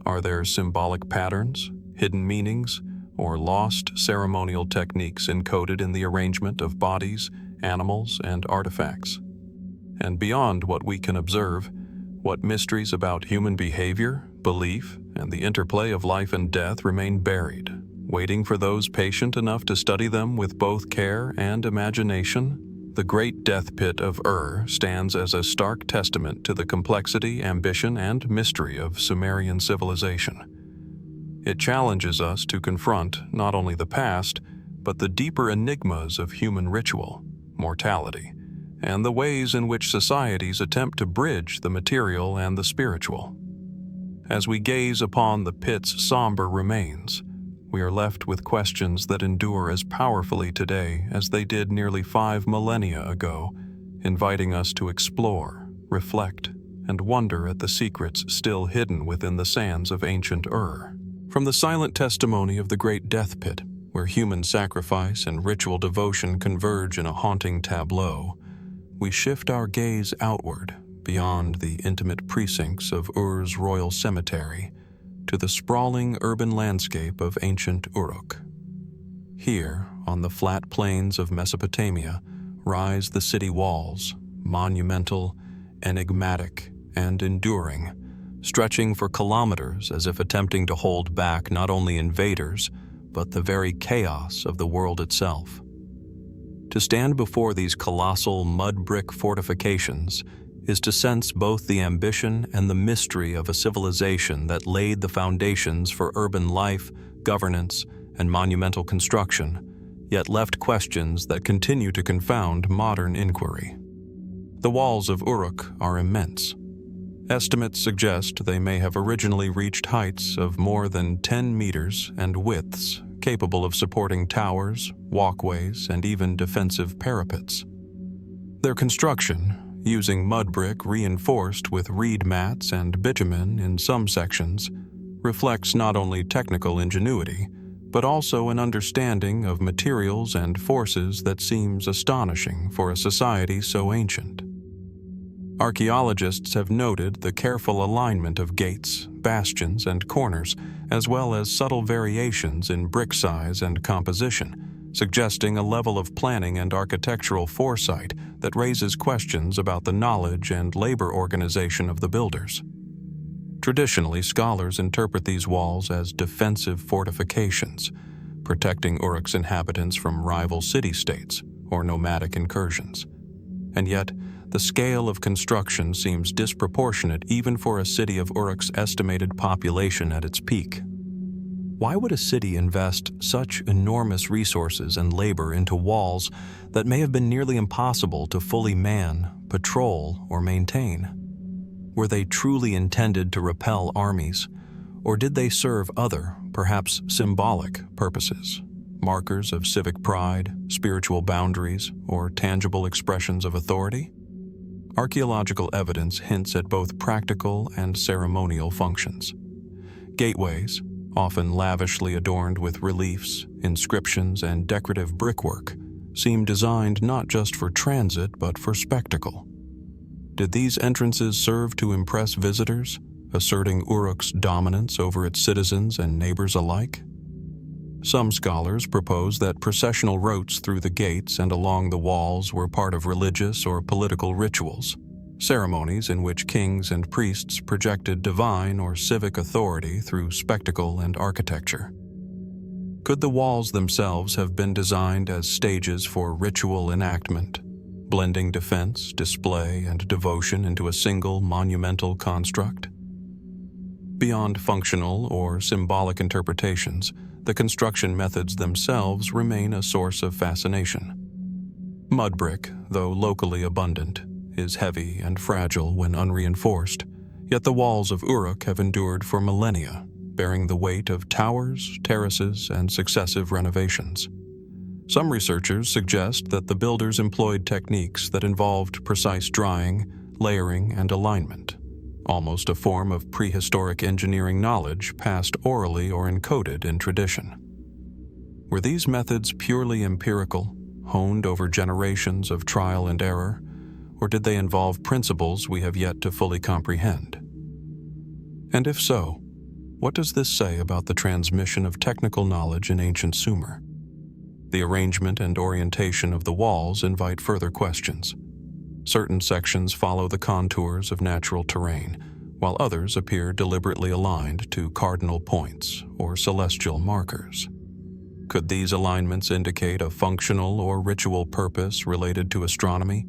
Are there symbolic patterns, hidden meanings, or lost ceremonial techniques encoded in the arrangement of bodies, animals, and artifacts? And beyond what we can observe, what mysteries about human behavior, belief, and the interplay of life and death remain buried, waiting for those patient enough to study them with both care and imagination? The Great Death Pit of stands as a stark testament to the complexity, ambition, and mystery of Sumerian civilization. It challenges us to confront not only the past, but the deeper enigmas of human ritual, mortality, and the ways in which societies attempt to bridge the material and the spiritual. As we gaze upon the pit's somber remains, we are left with questions that endure as powerfully today as they did nearly 5 millennia ago, inviting us to explore, reflect, and wonder at the secrets still hidden within the sands of ancient From the silent testimony of the Great Death Pit, where human sacrifice and ritual devotion converge in a haunting tableau, we shift our gaze outward, beyond the intimate precincts of Ur's royal cemetery, to the sprawling urban landscape of ancient Uruk. Here, on the flat plains of Mesopotamia, rise the city walls, monumental, enigmatic, and enduring, stretching for kilometers as if attempting to hold back not only invaders, but the very chaos of the world itself. To stand before these colossal mud-brick fortifications is to sense both the ambition and the mystery of a civilization that laid the foundations for urban life, governance, and monumental construction, yet left questions that continue to confound modern inquiry. The walls of Uruk are immense. Estimates suggest they may have originally reached heights of more than 10 meters and widths capable of supporting towers, walkways, and even defensive parapets. Their construction, using mud brick reinforced with reed mats and bitumen in some sections, reflects not only technical ingenuity, but also an understanding of materials and forces that seems astonishing for a society so ancient. Archaeologists have noted the careful alignment of gates, bastions, and corners, as well as subtle variations in brick size and composition, suggesting a level of planning and architectural foresight that raises questions about the knowledge and labor organization of the builders. Traditionally, scholars interpret these walls as defensive fortifications, protecting Uruk's inhabitants from rival city-states or nomadic incursions. And yet, the scale of construction seems disproportionate even for a city of Uruk's estimated population at its peak. Why would a city invest such enormous resources and labor into walls that may have been nearly impossible to fully man, patrol, or maintain? Were they truly intended to repel armies, or did they serve other, perhaps symbolic, purposes? Markers of civic pride, spiritual boundaries, or tangible expressions of authority? Archaeological evidence hints at both practical and ceremonial functions. Gateways, often lavishly adorned with reliefs, inscriptions, and decorative brickwork, seem designed not just for transit but for spectacle. Did these entrances serve to impress visitors, asserting Uruk's dominance over its citizens and neighbors alike? Some scholars propose that processional routes through the gates and along the walls were part of religious or political rituals, ceremonies in which kings and priests projected divine or civic authority through spectacle and architecture. Could the walls themselves have been designed as stages for ritual enactment, blending defense, display, and devotion into a single monumental construct? Beyond functional or symbolic interpretations, the construction methods themselves remain a source of fascination. Mud brick, though locally abundant, is heavy and fragile when unreinforced, yet the walls of Uruk have endured for millennia, bearing the weight of towers, terraces, and successive renovations. Some researchers suggest that the builders employed techniques that involved precise drying, layering, and alignment, almost a form of prehistoric engineering knowledge passed orally or encoded in tradition. Were these methods purely empirical, honed over generations of trial and error, or did they involve principles we have yet to fully comprehend? And if so, what does this say about the transmission of technical knowledge in ancient Sumer? The arrangement and orientation of the walls invite further questions. Certain sections follow the contours of natural terrain, while others appear deliberately aligned to cardinal points or celestial markers. Could these alignments indicate a functional or ritual purpose related to astronomy,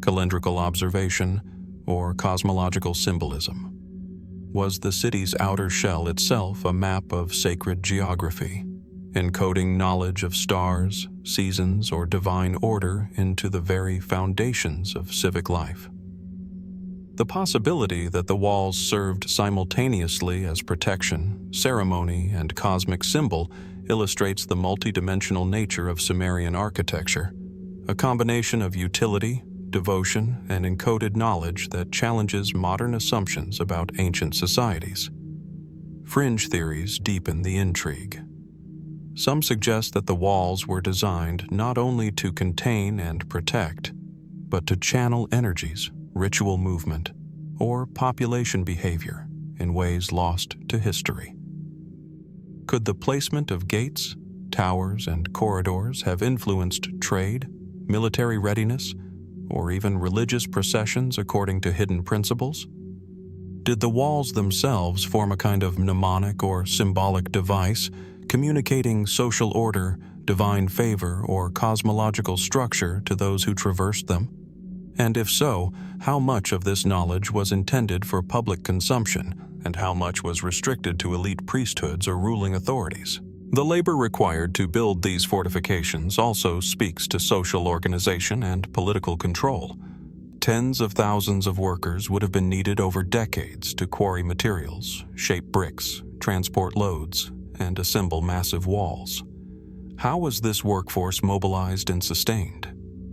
calendrical observation, or cosmological symbolism? Was the city's outer shell itself a map of sacred geography, encoding knowledge of stars, seasons, or divine order into the very foundations of civic life? The possibility that the walls served simultaneously as protection, ceremony, and cosmic symbol illustrates the multidimensional nature of Sumerian architecture, a combination of utility, devotion, and encoded knowledge that challenges modern assumptions about ancient societies. Fringe theories deepen the intrigue. Some suggest that the walls were designed not only to contain and protect, but to channel energies, ritual movement, or population behavior in ways lost to history. Could the placement of gates, towers, and corridors have influenced trade, military readiness, or even religious processions according to hidden principles? Did the walls themselves form a kind of mnemonic or symbolic device communicating social order, divine favor, or cosmological structure to those who traversed them? And if so, how much of this knowledge was intended for public consumption, and how much was restricted to elite priesthoods or ruling authorities? The labor required to build these fortifications also speaks to social organization and political control. Tens of thousands of workers would have been needed over decades to quarry materials, shape bricks, transport loads, and assemble massive walls. How was this workforce mobilized and sustained?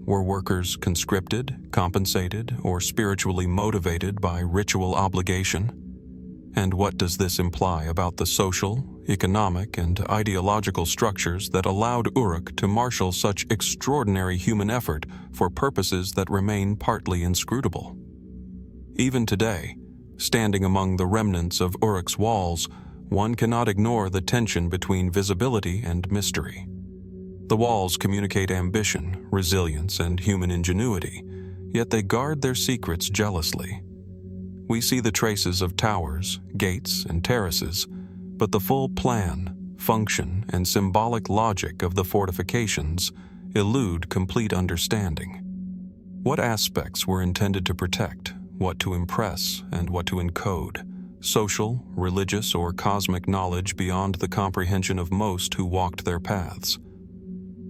Were workers conscripted, compensated, or spiritually motivated by ritual obligation? And what does this imply about the social, economic, and ideological structures that allowed Uruk to marshal such extraordinary human effort for purposes that remain partly inscrutable? Even today, standing among the remnants of Uruk's walls, one cannot ignore the tension between visibility and mystery. The walls communicate ambition, resilience, and human ingenuity, yet they guard their secrets jealously. We see the traces of towers, gates, and terraces, but the full plan, function, and symbolic logic of the fortifications elude complete understanding. What aspects were intended to protect, what to impress, and what to encode? Social, religious, or cosmic knowledge beyond the comprehension of most who walked their paths.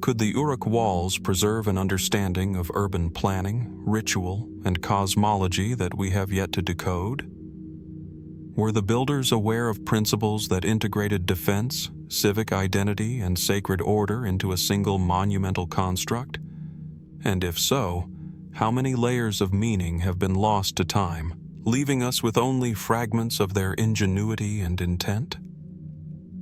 Could the Uruk walls preserve an understanding of urban planning, ritual, and cosmology that we have yet to decode? Were the builders aware of principles that integrated defense, civic identity, and sacred order into a single monumental construct? And if so, how many layers of meaning have been lost to time, leaving us with only fragments of their ingenuity and intent?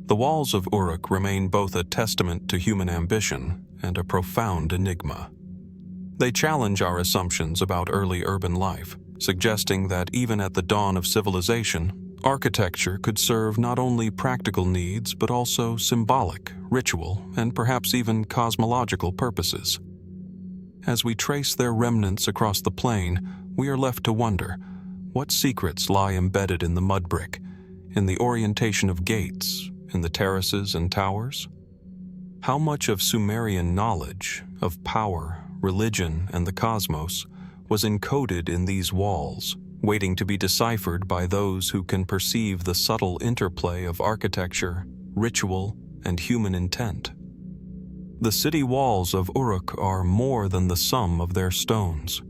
The walls of Uruk remain both a testament to human ambition and a profound enigma. They challenge our assumptions about early urban life, suggesting that even at the dawn of civilization, architecture could serve not only practical needs but also symbolic, ritual, and perhaps even cosmological purposes. As we trace their remnants across the plain, we are left to wonder, what secrets lie embedded in the mud brick, in the orientation of gates, in the terraces and towers? How much of Sumerian knowledge, of power, religion, and the cosmos was encoded in these walls, waiting to be deciphered by those who can perceive the subtle interplay of architecture, ritual, and human intent? The city walls of Uruk are more than the sum of their stones.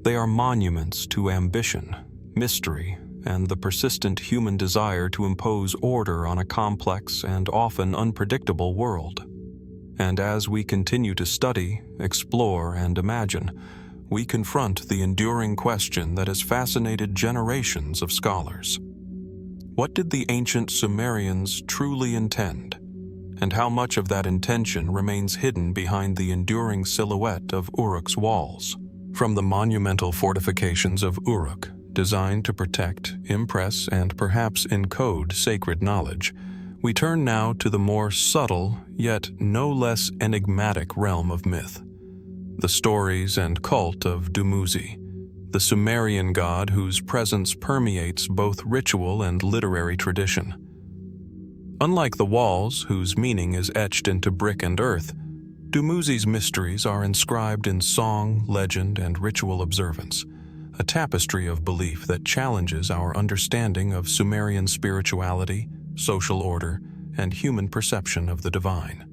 They are monuments to ambition, mystery, and the persistent human desire to impose order on a complex and often unpredictable world. And as we continue to study, explore, and imagine, we confront the enduring question that has fascinated generations of scholars. What did the ancient Sumerians truly intend? And how much of that intention remains hidden behind the enduring silhouette of Uruk's walls? From the monumental fortifications of Uruk, designed to protect, impress, and perhaps encode sacred knowledge, we turn now to the more subtle, yet no less enigmatic realm of myth. The stories and cult of Dumuzi, the Sumerian god whose presence permeates both ritual and literary tradition. Unlike the walls, whose meaning is etched into brick and earth, Dumuzi's mysteries are inscribed in song, legend, and ritual observance, a tapestry of belief that challenges our understanding of Sumerian spirituality, social order, and human perception of the divine.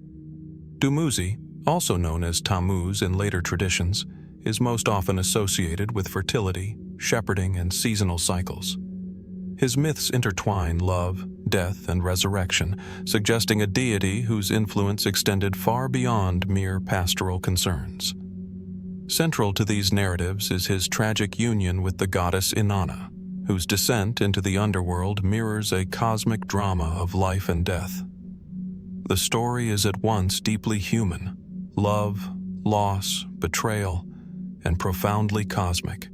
Dumuzi, also known as Tammuz in later traditions, is most often associated with fertility, shepherding, and seasonal cycles. His myths intertwine love, death, and resurrection, suggesting a deity whose influence extended far beyond mere pastoral concerns. Central to these narratives is his tragic union with the goddess Inanna, whose descent into the underworld mirrors a cosmic drama of life and death. The story is at once deeply human: love, loss, betrayal, and profoundly cosmic,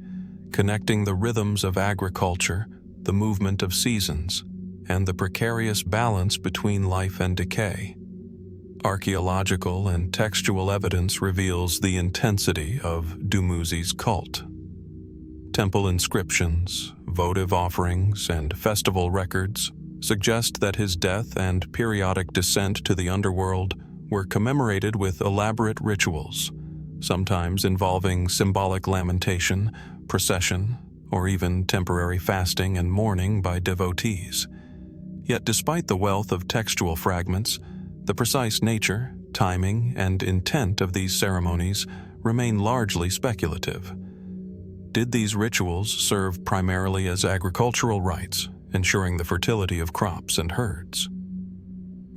connecting the rhythms of agriculture, the movement of seasons, and the precarious balance between life and decay. Archaeological and textual evidence reveals the intensity of Dumuzi's cult. Temple inscriptions, votive offerings, and festival records suggest that his death and periodic descent to the underworld were commemorated with elaborate rituals, sometimes involving symbolic lamentation, procession, or even temporary fasting and mourning by devotees. Yet despite the wealth of textual fragments, the precise nature, timing, and intent of these ceremonies remain largely speculative. Did these rituals serve primarily as agricultural rites, ensuring the fertility of crops and herds?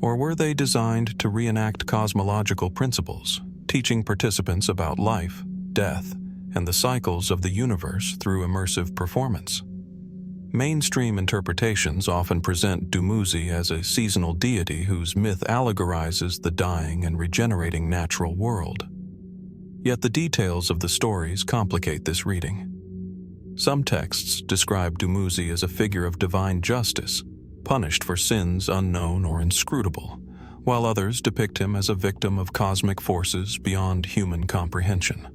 Or were they designed to reenact cosmological principles, teaching participants about life, death, and the cycles of the universe through immersive performance? Mainstream interpretations often present Dumuzi as a seasonal deity whose myth allegorizes the dying and regenerating natural world. Yet the details of the stories complicate this reading. Some texts describe Dumuzi as a figure of divine justice, punished for sins unknown or inscrutable, while others depict him as a victim of cosmic forces beyond human comprehension.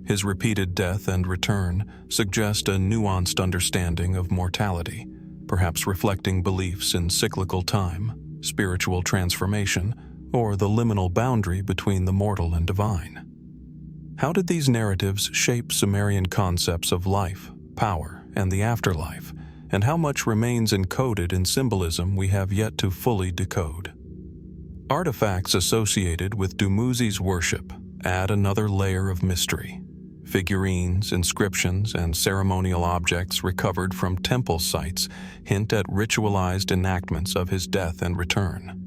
His repeated death and return suggest a nuanced understanding of mortality, perhaps reflecting beliefs in cyclical time, spiritual transformation, or the liminal boundary between the mortal and divine. How did these narratives shape Sumerian concepts of life, power, and the afterlife, and how much remains encoded in symbolism we have yet to fully decode? Artifacts associated with Dumuzi's worship add another layer of mystery. Figurines, inscriptions, and ceremonial objects recovered from temple sites hint at ritualized enactments of his death and return.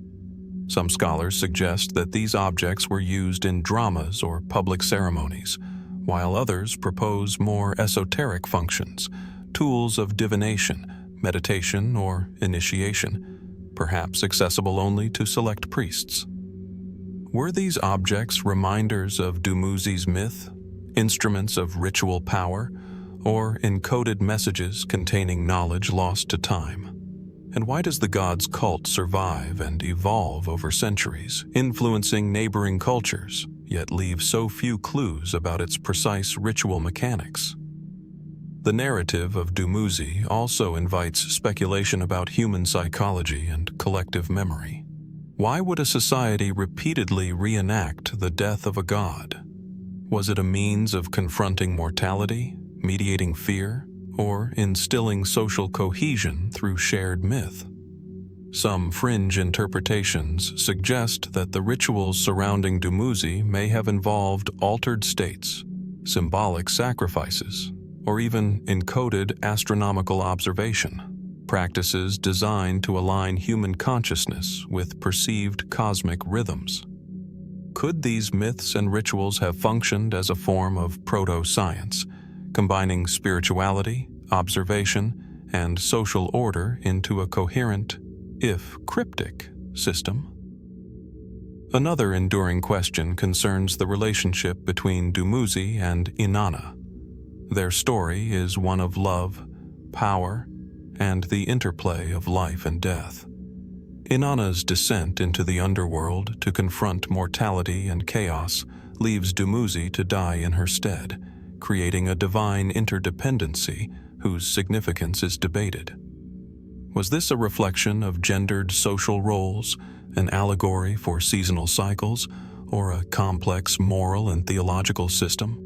Some scholars suggest that these objects were used in dramas or public ceremonies, while others propose more esoteric functions, tools of divination, meditation, or initiation, perhaps accessible only to select priests. Were these objects reminders of Dumuzi's myth, instruments of ritual power, or encoded messages containing knowledge lost to time? And why does the god's cult survive and evolve over centuries, influencing neighboring cultures, yet leave so few clues about its precise ritual mechanics? The narrative of Dumuzi also invites speculation about human psychology and collective memory. Why would a society repeatedly reenact the death of a god? Was it a means of confronting mortality, mediating fear, or instilling social cohesion through shared myth? Some fringe interpretations suggest that the rituals surrounding Dumuzi may have involved altered states, symbolic sacrifices, or even encoded astronomical observation, practices designed to align human consciousness with perceived cosmic rhythms. Could these myths and rituals have functioned as a form of proto-science, combining spirituality, observation, and social order into a coherent, if cryptic, system? Another enduring question concerns the relationship between Dumuzi and Inanna. Their story is one of love, power, and the interplay of life and death. Inanna's descent into the underworld to confront mortality and chaos leaves Dumuzi to die in her stead, creating a divine interdependency whose significance is debated. Was this a reflection of gendered social roles, an allegory for seasonal cycles, or a complex moral and theological system?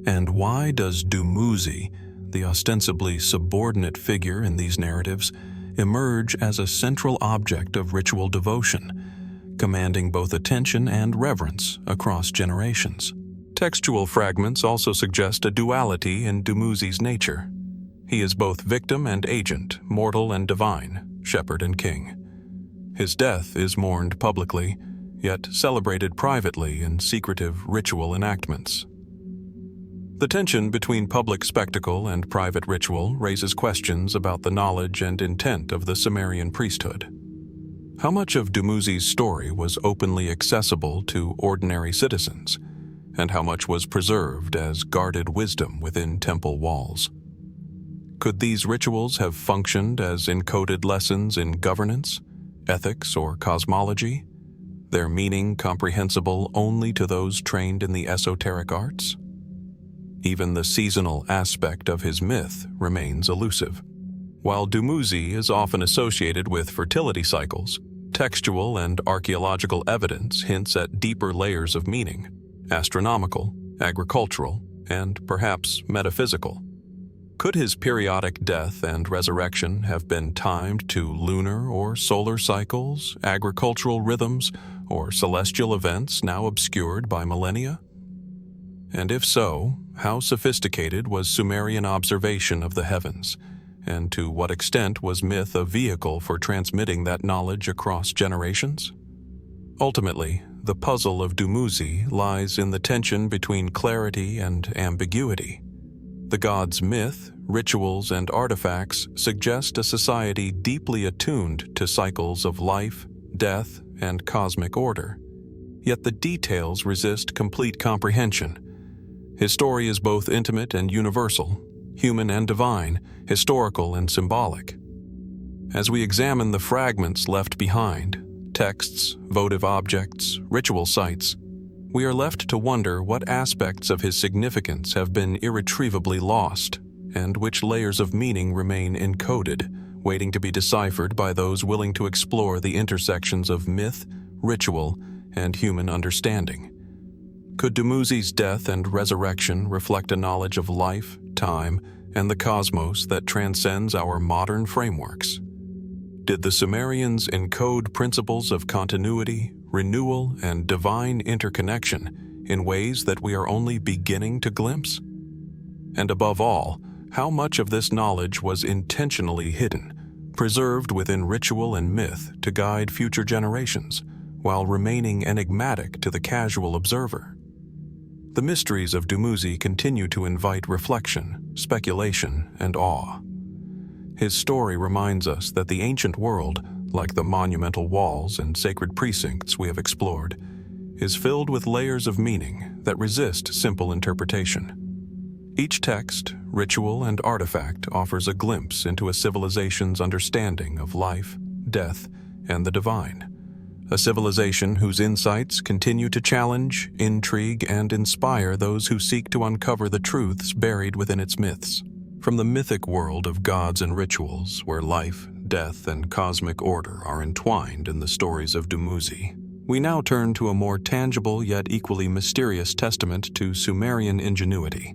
And why does Dumuzi, the ostensibly subordinate figure in these narratives, emerge as a central object of ritual devotion, commanding both attention and reverence across generations? Textual fragments also suggest a duality in Dumuzi's nature. He is both victim and agent, mortal and divine, shepherd and king. His death is mourned publicly, yet celebrated privately in secretive ritual enactments. The tension between public spectacle and private ritual raises questions about the knowledge and intent of the Sumerian priesthood. How much of Dumuzi's story was openly accessible to ordinary citizens, and how much was preserved as guarded wisdom within temple walls? Could these rituals have functioned as encoded lessons in governance, ethics, or cosmology, their meaning comprehensible only to those trained in the esoteric arts? Even the seasonal aspect of his myth remains elusive. While Dumuzi is often associated with fertility cycles, textual and archaeological evidence hints at deeper layers of meaning: astronomical, agricultural, and perhaps metaphysical. Could his periodic death and resurrection have been timed to lunar or solar cycles, agricultural rhythms, or celestial events now obscured by millennia? And if so, how sophisticated was Sumerian observation of the heavens, and to what extent was myth a vehicle for transmitting that knowledge across generations? Ultimately, the puzzle of Dumuzi lies in the tension between clarity and ambiguity. The god's myth, rituals, and artifacts suggest a society deeply attuned to cycles of life, death, and cosmic order. Yet the details resist complete comprehension. His story is both intimate and universal, human and divine, historical and symbolic. As we examine the fragments left behind, texts, votive objects, ritual sites, we are left to wonder what aspects of his significance have been irretrievably lost, and which layers of meaning remain encoded, waiting to be deciphered by those willing to explore the intersections of myth, ritual, and human understanding. Could Dumuzi's death and resurrection reflect a knowledge of life, time, and the cosmos that transcends our modern frameworks? Did the Sumerians encode principles of continuity, renewal, and divine interconnection in ways that we are only beginning to glimpse? And above all, how much of this knowledge was intentionally hidden, preserved within ritual and myth to guide future generations, while remaining enigmatic to the casual observer? The mysteries of Dumuzi continue to invite reflection, speculation, and awe. His story reminds us that the ancient world, like the monumental walls and sacred precincts we have explored, is filled with layers of meaning that resist simple interpretation. Each text, ritual, and artifact offers a glimpse into a civilization's understanding of life, death, and the divine. A civilization whose insights continue to challenge, intrigue, and inspire those who seek to uncover the truths buried within its myths. From the mythic world of gods and rituals, where life, death, and cosmic order are entwined in the stories of Dumuzi, we now turn to a more tangible yet equally mysterious testament to Sumerian ingenuity: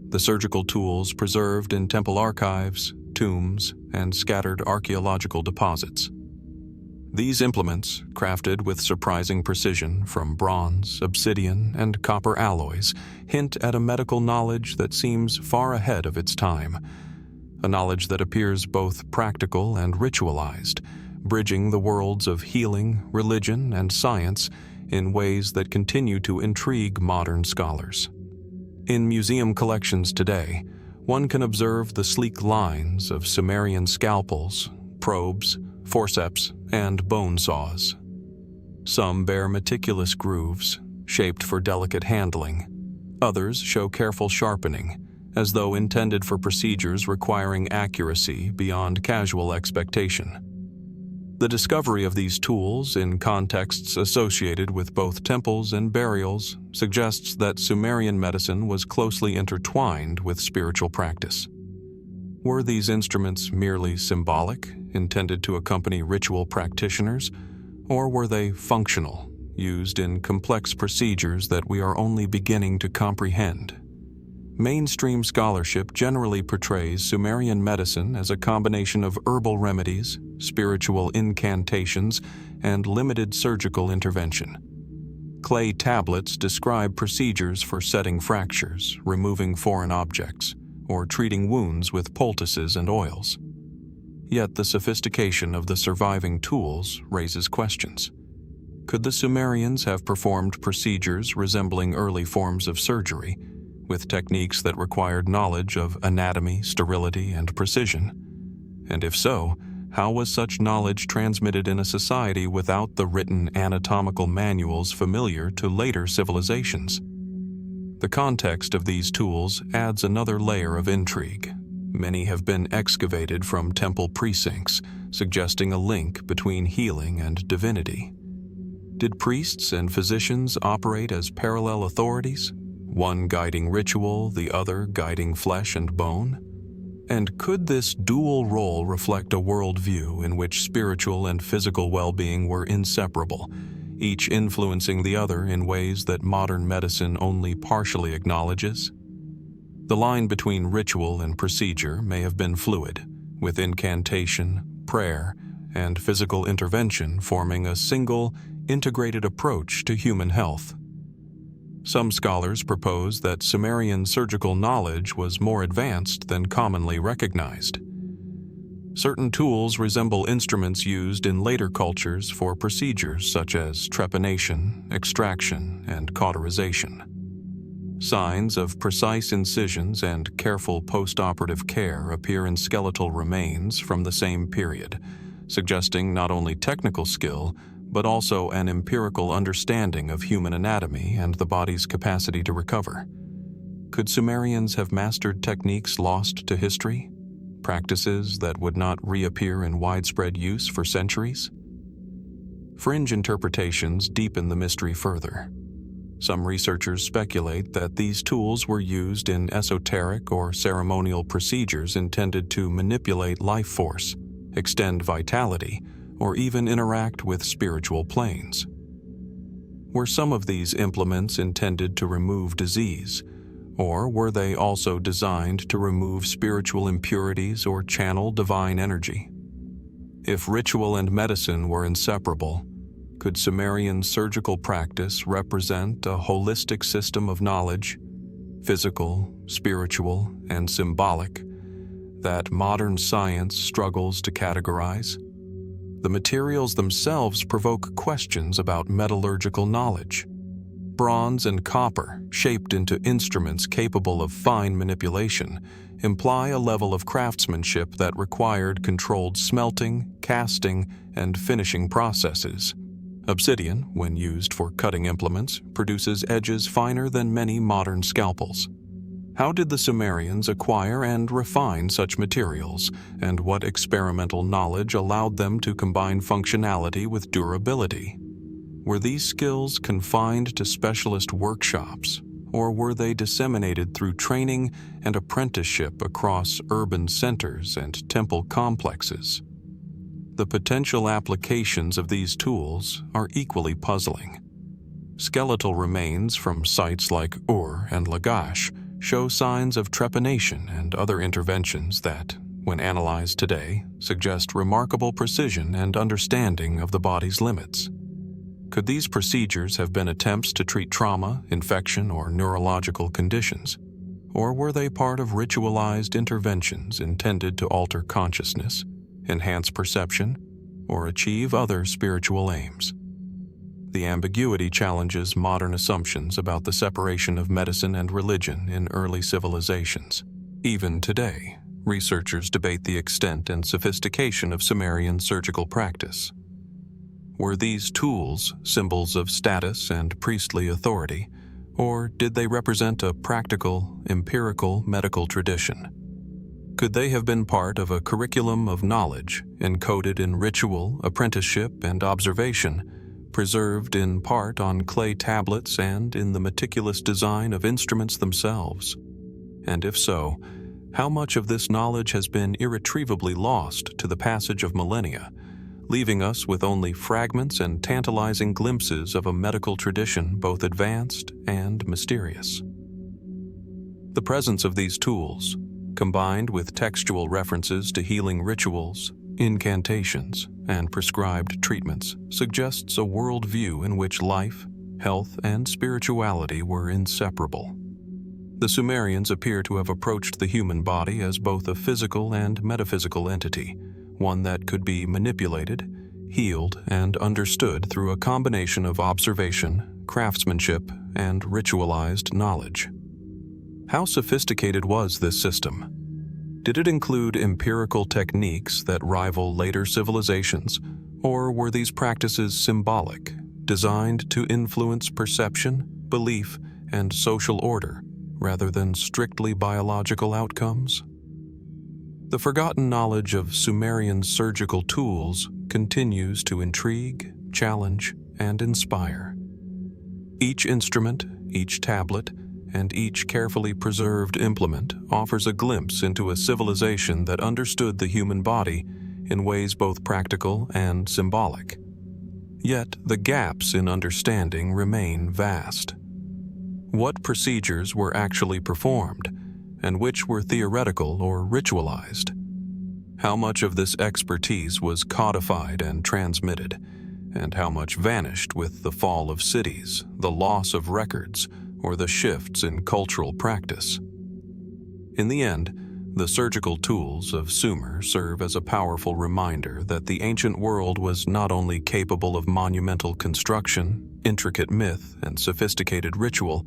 the surgical tools preserved in temple archives, tombs, and scattered archaeological deposits. These implements, crafted with surprising precision from bronze, obsidian, and copper alloys, hint at a medical knowledge that seems far ahead of its time, a knowledge that appears both practical and ritualized, bridging the worlds of healing, religion, and science in ways that continue to intrigue modern scholars. In museum collections today, one can observe the sleek lines of Sumerian scalpels, probes, forceps, and bone saws. Some bear meticulous grooves, shaped for delicate handling. Others show careful sharpening, as though intended for procedures requiring accuracy beyond casual expectation. The discovery of these tools in contexts associated with both temples and burials suggests that Sumerian medicine was closely intertwined with spiritual practice. Were these instruments merely symbolic, intended to accompany ritual practitioners, or were they functional, used in complex procedures that we are only beginning to comprehend? Mainstream scholarship generally portrays Sumerian medicine as a combination of herbal remedies, spiritual incantations, and limited surgical intervention. Clay tablets describe procedures for setting fractures, removing foreign objects, or treating wounds with poultices and oils. Yet the sophistication of the surviving tools raises questions. Could the Sumerians have performed procedures resembling early forms of surgery, with techniques that required knowledge of anatomy, sterility, and precision? And if so, how was such knowledge transmitted in a society without the written anatomical manuals familiar to later civilizations? The context of these tools adds another layer of intrigue. Many have been excavated from temple precincts, suggesting a link between healing and divinity. Did priests and physicians operate as parallel authorities, one guiding ritual, the other guiding flesh and bone? And could this dual role reflect a worldview in which spiritual and physical well-being were inseparable, each influencing the other in ways that modern medicine only partially acknowledges? The line between ritual and procedure may have been fluid, with incantation, prayer, and physical intervention forming a single, integrated approach to human health. Some scholars propose that Sumerian surgical knowledge was more advanced than commonly recognized. Certain tools resemble instruments used in later cultures for procedures such as trepanation, extraction, and cauterization. Signs of precise incisions and careful post-operative care appear in skeletal remains from the same period, suggesting not only technical skill, but also an empirical understanding of human anatomy and the body's capacity to recover. Could Sumerians have mastered techniques lost to history, practices that would not reappear in widespread use for centuries? Fringe interpretations deepen the mystery further. Some researchers speculate that these tools were used in esoteric or ceremonial procedures intended to manipulate life force, extend vitality, or even interact with spiritual planes. Were some of these implements intended to remove disease, or were they also designed to remove spiritual impurities or channel divine energy? If ritual and medicine were inseparable, could Sumerian surgical practice represent a holistic system of knowledge, physical, spiritual, and symbolic, that modern science struggles to categorize? The materials themselves provoke questions about metallurgical knowledge. Bronze and copper, shaped into instruments capable of fine manipulation, imply a level of craftsmanship that required controlled smelting, casting, and finishing processes. Obsidian, when used for cutting implements, produces edges finer than many modern scalpels. How did the Sumerians acquire and refine such materials, and what experimental knowledge allowed them to combine functionality with durability? Were these skills confined to specialist workshops, or were they disseminated through training and apprenticeship across urban centers and temple complexes? the potential applications of these tools are equally puzzling. Skeletal remains from sites like Ur and Lagash show signs of trepanation and other interventions that, when analyzed today, suggest remarkable precision and understanding of the body's limits. Could these procedures have been attempts to treat trauma, infection, or neurological conditions? Or were they part of ritualized interventions intended to alter consciousness, enhance perception, or achieve other spiritual aims? The ambiguity challenges modern assumptions about the separation of medicine and religion in early civilizations. Even today, researchers debate the extent and sophistication of Sumerian surgical practice. Were these tools symbols of status and priestly authority, or did they represent a practical, empirical medical tradition? Could they have been part of a curriculum of knowledge encoded in ritual, apprenticeship, and observation, preserved in part on clay tablets and in the meticulous design of instruments themselves? And if so, how much of this knowledge has been irretrievably lost to the passage of millennia, leaving us with only fragments and tantalizing glimpses of a medical tradition both advanced and mysterious? The presence of these tools, combined with textual references to healing rituals, incantations, and prescribed treatments, suggests a worldview in which life, health, and spirituality were inseparable. The Sumerians appear to have approached the human body as both a physical and metaphysical entity, one that could be manipulated, healed, and understood through a combination of observation, craftsmanship, and ritualized knowledge. How sophisticated was this system? Did it include empirical techniques that rival later civilizations, or were these practices symbolic, designed to influence perception, belief, and social order, rather than strictly biological outcomes? The forgotten knowledge of Sumerian surgical tools continues to intrigue, challenge, and inspire. Each instrument, each tablet, and each carefully preserved implement offers a glimpse into a civilization that understood the human body in ways both practical and symbolic. Yet the gaps in understanding remain vast. What procedures were actually performed, and which were theoretical or ritualized? How much of this expertise was codified and transmitted, and how much vanished with the fall of cities, the loss of records, or the shifts in cultural practice? In the end, the surgical tools of Sumer serve as a powerful reminder that the ancient world was not only capable of monumental construction, intricate myth, and sophisticated ritual,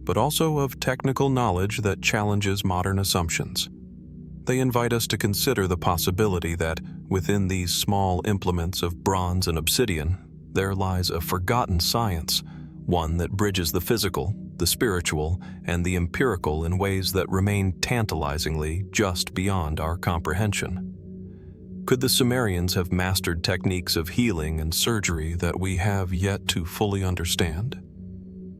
but also of technical knowledge that challenges modern assumptions. They invite us to consider the possibility that, within these small implements of bronze and obsidian, there lies a forgotten science, one that bridges the physical, the spiritual, and the empirical in ways that remain tantalizingly just beyond our comprehension. Could the Sumerians have mastered techniques of healing and surgery that we have yet to fully understand?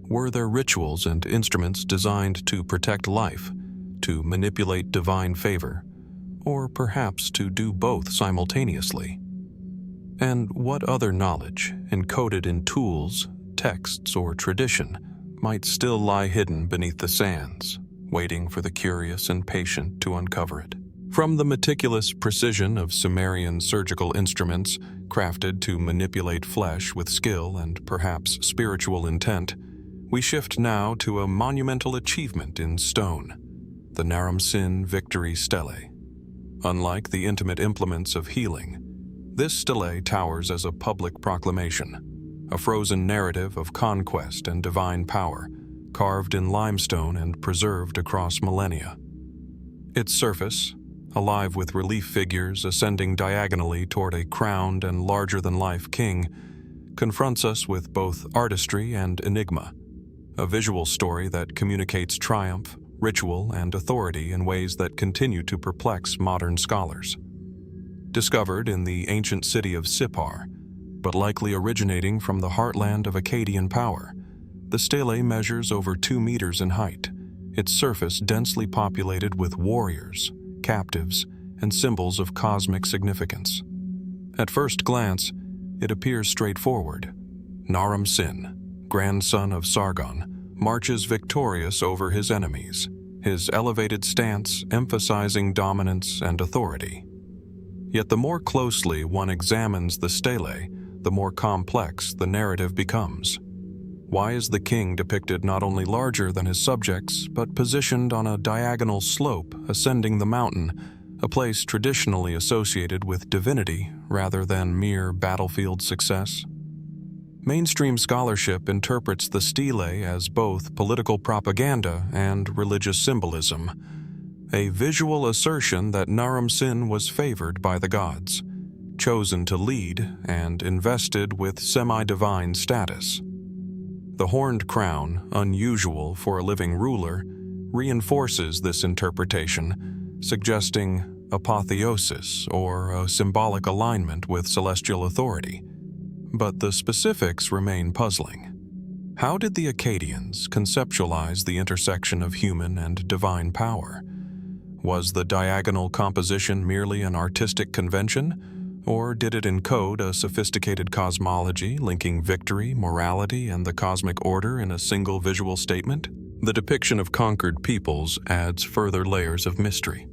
Were their rituals and instruments designed to protect life, to manipulate divine favor, or perhaps to do both simultaneously? And what other knowledge, encoded in tools, texts, or tradition, might still lie hidden beneath the sands, waiting for the curious and patient to uncover it? From the meticulous precision of Sumerian surgical instruments, crafted to manipulate flesh with skill and perhaps spiritual intent, we shift now to a monumental achievement in stone, the Naram-Sin victory stele. Unlike the intimate implements of healing, this stele towers as a public proclamation, a frozen narrative of conquest and divine power, carved in limestone and preserved across millennia. Its surface, alive with relief figures ascending diagonally toward a crowned and larger-than-life king, confronts us with both artistry and enigma, a visual story that communicates triumph, ritual, and authority in ways that continue to perplex modern scholars. Discovered in the ancient city of Sippar, but likely originating from the heartland of Akkadian power, the stele measures over 2 meters in height, its surface densely populated with warriors, captives, and symbols of cosmic significance. At first glance, it appears straightforward. Naram-Sin, grandson of Sargon, marches victorious over his enemies, his elevated stance emphasizing dominance and authority. Yet the more closely one examines the stele, the more complex the narrative becomes. Why is the king depicted not only larger than his subjects, but positioned on a diagonal slope ascending the mountain, a place traditionally associated with divinity rather than mere battlefield success? Mainstream scholarship interprets the stele as both political propaganda and religious symbolism, a visual assertion that Naram-Sin was favored by the gods, chosen to lead, and invested with semi-divine status. The horned crown, unusual for a living ruler, reinforces this interpretation, suggesting apotheosis or a symbolic alignment with celestial authority. But the specifics remain puzzling. How did the Akkadians conceptualize the intersection of human and divine power? Was the diagonal composition merely an artistic convention, or did it encode a sophisticated cosmology linking victory, morality, and the cosmic order in a single visual statement? The depiction of conquered peoples adds further layers of mystery.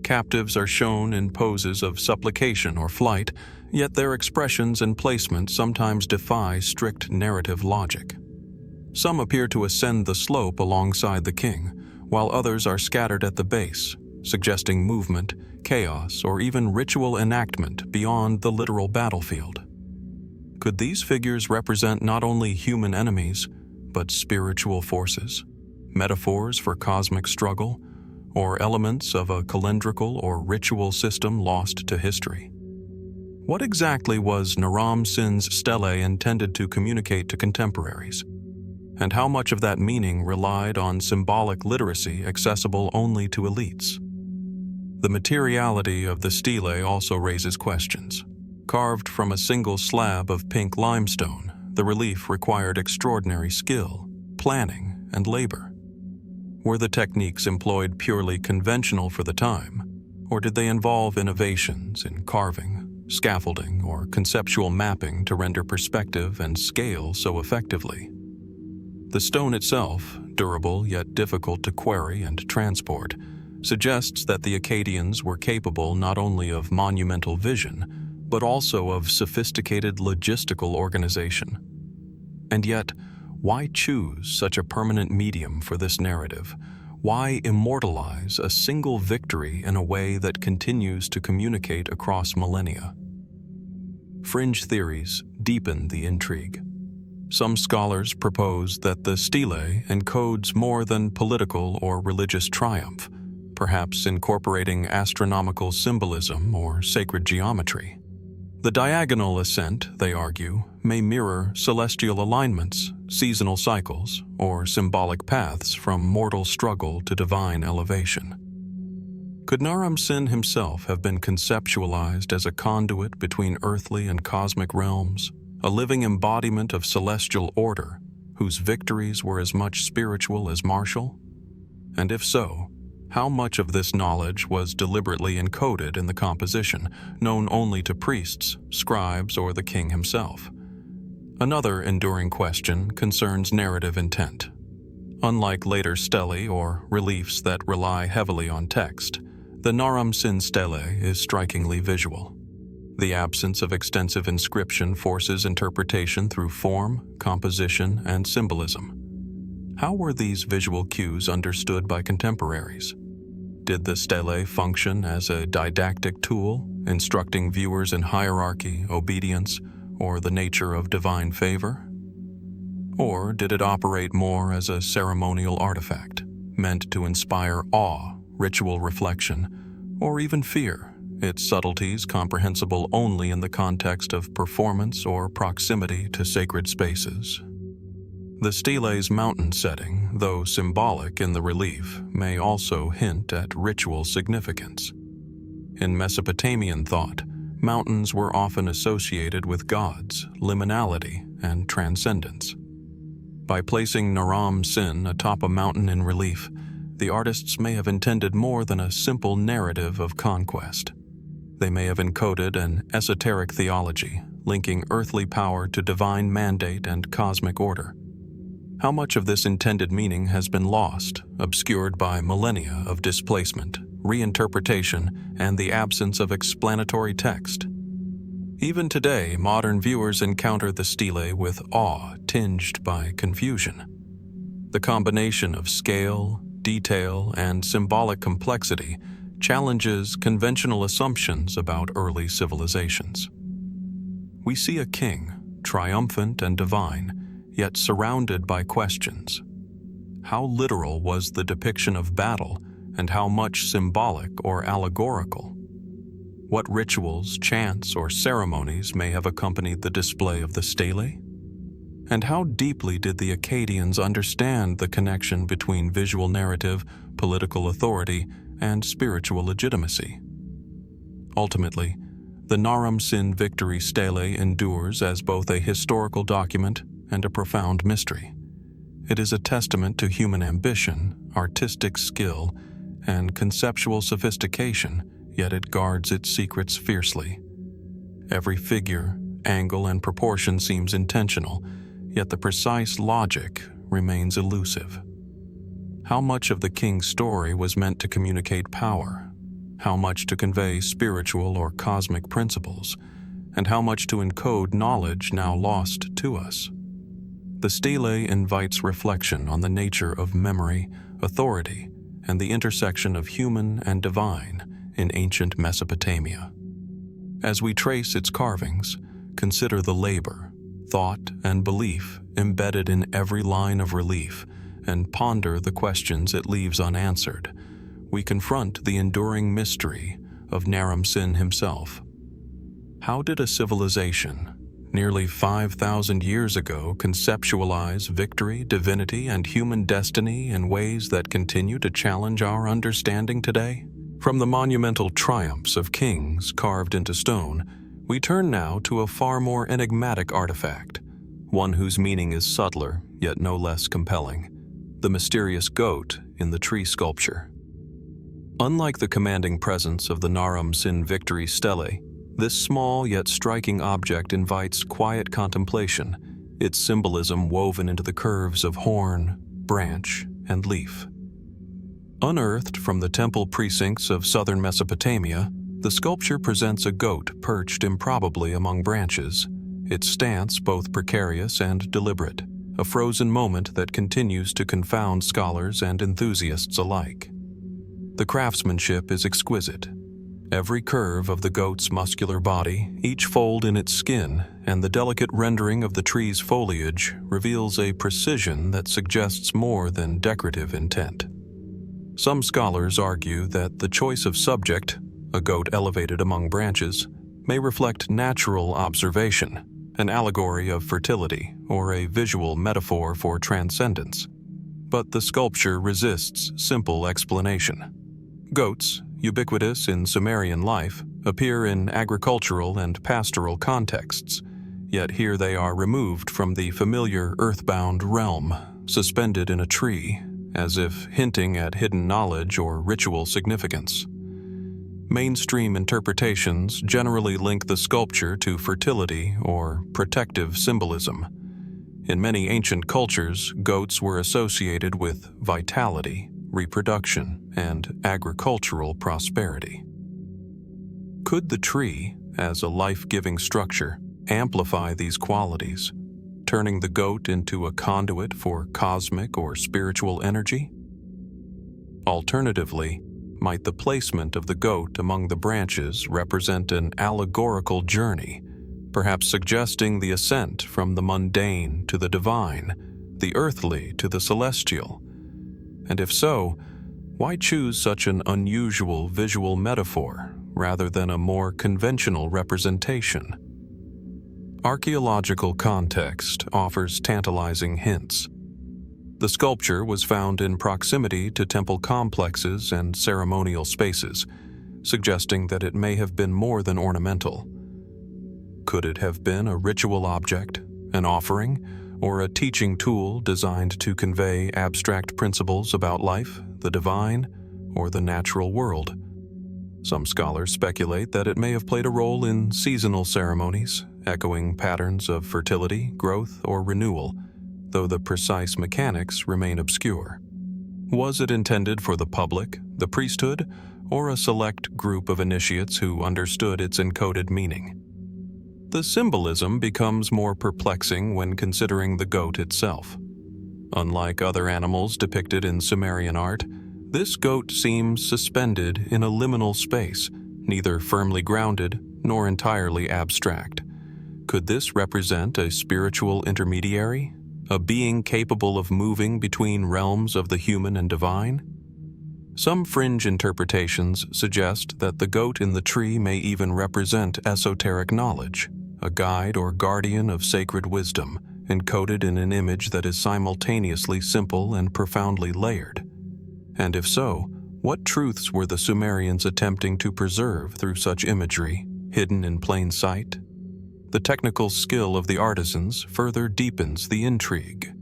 Captives are shown in poses of supplication or flight, yet their expressions and placement sometimes defy strict narrative logic. Some appear to ascend the slope alongside the king, while others are scattered at the base, suggesting movement, chaos, or even ritual enactment beyond the literal battlefield. Could these figures represent not only human enemies, but spiritual forces, metaphors for cosmic struggle, or elements of a calendrical or ritual system lost to history? What exactly was Naram-Sin's stele intended to communicate to contemporaries? And how much of that meaning relied on symbolic literacy accessible only to elites? The materiality of the stele also raises questions. Carved from a single slab of pink limestone, the relief required extraordinary skill, planning, and labor. Were the techniques employed purely conventional for the time, or did they involve innovations in carving, scaffolding, or conceptual mapping to render perspective and scale so effectively? The stone itself, durable yet difficult to quarry and transport, suggests that the Akkadians were capable not only of monumental vision, but also of sophisticated logistical organization. And yet, why choose such a permanent medium for this narrative? Why immortalize a single victory in a way that continues to communicate across millennia? Fringe theories deepen the intrigue. Some scholars propose that the stele encodes more than political or religious triumph, perhaps incorporating astronomical symbolism or sacred geometry. The diagonal ascent, they argue, may mirror celestial alignments, seasonal cycles, or symbolic paths from mortal struggle to divine elevation. Could Naram-Sin himself have been conceptualized as a conduit between earthly and cosmic realms, a living embodiment of celestial order, whose victories were as much spiritual as martial? And if so, how much of this knowledge was deliberately encoded in the composition, known only to priests, scribes, or the king himself? Another enduring question concerns narrative intent. Unlike later stelae or reliefs that rely heavily on text, the Naram-Sin stele is strikingly visual. The absence of extensive inscription forces interpretation through form, composition, and symbolism. How were these visual cues understood by contemporaries? Did the stele function as a didactic tool, instructing viewers in hierarchy, obedience, or the nature of divine favor? Or did it operate more as a ceremonial artifact, meant to inspire awe, ritual reflection, or even fear, its subtleties comprehensible only in the context of performance or proximity to sacred spaces? The stele's mountain setting, though symbolic in the relief, may also hint at ritual significance. In Mesopotamian thought, mountains were often associated with gods, liminality, and transcendence. By placing Naram-Sin atop a mountain in relief, the artists may have intended more than a simple narrative of conquest. They may have encoded an esoteric theology, linking earthly power to divine mandate and cosmic order. How much of this intended meaning has been lost, obscured by millennia of displacement, reinterpretation, and the absence of explanatory text? Even today, modern viewers encounter the stele with awe tinged by confusion. The combination of scale, detail, and symbolic complexity challenges conventional assumptions about early civilizations. We see a king, triumphant and divine, yet surrounded by questions. How literal was the depiction of battle, and how much symbolic or allegorical? What rituals, chants, or ceremonies may have accompanied the display of the stele? And how deeply did the Akkadians understand the connection between visual narrative, political authority, and spiritual legitimacy? Ultimately, the Naram-Sin victory stele endures as both a historical document and a profound mystery. It is a testament to human ambition, artistic skill, and conceptual sophistication, yet it guards its secrets fiercely. Every figure, angle, and proportion seems intentional, yet the precise logic remains elusive. How much of the king's story was meant to communicate power? How much to convey spiritual or cosmic principles? And how much to encode knowledge now lost to us? The stele invites reflection on the nature of memory, authority, and the intersection of human and divine in ancient Mesopotamia. As we trace its carvings, consider the labor, thought, and belief embedded in every line of relief, and ponder the questions it leaves unanswered. We confront the enduring mystery of Naram-Sin himself. How did a civilization, nearly 5,000 years ago, conceptualize victory, divinity, and human destiny in ways that continue to challenge our understanding today? From the monumental triumphs of kings carved into stone, we turn now to a far more enigmatic artifact, one whose meaning is subtler, yet no less compelling: the mysterious goat in the tree sculpture. Unlike the commanding presence of the Naram-Sin victory stele, this small yet striking object invites quiet contemplation, its symbolism woven into the curves of horn, branch, and leaf. Unearthed from the temple precincts of southern Mesopotamia, the sculpture presents a goat perched improbably among branches, its stance both precarious and deliberate, a frozen moment that continues to confound scholars and enthusiasts alike. The craftsmanship is exquisite. Every curve of the goat's muscular body, each fold in its skin, and the delicate rendering of the tree's foliage reveals a precision that suggests more than decorative intent. Some scholars argue that the choice of subject, a goat elevated among branches, may reflect natural observation, an allegory of fertility, or a visual metaphor for transcendence. But the sculpture resists simple explanation. Goats, ubiquitous in Sumerian life, appear in agricultural and pastoral contexts, yet here they are removed from the familiar earthbound realm, suspended in a tree, as if hinting at hidden knowledge or ritual significance. Mainstream interpretations generally link the sculpture to fertility or protective symbolism. In many ancient cultures, goats were associated with vitality, reproduction, and agricultural prosperity. Could the tree, as a life-giving structure, amplify these qualities, turning the goat into a conduit for cosmic or spiritual energy? Alternatively, might the placement of the goat among the branches represent an allegorical journey, perhaps suggesting the ascent from the mundane to the divine, the earthly to the celestial? And if so, why choose such an unusual visual metaphor rather than a more conventional representation? Archaeological context offers tantalizing hints. The sculpture was found in proximity to temple complexes and ceremonial spaces, suggesting that it may have been more than ornamental. Could it have been a ritual object, an offering, or a teaching tool designed to convey abstract principles about life, the divine, or the natural world? Some scholars speculate that it may have played a role in seasonal ceremonies, echoing patterns of fertility, growth, or renewal, though the precise mechanics remain obscure. Was it intended for the public, the priesthood, or a select group of initiates who understood its encoded meaning? The symbolism becomes more perplexing when considering the goat itself. Unlike other animals depicted in Sumerian art, this goat seems suspended in a liminal space, neither firmly grounded nor entirely abstract. Could this represent a spiritual intermediary, a being capable of moving between realms of the human and divine? Some fringe interpretations suggest that the goat in the tree may even represent esoteric knowledge, a guide or guardian of sacred wisdom, encoded in an image that is simultaneously simple and profoundly layered. And if so, what truths were the Sumerians attempting to preserve through such imagery, hidden in plain sight? The technical skill of the artisans further deepens the intrigue.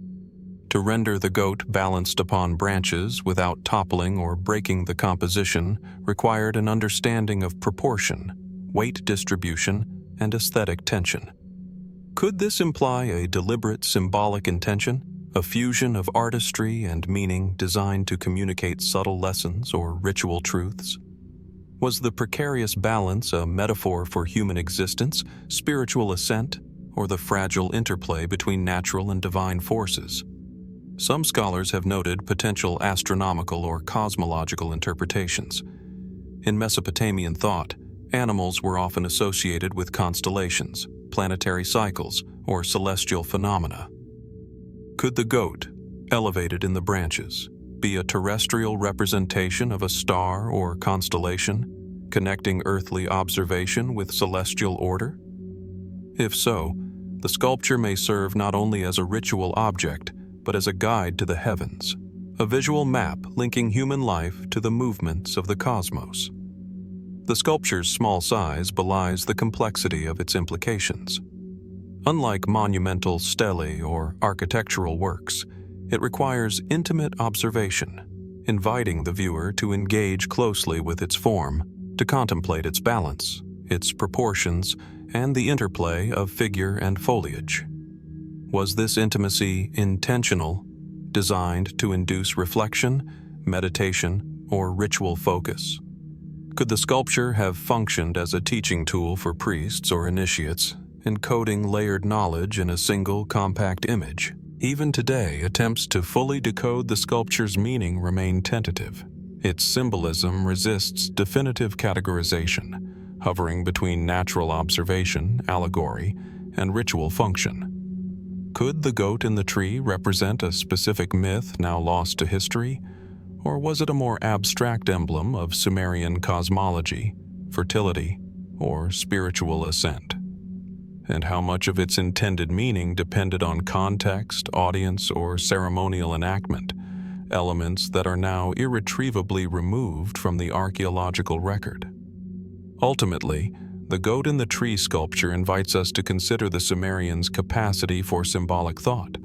To render the goat balanced upon branches without toppling or breaking the composition required an understanding of proportion, weight distribution, and aesthetic tension. Could this imply a deliberate symbolic intention? A fusion of artistry and meaning designed to communicate subtle lessons or ritual truths? Was the precarious balance a metaphor for human existence, spiritual ascent, or the fragile interplay between natural and divine forces? Some scholars have noted potential astronomical or cosmological interpretations. In Mesopotamian thought, animals were often associated with constellations, planetary cycles, or celestial phenomena. Could the goat, elevated in the branches, be a terrestrial representation of a star or constellation, connecting earthly observation with celestial order? If so, the sculpture may serve not only as a ritual object, but as a guide to the heavens, a visual map linking human life to the movements of the cosmos. The sculpture's small size belies the complexity of its implications. Unlike monumental stele or architectural works, it requires intimate observation, inviting the viewer to engage closely with its form, to contemplate its balance, its proportions, and the interplay of figure and foliage. Was this intimacy intentional, designed to induce reflection, meditation, or ritual focus? Could the sculpture have functioned as a teaching tool for priests or initiates, encoding layered knowledge in a single compact image? Even today, attempts to fully decode the sculpture's meaning remain tentative. Its symbolism resists definitive categorization, hovering between natural observation, allegory, and ritual function. Could the goat in the tree represent a specific myth now lost to history, or was it a more abstract emblem of Sumerian cosmology, fertility, or spiritual ascent? And how much of its intended meaning depended on context, audience, or ceremonial enactment, elements that are now irretrievably removed from the archaeological record? Ultimately, the goat in the tree sculpture invites us to consider the Sumerians' capacity for symbolic thought,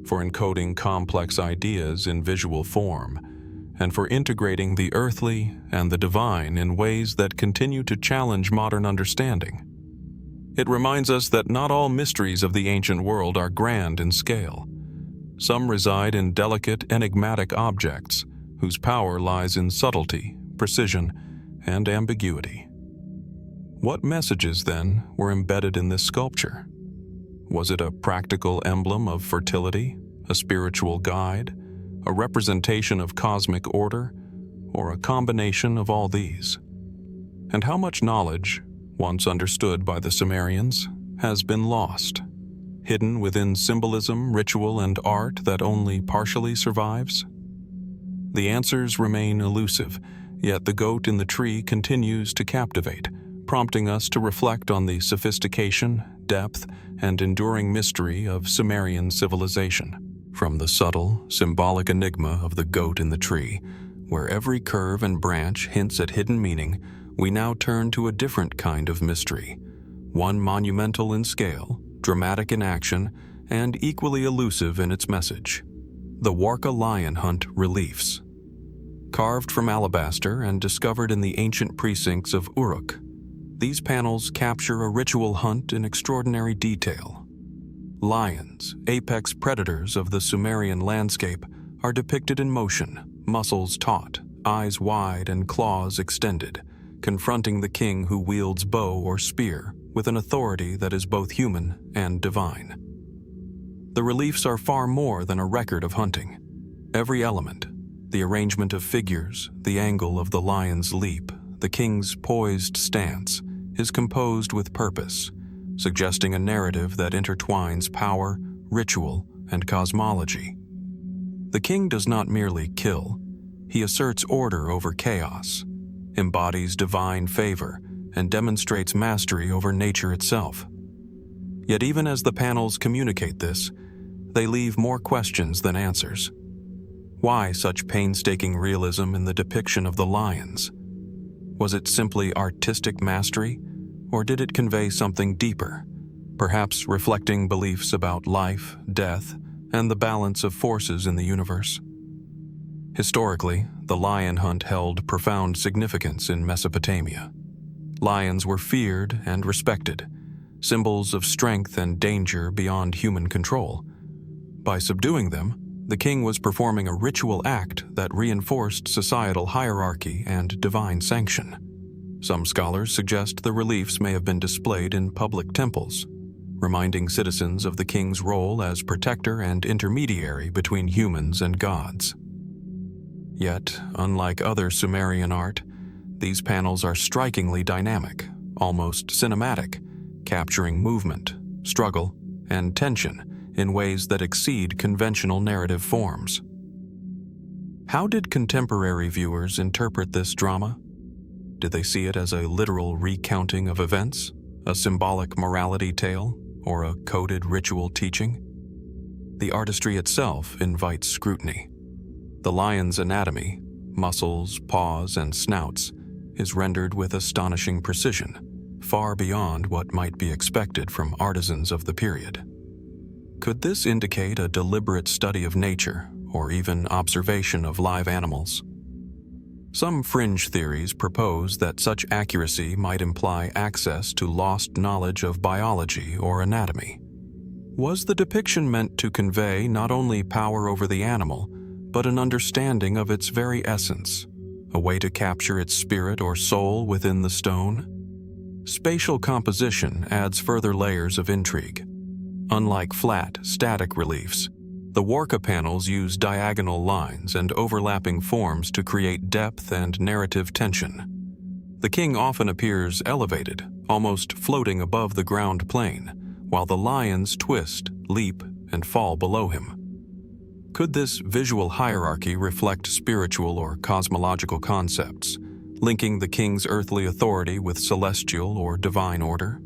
for encoding complex ideas in visual form, and for integrating the earthly and the divine in ways that continue to challenge modern understanding. It reminds us that not all mysteries of the ancient world are grand in scale. Some reside in delicate, enigmatic objects, whose power lies in subtlety, precision, and ambiguity. What messages, then, were embedded in this sculpture? Was it a practical emblem of fertility, a spiritual guide, a representation of cosmic order, or a combination of all these? And how much knowledge, once understood by the Sumerians, has been lost, hidden within symbolism, ritual, and art that only partially survives? The answers remain elusive, yet the goat in the tree continues to captivate, prompting us to reflect on the sophistication, depth, and enduring mystery of Sumerian civilization. From the subtle, symbolic enigma of the goat in the tree, where every curve and branch hints at hidden meaning, we now turn to a different kind of mystery, one monumental in scale, dramatic in action, and equally elusive in its message: the Warka lion hunt reliefs. Carved from alabaster and discovered in the ancient precincts of Uruk, these panels capture a ritual hunt in extraordinary detail. Lions, apex predators of the Sumerian landscape, are depicted in motion, muscles taut, eyes wide and claws extended, confronting the king who wields bow or spear with an authority that is both human and divine. The reliefs are far more than a record of hunting. Every element, the arrangement of figures, the angle of the lion's leap, the king's poised stance, is composed with purpose, suggesting a narrative that intertwines power, ritual, and cosmology. The king does not merely kill, he asserts order over chaos, embodies divine favor, and demonstrates mastery over nature itself. Yet even as the panels communicate this, they leave more questions than answers. Why such painstaking realism in the depiction of the lions? Was it simply artistic mastery, or did it convey something deeper, perhaps reflecting beliefs about life, death, and the balance of forces in the universe? Historically, the lion hunt held profound significance in Mesopotamia. Lions were feared and respected, symbols of strength and danger beyond human control. By subduing them, the king was performing a ritual act that reinforced societal hierarchy and divine sanction. Some scholars suggest the reliefs may have been displayed in public temples, reminding citizens of the king's role as protector and intermediary between humans and gods. Yet, unlike other Sumerian art, these panels are strikingly dynamic, almost cinematic, capturing movement, struggle, and tension in ways that exceed conventional narrative forms. How did contemporary viewers interpret this drama? Did they see it as a literal recounting of events, a symbolic morality tale, or a coded ritual teaching? The artistry itself invites scrutiny. The lion's anatomy, muscles, paws, and snouts, is rendered with astonishing precision, far beyond what might be expected from artisans of the period. Could this indicate a deliberate study of nature, or even observation of live animals? Some fringe theories propose that such accuracy might imply access to lost knowledge of biology or anatomy. Was the depiction meant to convey not only power over the animal, but an understanding of its very essence, a way to capture its spirit or soul within the stone? Spatial composition adds further layers of intrigue. Unlike flat, static reliefs, the Warka panels use diagonal lines and overlapping forms to create depth and narrative tension. The king often appears elevated, almost floating above the ground plane, while the lions twist, leap, and fall below him. Could this visual hierarchy reflect spiritual or cosmological concepts, linking the king's earthly authority with celestial or divine order?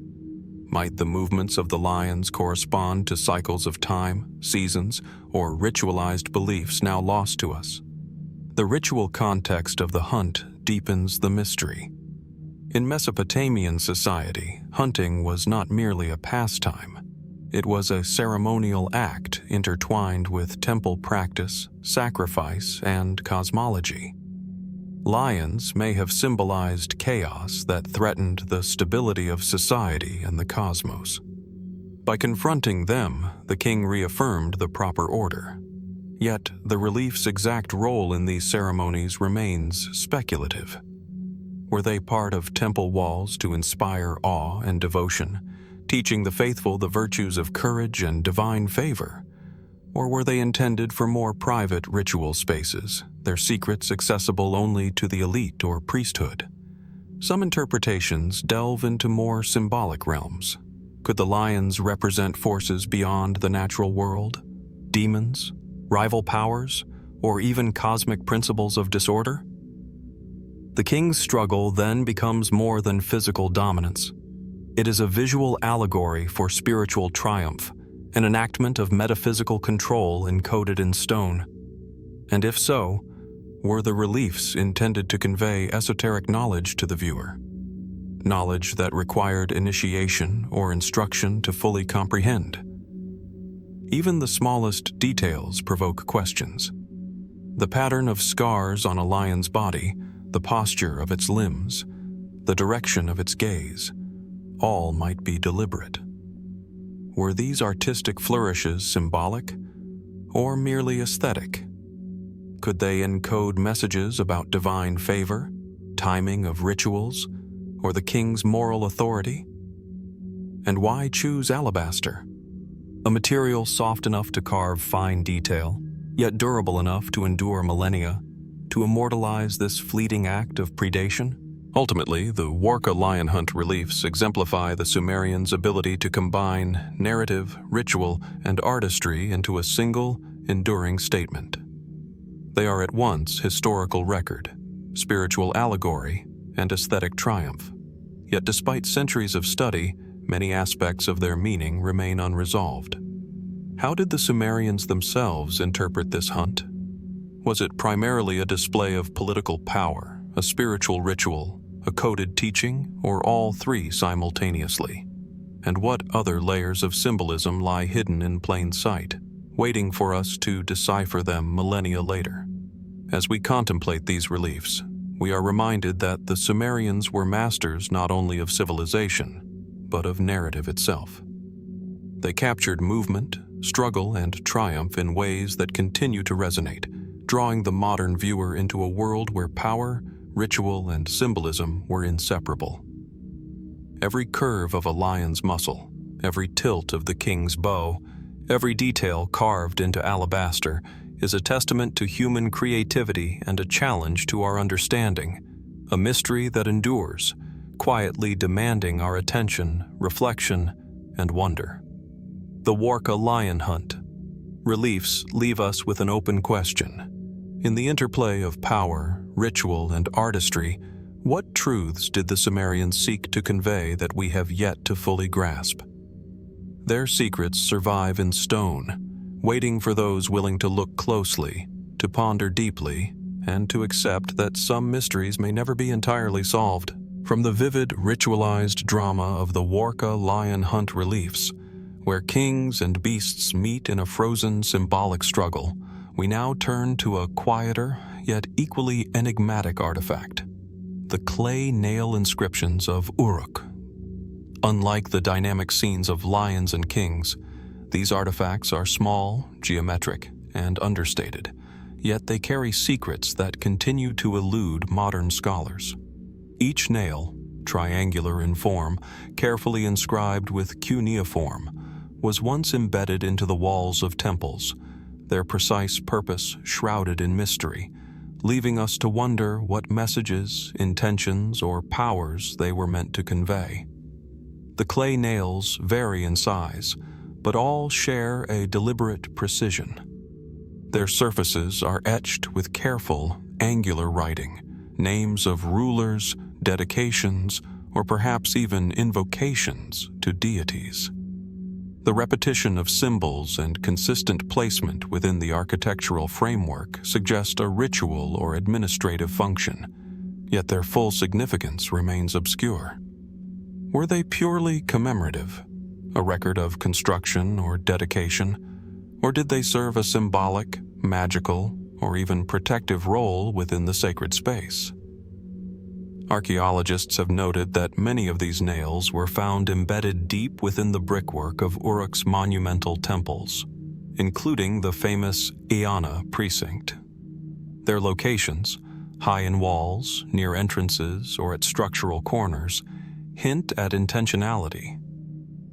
Might the movements of the lions correspond to cycles of time, seasons, or ritualized beliefs now lost to us? The ritual context of the hunt deepens the mystery. In Mesopotamian society, hunting was not merely a pastime. It was a ceremonial act intertwined with temple practice, sacrifice, and cosmology. Lions may have symbolized chaos that threatened the stability of society and the cosmos. By confronting them, the king reaffirmed the proper order. Yet, the relief's exact role in these ceremonies remains speculative. Were they part of temple walls to inspire awe and devotion, teaching the faithful the virtues of courage and divine favor? Or were they intended for more private ritual spaces, their secrets accessible only to the elite or priesthood? Some interpretations delve into more symbolic realms. Could the lions represent forces beyond the natural world? Demons? Rival powers? Or even cosmic principles of disorder? The king's struggle then becomes more than physical dominance. It is a visual allegory for spiritual triumph, an enactment of metaphysical control encoded in stone. And if so, were the reliefs intended to convey esoteric knowledge to the viewer? Knowledge that required initiation or instruction to fully comprehend? Even the smallest details provoke questions. The pattern of scars on a lion's body, the posture of its limbs, the direction of its gaze, all might be deliberate. Were these artistic flourishes symbolic or merely aesthetic? Could they encode messages about divine favor, timing of rituals, or the king's moral authority? And why choose alabaster? A material soft enough to carve fine detail, yet durable enough to endure millennia, to immortalize this fleeting act of predation? Ultimately, the Warka lion hunt reliefs exemplify the Sumerians' ability to combine narrative, ritual, and artistry into a single, enduring statement. They are at once historical record, spiritual allegory, and aesthetic triumph. Yet despite centuries of study, many aspects of their meaning remain unresolved. How did the Sumerians themselves interpret this hunt? Was it primarily a display of political power, a spiritual ritual, a coded teaching, or all three simultaneously? And what other layers of symbolism lie hidden in plain sight, waiting for us to decipher them millennia later? As we contemplate these reliefs, we are reminded that the Sumerians were masters not only of civilization, but of narrative itself. They captured movement, struggle, and triumph in ways that continue to resonate, drawing the modern viewer into a world where power, ritual, and symbolism were inseparable. Every curve of a lion's muscle, every tilt of the king's bow, every detail carved into alabaster is a testament to human creativity and a challenge to our understanding, a mystery that endures, quietly demanding our attention, reflection, and wonder. The Warka lion hunt. Reliefs leave us with an open question. In the interplay of power, ritual, and artistry, what truths did the Sumerians seek to convey that we have yet to fully grasp? Their secrets survive in stone, waiting for those willing to look closely, to ponder deeply, and to accept that some mysteries may never be entirely solved. From the vivid, ritualized drama of the Warka lion hunt reliefs, where kings and beasts meet in a frozen symbolic struggle, we now turn to a quieter, yet equally enigmatic artifact: the clay nail inscriptions of Uruk. Unlike the dynamic scenes of lions and kings, these artifacts are small, geometric, and understated, yet they carry secrets that continue to elude modern scholars. Each nail, triangular in form, carefully inscribed with cuneiform, was once embedded into the walls of temples, their precise purpose shrouded in mystery, leaving us to wonder what messages, intentions, or powers they were meant to convey. The clay nails vary in size, but all share a deliberate precision. Their surfaces are etched with careful, angular writing, names of rulers, dedications, or perhaps even invocations to deities. The repetition of symbols and consistent placement within the architectural framework suggest a ritual or administrative function, yet their full significance remains obscure. Were they purely commemorative, a record of construction or dedication, or did they serve a symbolic, magical, or even protective role within the sacred space? Archaeologists have noted that many of these nails were found embedded deep within the brickwork of Uruk's monumental temples, including the famous Inanna precinct. Their locations, high in walls, near entrances, or at structural corners, hint at intentionality.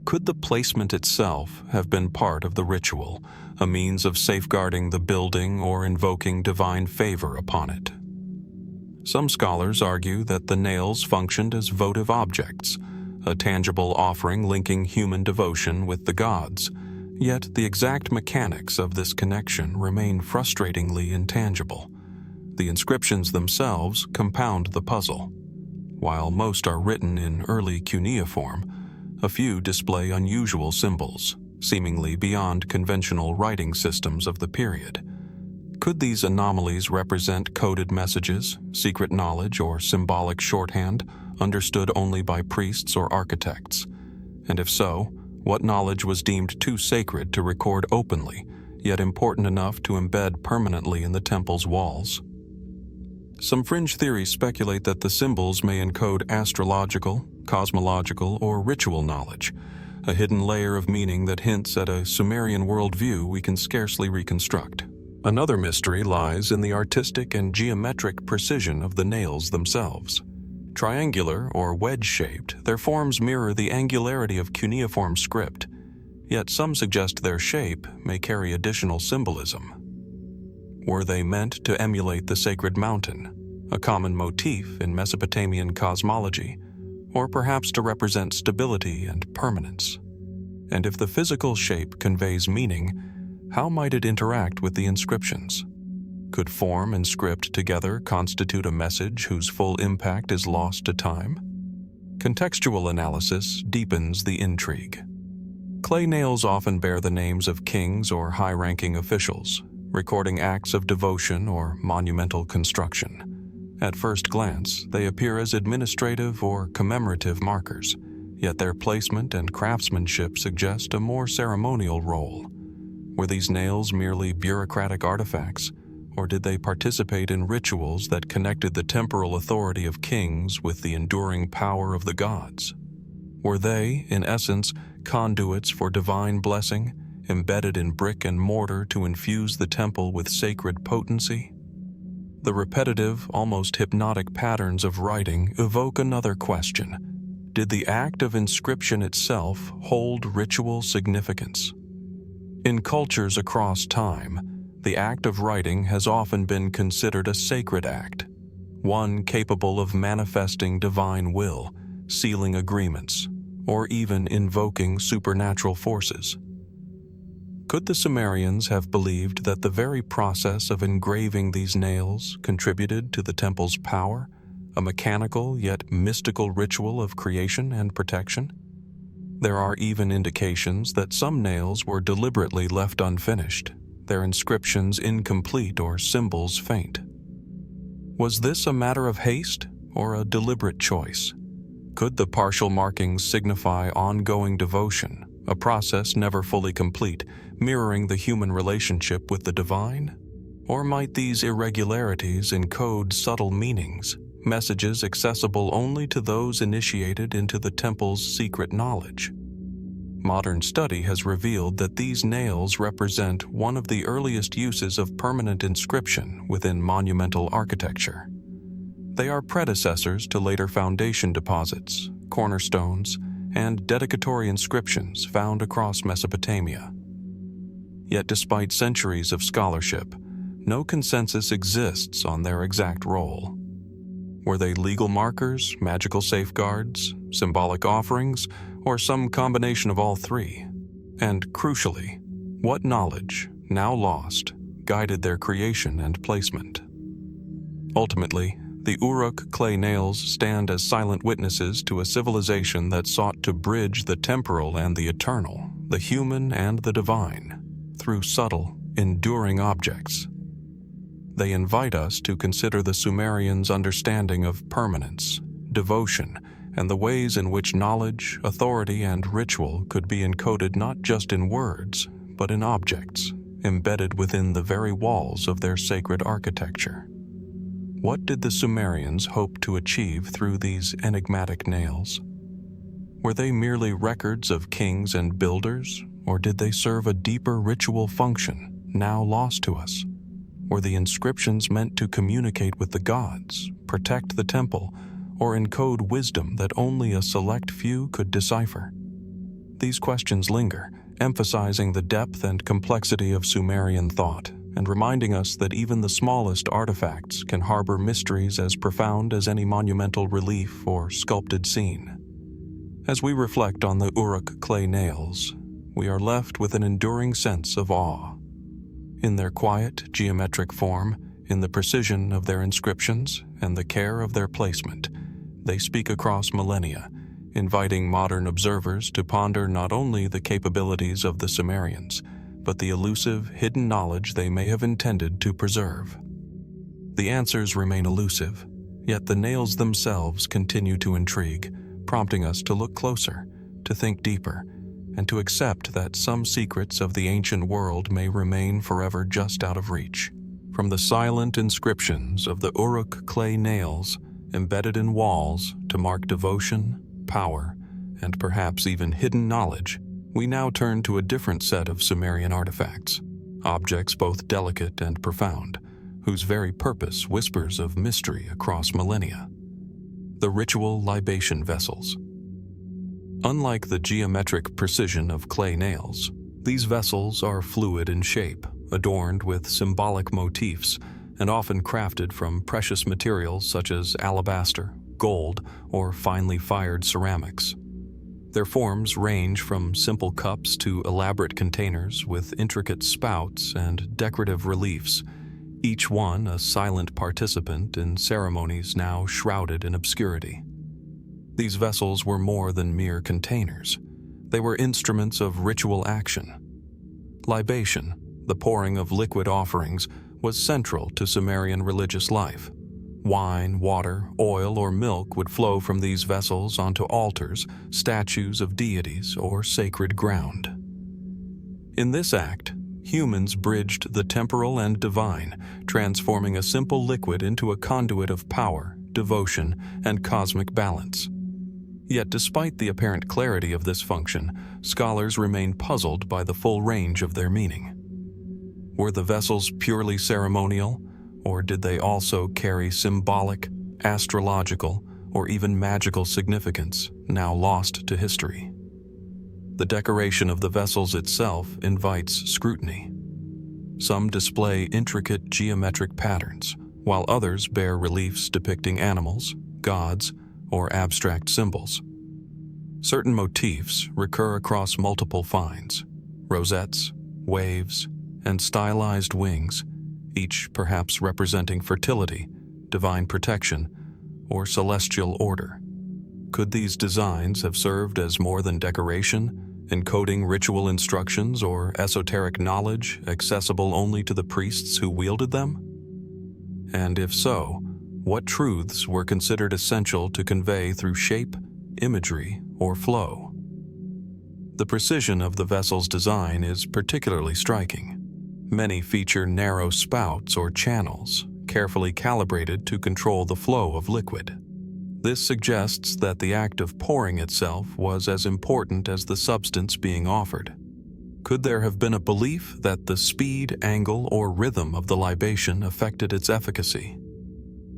Could the placement itself have been part of the ritual, a means of safeguarding the building or invoking divine favor upon it? Some scholars argue that the nails functioned as votive objects, a tangible offering linking human devotion with the gods, yet the exact mechanics of this connection remain frustratingly intangible. The inscriptions themselves compound the puzzle. While most are written in early cuneiform, a few display unusual symbols, seemingly beyond conventional writing systems of the period. Could these anomalies represent coded messages, secret knowledge, or symbolic shorthand understood only by priests or architects? And if so, what knowledge was deemed too sacred to record openly, yet important enough to embed permanently in the temple's walls. Some fringe theories speculate that the symbols may encode astrological, cosmological, or ritual knowledge, a hidden layer of meaning that hints at a Sumerian worldview we can scarcely reconstruct. Another mystery lies in the artistic and geometric precision of the nails themselves. Triangular or wedge-shaped, their forms mirror the angularity of cuneiform script, yet some suggest their shape may carry additional symbolism. Were they meant to emulate the sacred mountain, a common motif in Mesopotamian cosmology, or perhaps to represent stability and permanence? And if the physical shape conveys meaning, how might it interact with the inscriptions? Could form and script together constitute a message whose full impact is lost to time? Contextual analysis deepens the intrigue. Clay nails often bear the names of kings or high-ranking officials, recording acts of devotion or monumental construction. At first glance, they appear as administrative or commemorative markers, yet their placement and craftsmanship suggest a more ceremonial role. Were these nails merely bureaucratic artifacts, or did they participate in rituals that connected the temporal authority of kings with the enduring power of the gods? Were they, in essence, conduits for divine blessing, embedded in brick and mortar to infuse the temple with sacred potency? The repetitive, almost hypnotic patterns of writing evoke another question. Did the act of inscription itself hold ritual significance? In cultures across time, the act of writing has often been considered a sacred act, one capable of manifesting divine will, sealing agreements, or even invoking supernatural forces. Could the Sumerians have believed that the very process of engraving these nails contributed to the temple's power, a mechanical yet mystical ritual of creation and protection? There are even indications that some nails were deliberately left unfinished, their inscriptions incomplete or symbols faint. Was this a matter of haste or a deliberate choice? Could the partial markings signify ongoing devotion, a process never fully complete, mirroring the human relationship with the divine? Or might these irregularities encode subtle meanings, messages accessible only to those initiated into the temple's secret knowledge? Modern study has revealed that these nails represent one of the earliest uses of permanent inscription within monumental architecture. They are predecessors to later foundation deposits, cornerstones, and dedicatory inscriptions found across Mesopotamia. Yet despite centuries of scholarship, no consensus exists on their exact role. Were they legal markers, magical safeguards, symbolic offerings, or some combination of all three? And crucially, what knowledge, now lost, guided their creation and placement? Ultimately, the Uruk clay nails stand as silent witnesses to a civilization that sought to bridge the temporal and the eternal, the human and the divine, through subtle, enduring objects. They invite us to consider the Sumerians' understanding of permanence, devotion, and the ways in which knowledge, authority, and ritual could be encoded not just in words, but in objects, embedded within the very walls of their sacred architecture. What did the Sumerians hope to achieve through these enigmatic nails? Were they merely records of kings and builders, or did they serve a deeper ritual function, now lost to us? Were the inscriptions meant to communicate with the gods, protect the temple, or encode wisdom that only a select few could decipher? These questions linger, emphasizing the depth and complexity of Sumerian thought, and reminding us that even the smallest artifacts can harbor mysteries as profound as any monumental relief or sculpted scene. As we reflect on the Uruk clay nails, we are left with an enduring sense of awe. In their quiet, geometric form, in the precision of their inscriptions, and the care of their placement, they speak across millennia, inviting modern observers to ponder not only the capabilities of the Sumerians, but the elusive, hidden knowledge they may have intended to preserve. The answers remain elusive, yet the nails themselves continue to intrigue, prompting us to look closer, to think deeper, and to accept that some secrets of the ancient world may remain forever just out of reach. From the silent inscriptions of the Uruk clay nails embedded in walls to mark devotion, power, and perhaps even hidden knowledge, we now turn to a different set of Sumerian artifacts, objects both delicate and profound, whose very purpose whispers of mystery across millennia. The ritual libation vessels. Unlike the geometric precision of clay nails, these vessels are fluid in shape, adorned with symbolic motifs, and often crafted from precious materials such as alabaster, gold, or finely fired ceramics. Their forms range from simple cups to elaborate containers with intricate spouts and decorative reliefs, each one a silent participant in ceremonies now shrouded in obscurity. These vessels were more than mere containers. They were instruments of ritual action. Libation, the pouring of liquid offerings, was central to Sumerian religious life. Wine, water, oil, or milk would flow from these vessels onto altars, statues of deities, or sacred ground. In this act, humans bridged the temporal and divine, transforming a simple liquid into a conduit of power, devotion, and cosmic balance. Yet despite the apparent clarity of this function, scholars remain puzzled by the full range of their meaning. Were the vessels purely ceremonial, or did they also carry symbolic, astrological, or even magical significance, now lost to history? The decoration of the vessels itself invites scrutiny. Some display intricate geometric patterns, while others bear reliefs depicting animals, gods, or abstract symbols. Certain motifs recur across multiple finds: rosettes, waves, and stylized wings, each perhaps representing fertility, divine protection, or celestial order. Could these designs have served as more than decoration, encoding ritual instructions or esoteric knowledge accessible only to the priests who wielded them? And if so, what truths were considered essential to convey through shape, imagery, or flow? The precision of the vessel's design is particularly striking. Many feature narrow spouts or channels, carefully calibrated to control the flow of liquid. This suggests that the act of pouring itself was as important as the substance being offered. Could there have been a belief that the speed, angle, or rhythm of the libation affected its efficacy?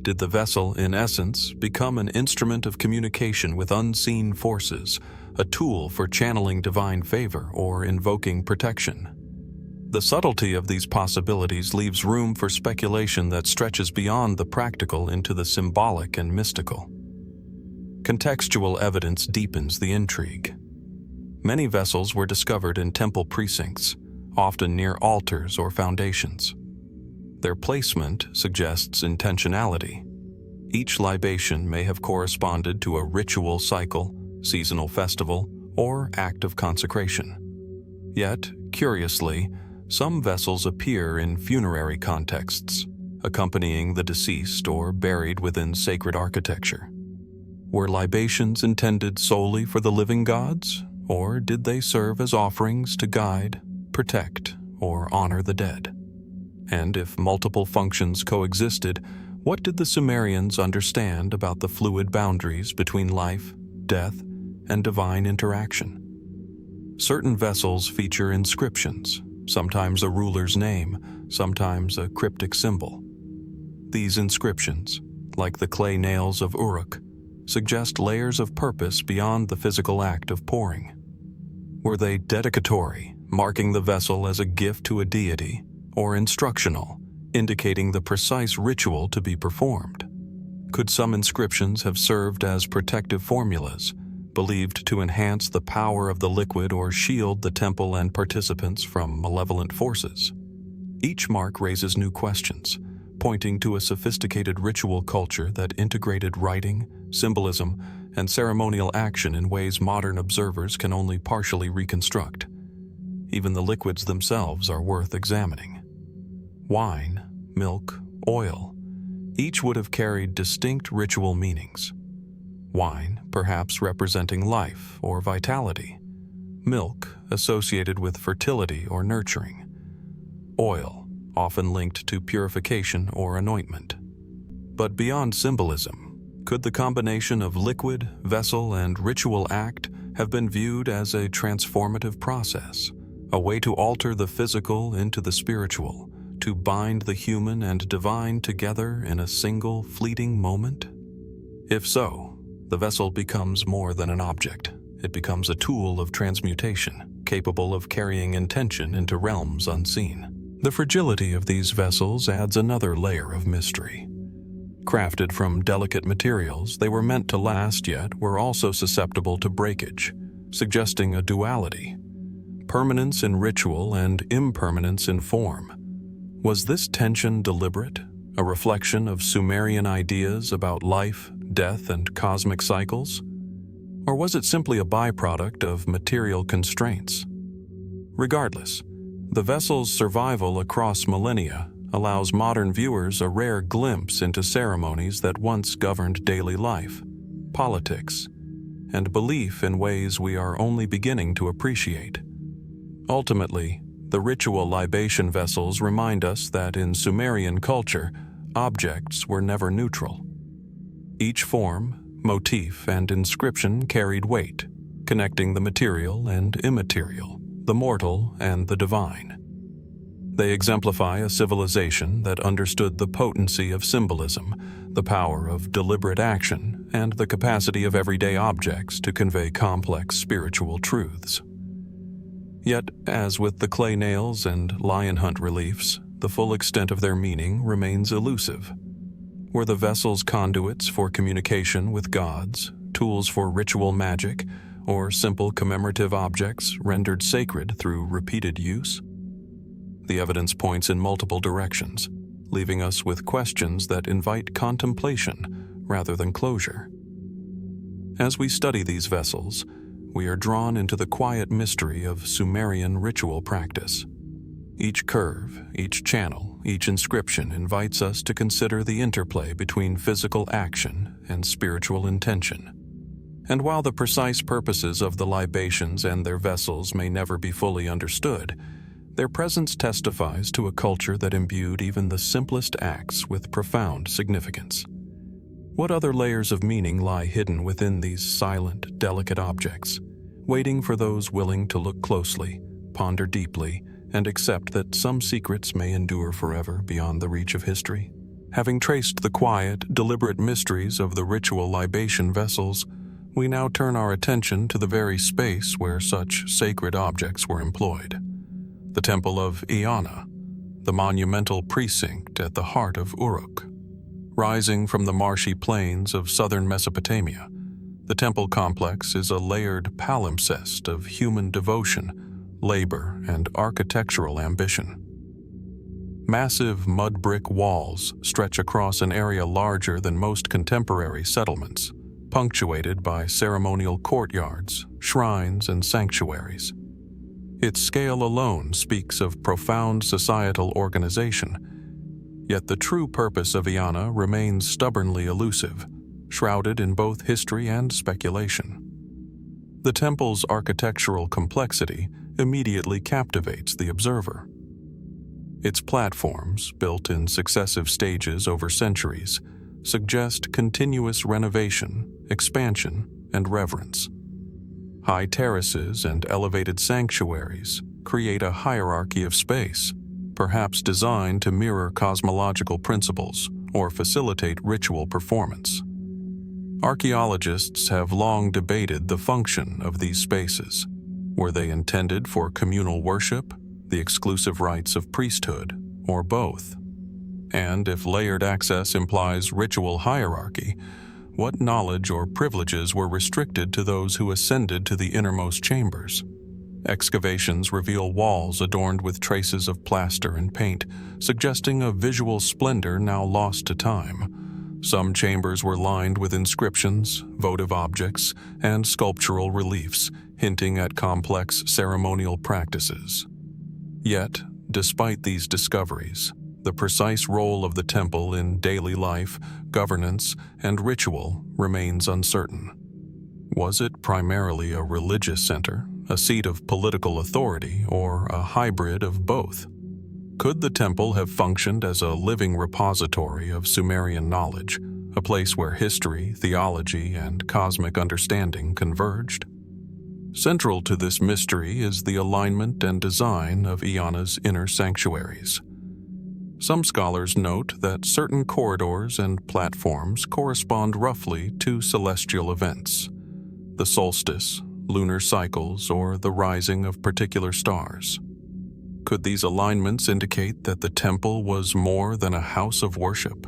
Did the vessel, in essence, become an instrument of communication with unseen forces, a tool for channeling divine favor or invoking protection? The subtlety of these possibilities leaves room for speculation that stretches beyond the practical into the symbolic and mystical. Contextual evidence deepens the intrigue. Many vessels were discovered in temple precincts, often near altars or foundations. Their placement suggests intentionality. Each libation may have corresponded to a ritual cycle, seasonal festival, or act of consecration. Yet, curiously, some vessels appear in funerary contexts, accompanying the deceased or buried within sacred architecture. Were libations intended solely for the living gods, or did they serve as offerings to guide, protect, or honor the dead? And if multiple functions coexisted, what did the Sumerians understand about the fluid boundaries between life, death, and divine interaction? Certain vessels feature inscriptions, sometimes a ruler's name, sometimes a cryptic symbol. These inscriptions, like the clay nails of Uruk, suggest layers of purpose beyond the physical act of pouring. Were they dedicatory, marking the vessel as a gift to a deity, or instructional, indicating the precise ritual to be performed? Could some inscriptions have served as protective formulas, believed to enhance the power of the liquid or shield the temple and participants from malevolent forces? Each mark raises new questions, pointing to a sophisticated ritual culture that integrated writing, symbolism, and ceremonial action in ways modern observers can only partially reconstruct. Even the liquids themselves are worth examining. Wine, milk, oil, each would have carried distinct ritual meanings. Wine, perhaps representing life or vitality. milk associated with fertility or nurturing, oil often linked to purification or anointment. But beyond symbolism, could the combination of liquid, vessel, and ritual act have been viewed as a transformative process, a way to alter the physical into the spiritual, to bind the human and divine together in a single fleeting moment? If so, the vessel becomes more than an object. It becomes a tool of transmutation, capable of carrying intention into realms unseen. The fragility of these vessels adds another layer of mystery. Crafted from delicate materials, they were meant to last, yet were also susceptible to breakage, suggesting a duality: permanence in ritual and impermanence in form. Was this tension deliberate, a reflection of Sumerian ideas about life, death, and cosmic cycles? Or was it simply a byproduct of material constraints? Regardless, the vessel's survival across millennia allows modern viewers a rare glimpse into ceremonies that once governed daily life, politics, and belief in ways we are only beginning to appreciate. Ultimately, the ritual libation vessels remind us that in Sumerian culture, objects were never neutral. Each form, motif, and inscription carried weight, connecting the material and immaterial, the mortal and the divine. They exemplify a civilization that understood the potency of symbolism, the power of deliberate action, and the capacity of everyday objects to convey complex spiritual truths. Yet, as with the clay nails and lion hunt reliefs, the full extent of their meaning remains elusive. Were the vessels conduits for communication with gods, tools for ritual magic, or simple commemorative objects rendered sacred through repeated use? The evidence points in multiple directions, leaving us with questions that invite contemplation rather than closure. As we study these vessels, we are drawn into the quiet mystery of Sumerian ritual practice. Each curve, each channel, each inscription invites us to consider the interplay between physical action and spiritual intention. And while the precise purposes of the libations and their vessels may never be fully understood, their presence testifies to a culture that imbued even the simplest acts with profound significance. What other layers of meaning lie hidden within these silent, delicate objects, waiting for those willing to look closely, ponder deeply, and accept that some secrets may endure forever beyond the reach of history? Having traced the quiet, deliberate mysteries of the ritual libation vessels, we now turn our attention to the very space where such sacred objects were employed. The Temple of Inanna, the monumental precinct at the heart of Uruk. Rising from the marshy plains of southern Mesopotamia, the temple complex is a layered palimpsest of human devotion, labor, and architectural ambition. Massive mud brick walls stretch across an area larger than most contemporary settlements, punctuated by ceremonial courtyards, shrines, and sanctuaries. Its scale alone speaks of profound societal organization, yet the true purpose of Inanna remains stubbornly elusive, shrouded in both history and speculation. The temple's architectural complexity immediately captivates the observer. Its platforms, built in successive stages over centuries, suggest continuous renovation, expansion, and reverence. High terraces and elevated sanctuaries create a hierarchy of space, perhaps designed to mirror cosmological principles or facilitate ritual performance. Archaeologists have long debated the function of these spaces. Were they intended for communal worship, the exclusive rites of priesthood, or both? And if layered access implies ritual hierarchy, what knowledge or privileges were restricted to those who ascended to the innermost chambers? Excavations reveal walls adorned with traces of plaster and paint, suggesting a visual splendor now lost to time. Some chambers were lined with inscriptions, votive objects, and sculptural reliefs, hinting at complex ceremonial practices. Yet, despite these discoveries, the precise role of the temple in daily life, governance, and ritual remains uncertain. Was it primarily a religious center, a seat of political authority, or a hybrid of both? Could the temple have functioned as a living repository of Sumerian knowledge, a place where history, theology, and cosmic understanding converged? Central to this mystery is the alignment and design of Inanna's inner sanctuaries. Some scholars note that certain corridors and platforms correspond roughly to celestial events: the solstice, lunar cycles, or the rising of particular stars. Could these alignments indicate that the temple was more than a house of worship?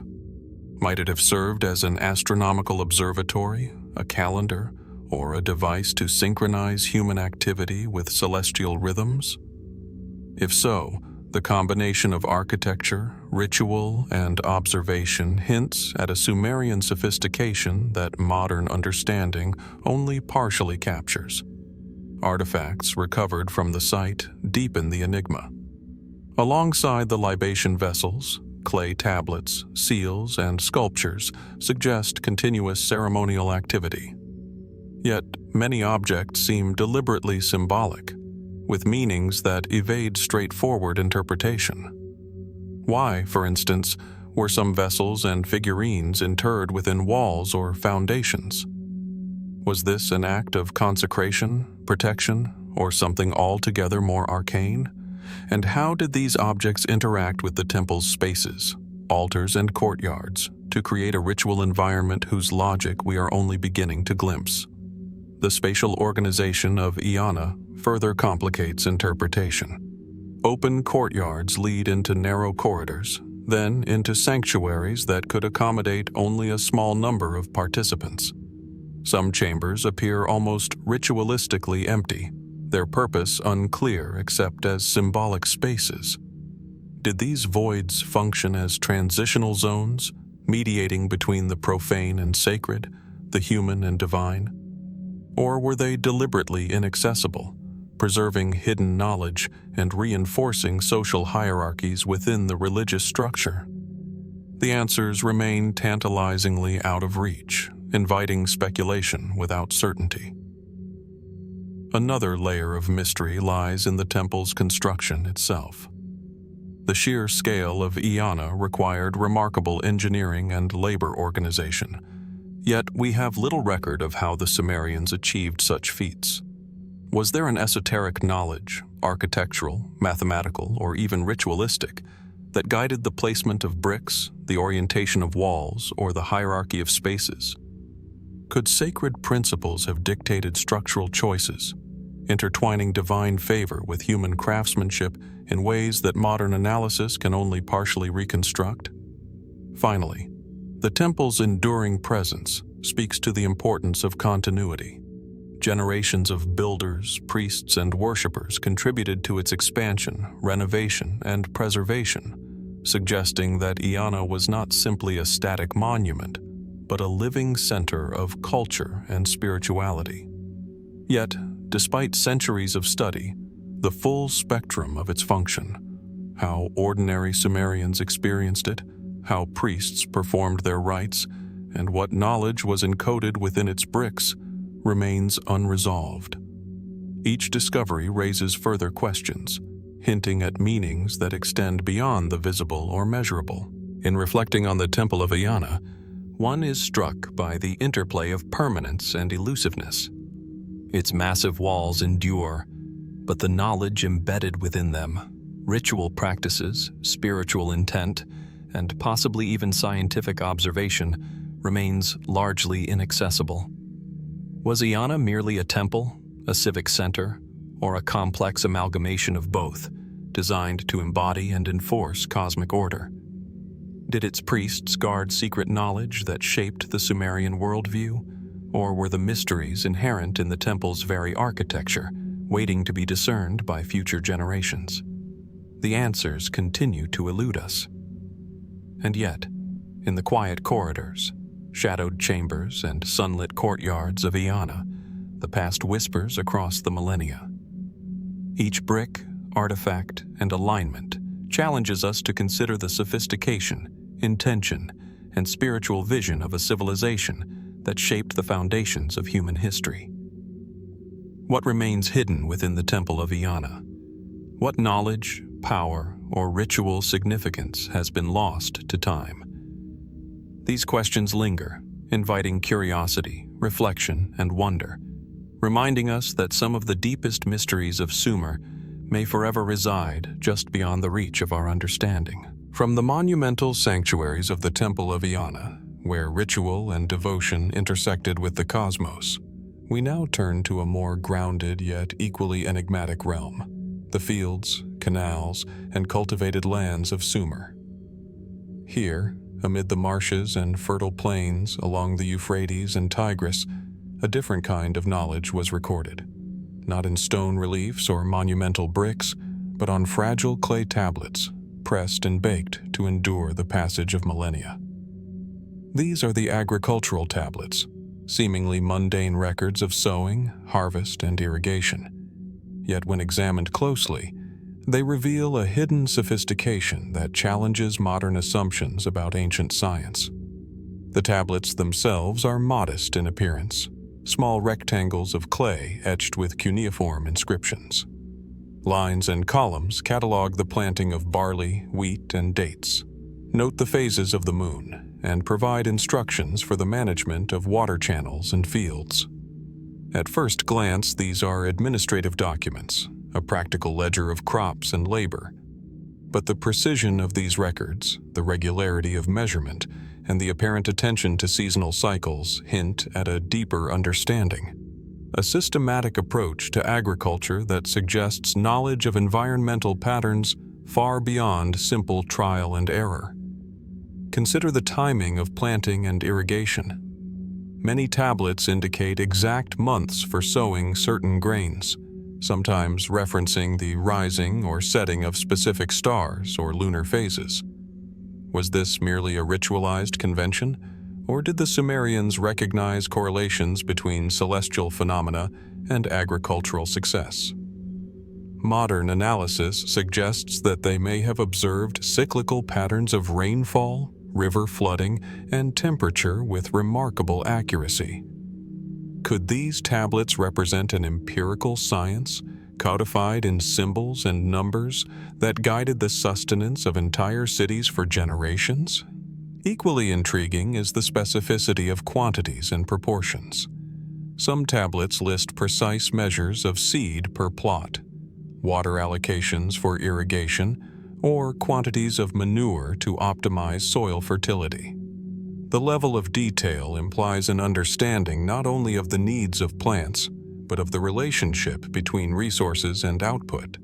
Might it have served as an astronomical observatory, a calendar, or a device to synchronize human activity with celestial rhythms? If so, the combination of architecture, ritual, and observation hints at a Sumerian sophistication that modern understanding only partially captures. Artifacts recovered from the site deepen the enigma. Alongside the libation vessels, clay tablets, seals, and sculptures suggest continuous ceremonial activity. Yet, many objects seem deliberately symbolic, with meanings that evade straightforward interpretation. Why, for instance, were some vessels and figurines interred within walls or foundations? Was this an act of consecration, protection, or something altogether more arcane? And how did these objects interact with the temple's spaces, altars, and courtyards to create a ritual environment whose logic we are only beginning to glimpse? The spatial organization of Inanna further complicates interpretation. Open courtyards lead into narrow corridors, then into sanctuaries that could accommodate only a small number of participants. Some chambers appear almost ritualistically empty, their purpose unclear except as symbolic spaces. Did these voids function as transitional zones, mediating between the profane and sacred, the human and divine? Or were they deliberately inaccessible, preserving hidden knowledge and reinforcing social hierarchies within the religious structure? The answers remain tantalizingly out of reach, inviting speculation without certainty. Another layer of mystery lies in the temple's construction itself. The sheer scale of Inanna required remarkable engineering and labor organization, yet we have little record of how the Sumerians achieved such feats. Was there an esoteric knowledge, architectural, mathematical, or even ritualistic, that guided the placement of bricks, the orientation of walls, or the hierarchy of spaces? Could sacred principles have dictated structural choices, intertwining divine favor with human craftsmanship in ways that modern analysis can only partially reconstruct? Finally, the temple's enduring presence speaks to the importance of continuity. Generations of builders, priests, and worshippers contributed to its expansion, renovation, and preservation, suggesting that Inanna was not simply a static monument, but a living center of culture and spirituality. Yet, despite centuries of study, the full spectrum of its function, how ordinary Sumerians experienced it, how priests performed their rites, and what knowledge was encoded within its bricks, remains unresolved. Each discovery raises further questions, hinting at meanings that extend beyond the visible or measurable. In reflecting on the Temple of Inanna, one is struck by the interplay of permanence and elusiveness. Its massive walls endure, but the knowledge embedded within them, ritual practices, spiritual intent, and possibly even scientific observation, remains largely inaccessible. Was Inanna merely a temple, a civic center, or a complex amalgamation of both, designed to embody and enforce cosmic order? Did its priests guard secret knowledge that shaped the Sumerian worldview, or were the mysteries inherent in the temple's very architecture waiting to be discerned by future generations? The answers continue to elude us. And yet, in the quiet corridors, shadowed chambers, and sunlit courtyards of Inanna, the past whispers across the millennia. Each brick, artifact, and alignment challenges us to consider the sophistication, intention, and spiritual vision of a civilization that shaped the foundations of human history. What remains hidden within the Temple of Inanna? What knowledge, power, or ritual significance has been lost to time? These questions linger, inviting curiosity, reflection, and wonder, reminding us that some of the deepest mysteries of Sumer may forever reside just beyond the reach of our understanding. From the monumental sanctuaries of the Temple of Inanna, where ritual and devotion intersected with the cosmos, we now turn to a more grounded yet equally enigmatic realm: the fields, canals, and cultivated lands of Sumer. Here, amid the marshes and fertile plains along the Euphrates and Tigris, a different kind of knowledge was recorded, not in stone reliefs or monumental bricks, but on fragile clay tablets, pressed and baked to endure the passage of millennia. These are the agricultural tablets, seemingly mundane records of sowing, harvest, and irrigation. Yet when examined closely, they reveal a hidden sophistication that challenges modern assumptions about ancient science. The tablets themselves are modest in appearance, small rectangles of clay etched with cuneiform inscriptions. Lines and columns catalog the planting of barley, wheat, and dates, note the phases of the moon, and provide instructions for the management of water channels and fields. At first glance, these are administrative documents, a practical ledger of crops and labor. But the precision of these records, the regularity of measurement, and the apparent attention to seasonal cycles hint at a deeper understanding, a systematic approach to agriculture that suggests knowledge of environmental patterns far beyond simple trial and error. Consider the timing of planting and irrigation. Many tablets indicate exact months for sowing certain grains, sometimes referencing the rising or setting of specific stars or lunar phases. Was this merely a ritualized convention, or did the Sumerians recognize correlations between celestial phenomena and agricultural success? Modern analysis suggests that they may have observed cyclical patterns of rainfall, river flooding, and temperature with remarkable accuracy. Could these tablets represent an empirical science, codified in symbols and numbers, that guided the sustenance of entire cities for generations? Equally intriguing is the specificity of quantities and proportions. Some tablets list precise measures of seed per plot, water allocations for irrigation, or quantities of manure to optimize soil fertility. The level of detail implies an understanding not only of the needs of plants, but of the relationship between resources and output.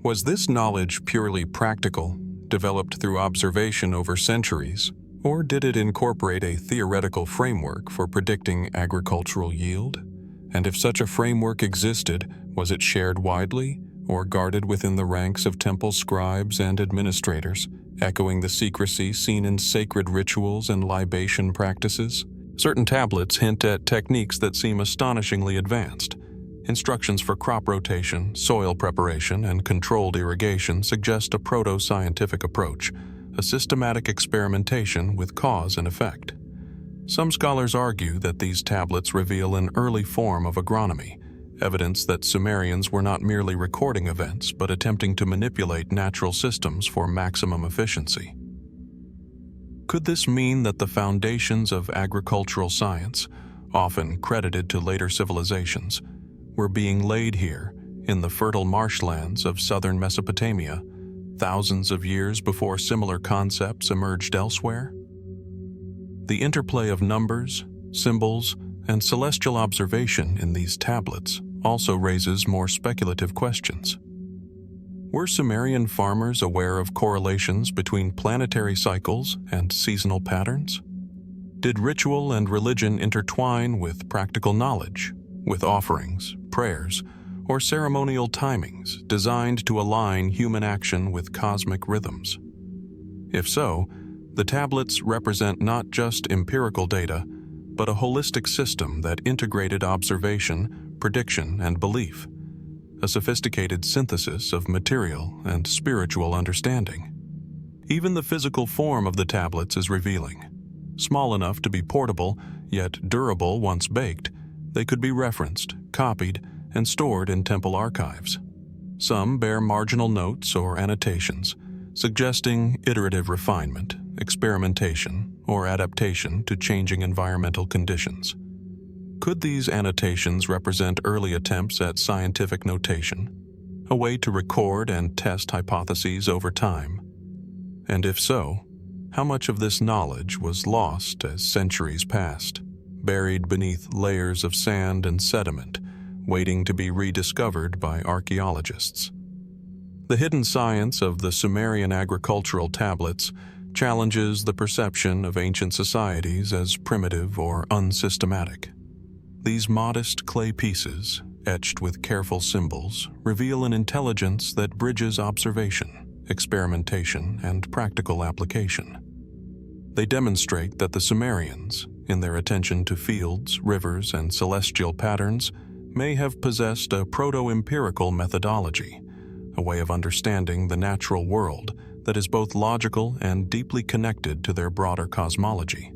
Was this knowledge purely practical, developed through observation over centuries, or did it incorporate a theoretical framework for predicting agricultural yield? And if such a framework existed, was it shared widely, or guarded within the ranks of temple scribes and administrators, echoing the secrecy seen in sacred rituals and libation practices? Certain tablets hint at techniques that seem astonishingly advanced. Instructions for crop rotation, soil preparation, and controlled irrigation suggest a proto-scientific approach, a systematic experimentation with cause and effect. Some scholars argue that these tablets reveal an early form of agronomy, evidence that Sumerians were not merely recording events but attempting to manipulate natural systems for maximum efficiency. Could this mean that the foundations of agricultural science, often credited to later civilizations, were being laid here in the fertile marshlands of southern Mesopotamia, thousands of years before similar concepts emerged elsewhere? The interplay of numbers, symbols, and celestial observation in these tablets also raises more speculative questions. Were Sumerian farmers aware of correlations between planetary cycles and seasonal patterns? Did ritual and religion intertwine with practical knowledge, with offerings, prayers, or ceremonial timings designed to align human action with cosmic rhythms? If so, the tablets represent not just empirical data, but a holistic system that integrated observation, prediction, and belief, a sophisticated synthesis of material and spiritual understanding. Even the physical form of the tablets is revealing. Small enough to be portable, yet durable once baked, they could be referenced, copied, and stored in temple archives. Some bear marginal notes or annotations, suggesting iterative refinement, experimentation, or adaptation to changing environmental conditions. Could these annotations represent early attempts at scientific notation, a way to record and test hypotheses over time? And if so, how much of this knowledge was lost as centuries passed, buried beneath layers of sand and sediment, waiting to be rediscovered by archaeologists? The hidden science of the Sumerian agricultural tablets challenges the perception of ancient societies as primitive or unsystematic. These modest clay pieces, etched with careful symbols, reveal an intelligence that bridges observation, experimentation, and practical application. They demonstrate that the Sumerians, in their attention to fields, rivers, and celestial patterns, may have possessed a proto-empirical methodology, a way of understanding the natural world that is both logical and deeply connected to their broader cosmology.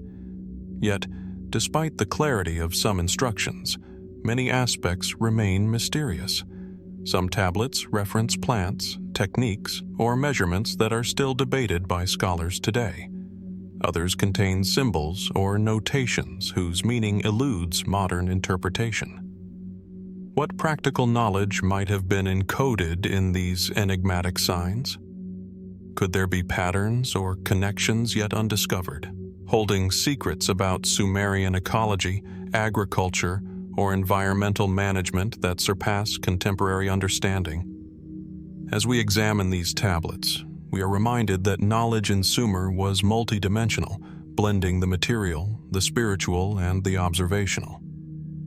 Yet, despite the clarity of some instructions, many aspects remain mysterious. Some tablets reference plants, techniques, or measurements that are still debated by scholars today. Others contain symbols or notations whose meaning eludes modern interpretation. What practical knowledge might have been encoded in these enigmatic signs? Could there be patterns or connections yet undiscovered, holding secrets about Sumerian ecology, agriculture, or environmental management that surpass contemporary understanding? As we examine these tablets, we are reminded that knowledge in Sumer was multidimensional, blending the material, the spiritual, and the observational.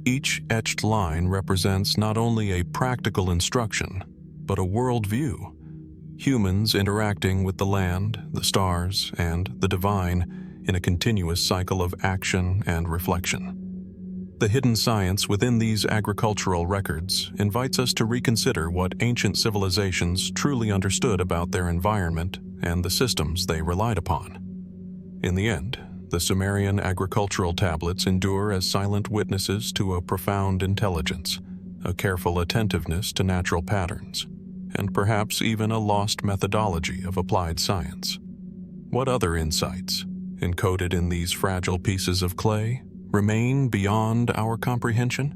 Each etched line represents not only a practical instruction, but a worldview. Humans interacting with the land, the stars, and the divine in a continuous cycle of action and reflection. The hidden science within these agricultural records invites us to reconsider what ancient civilizations truly understood about their environment and the systems they relied upon. In the end, the Sumerian agricultural tablets endure as silent witnesses to a profound intelligence, a careful attentiveness to natural patterns, and perhaps even a lost methodology of applied science. What other insights, encoded in these fragile pieces of clay, remain beyond our comprehension?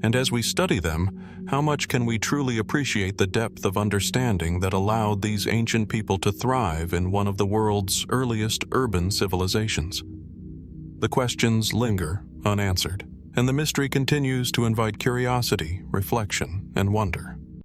And as we study them, how much can we truly appreciate the depth of understanding that allowed these ancient people to thrive in one of the world's earliest urban civilizations? The questions linger unanswered, and the mystery continues to invite curiosity, reflection, and wonder.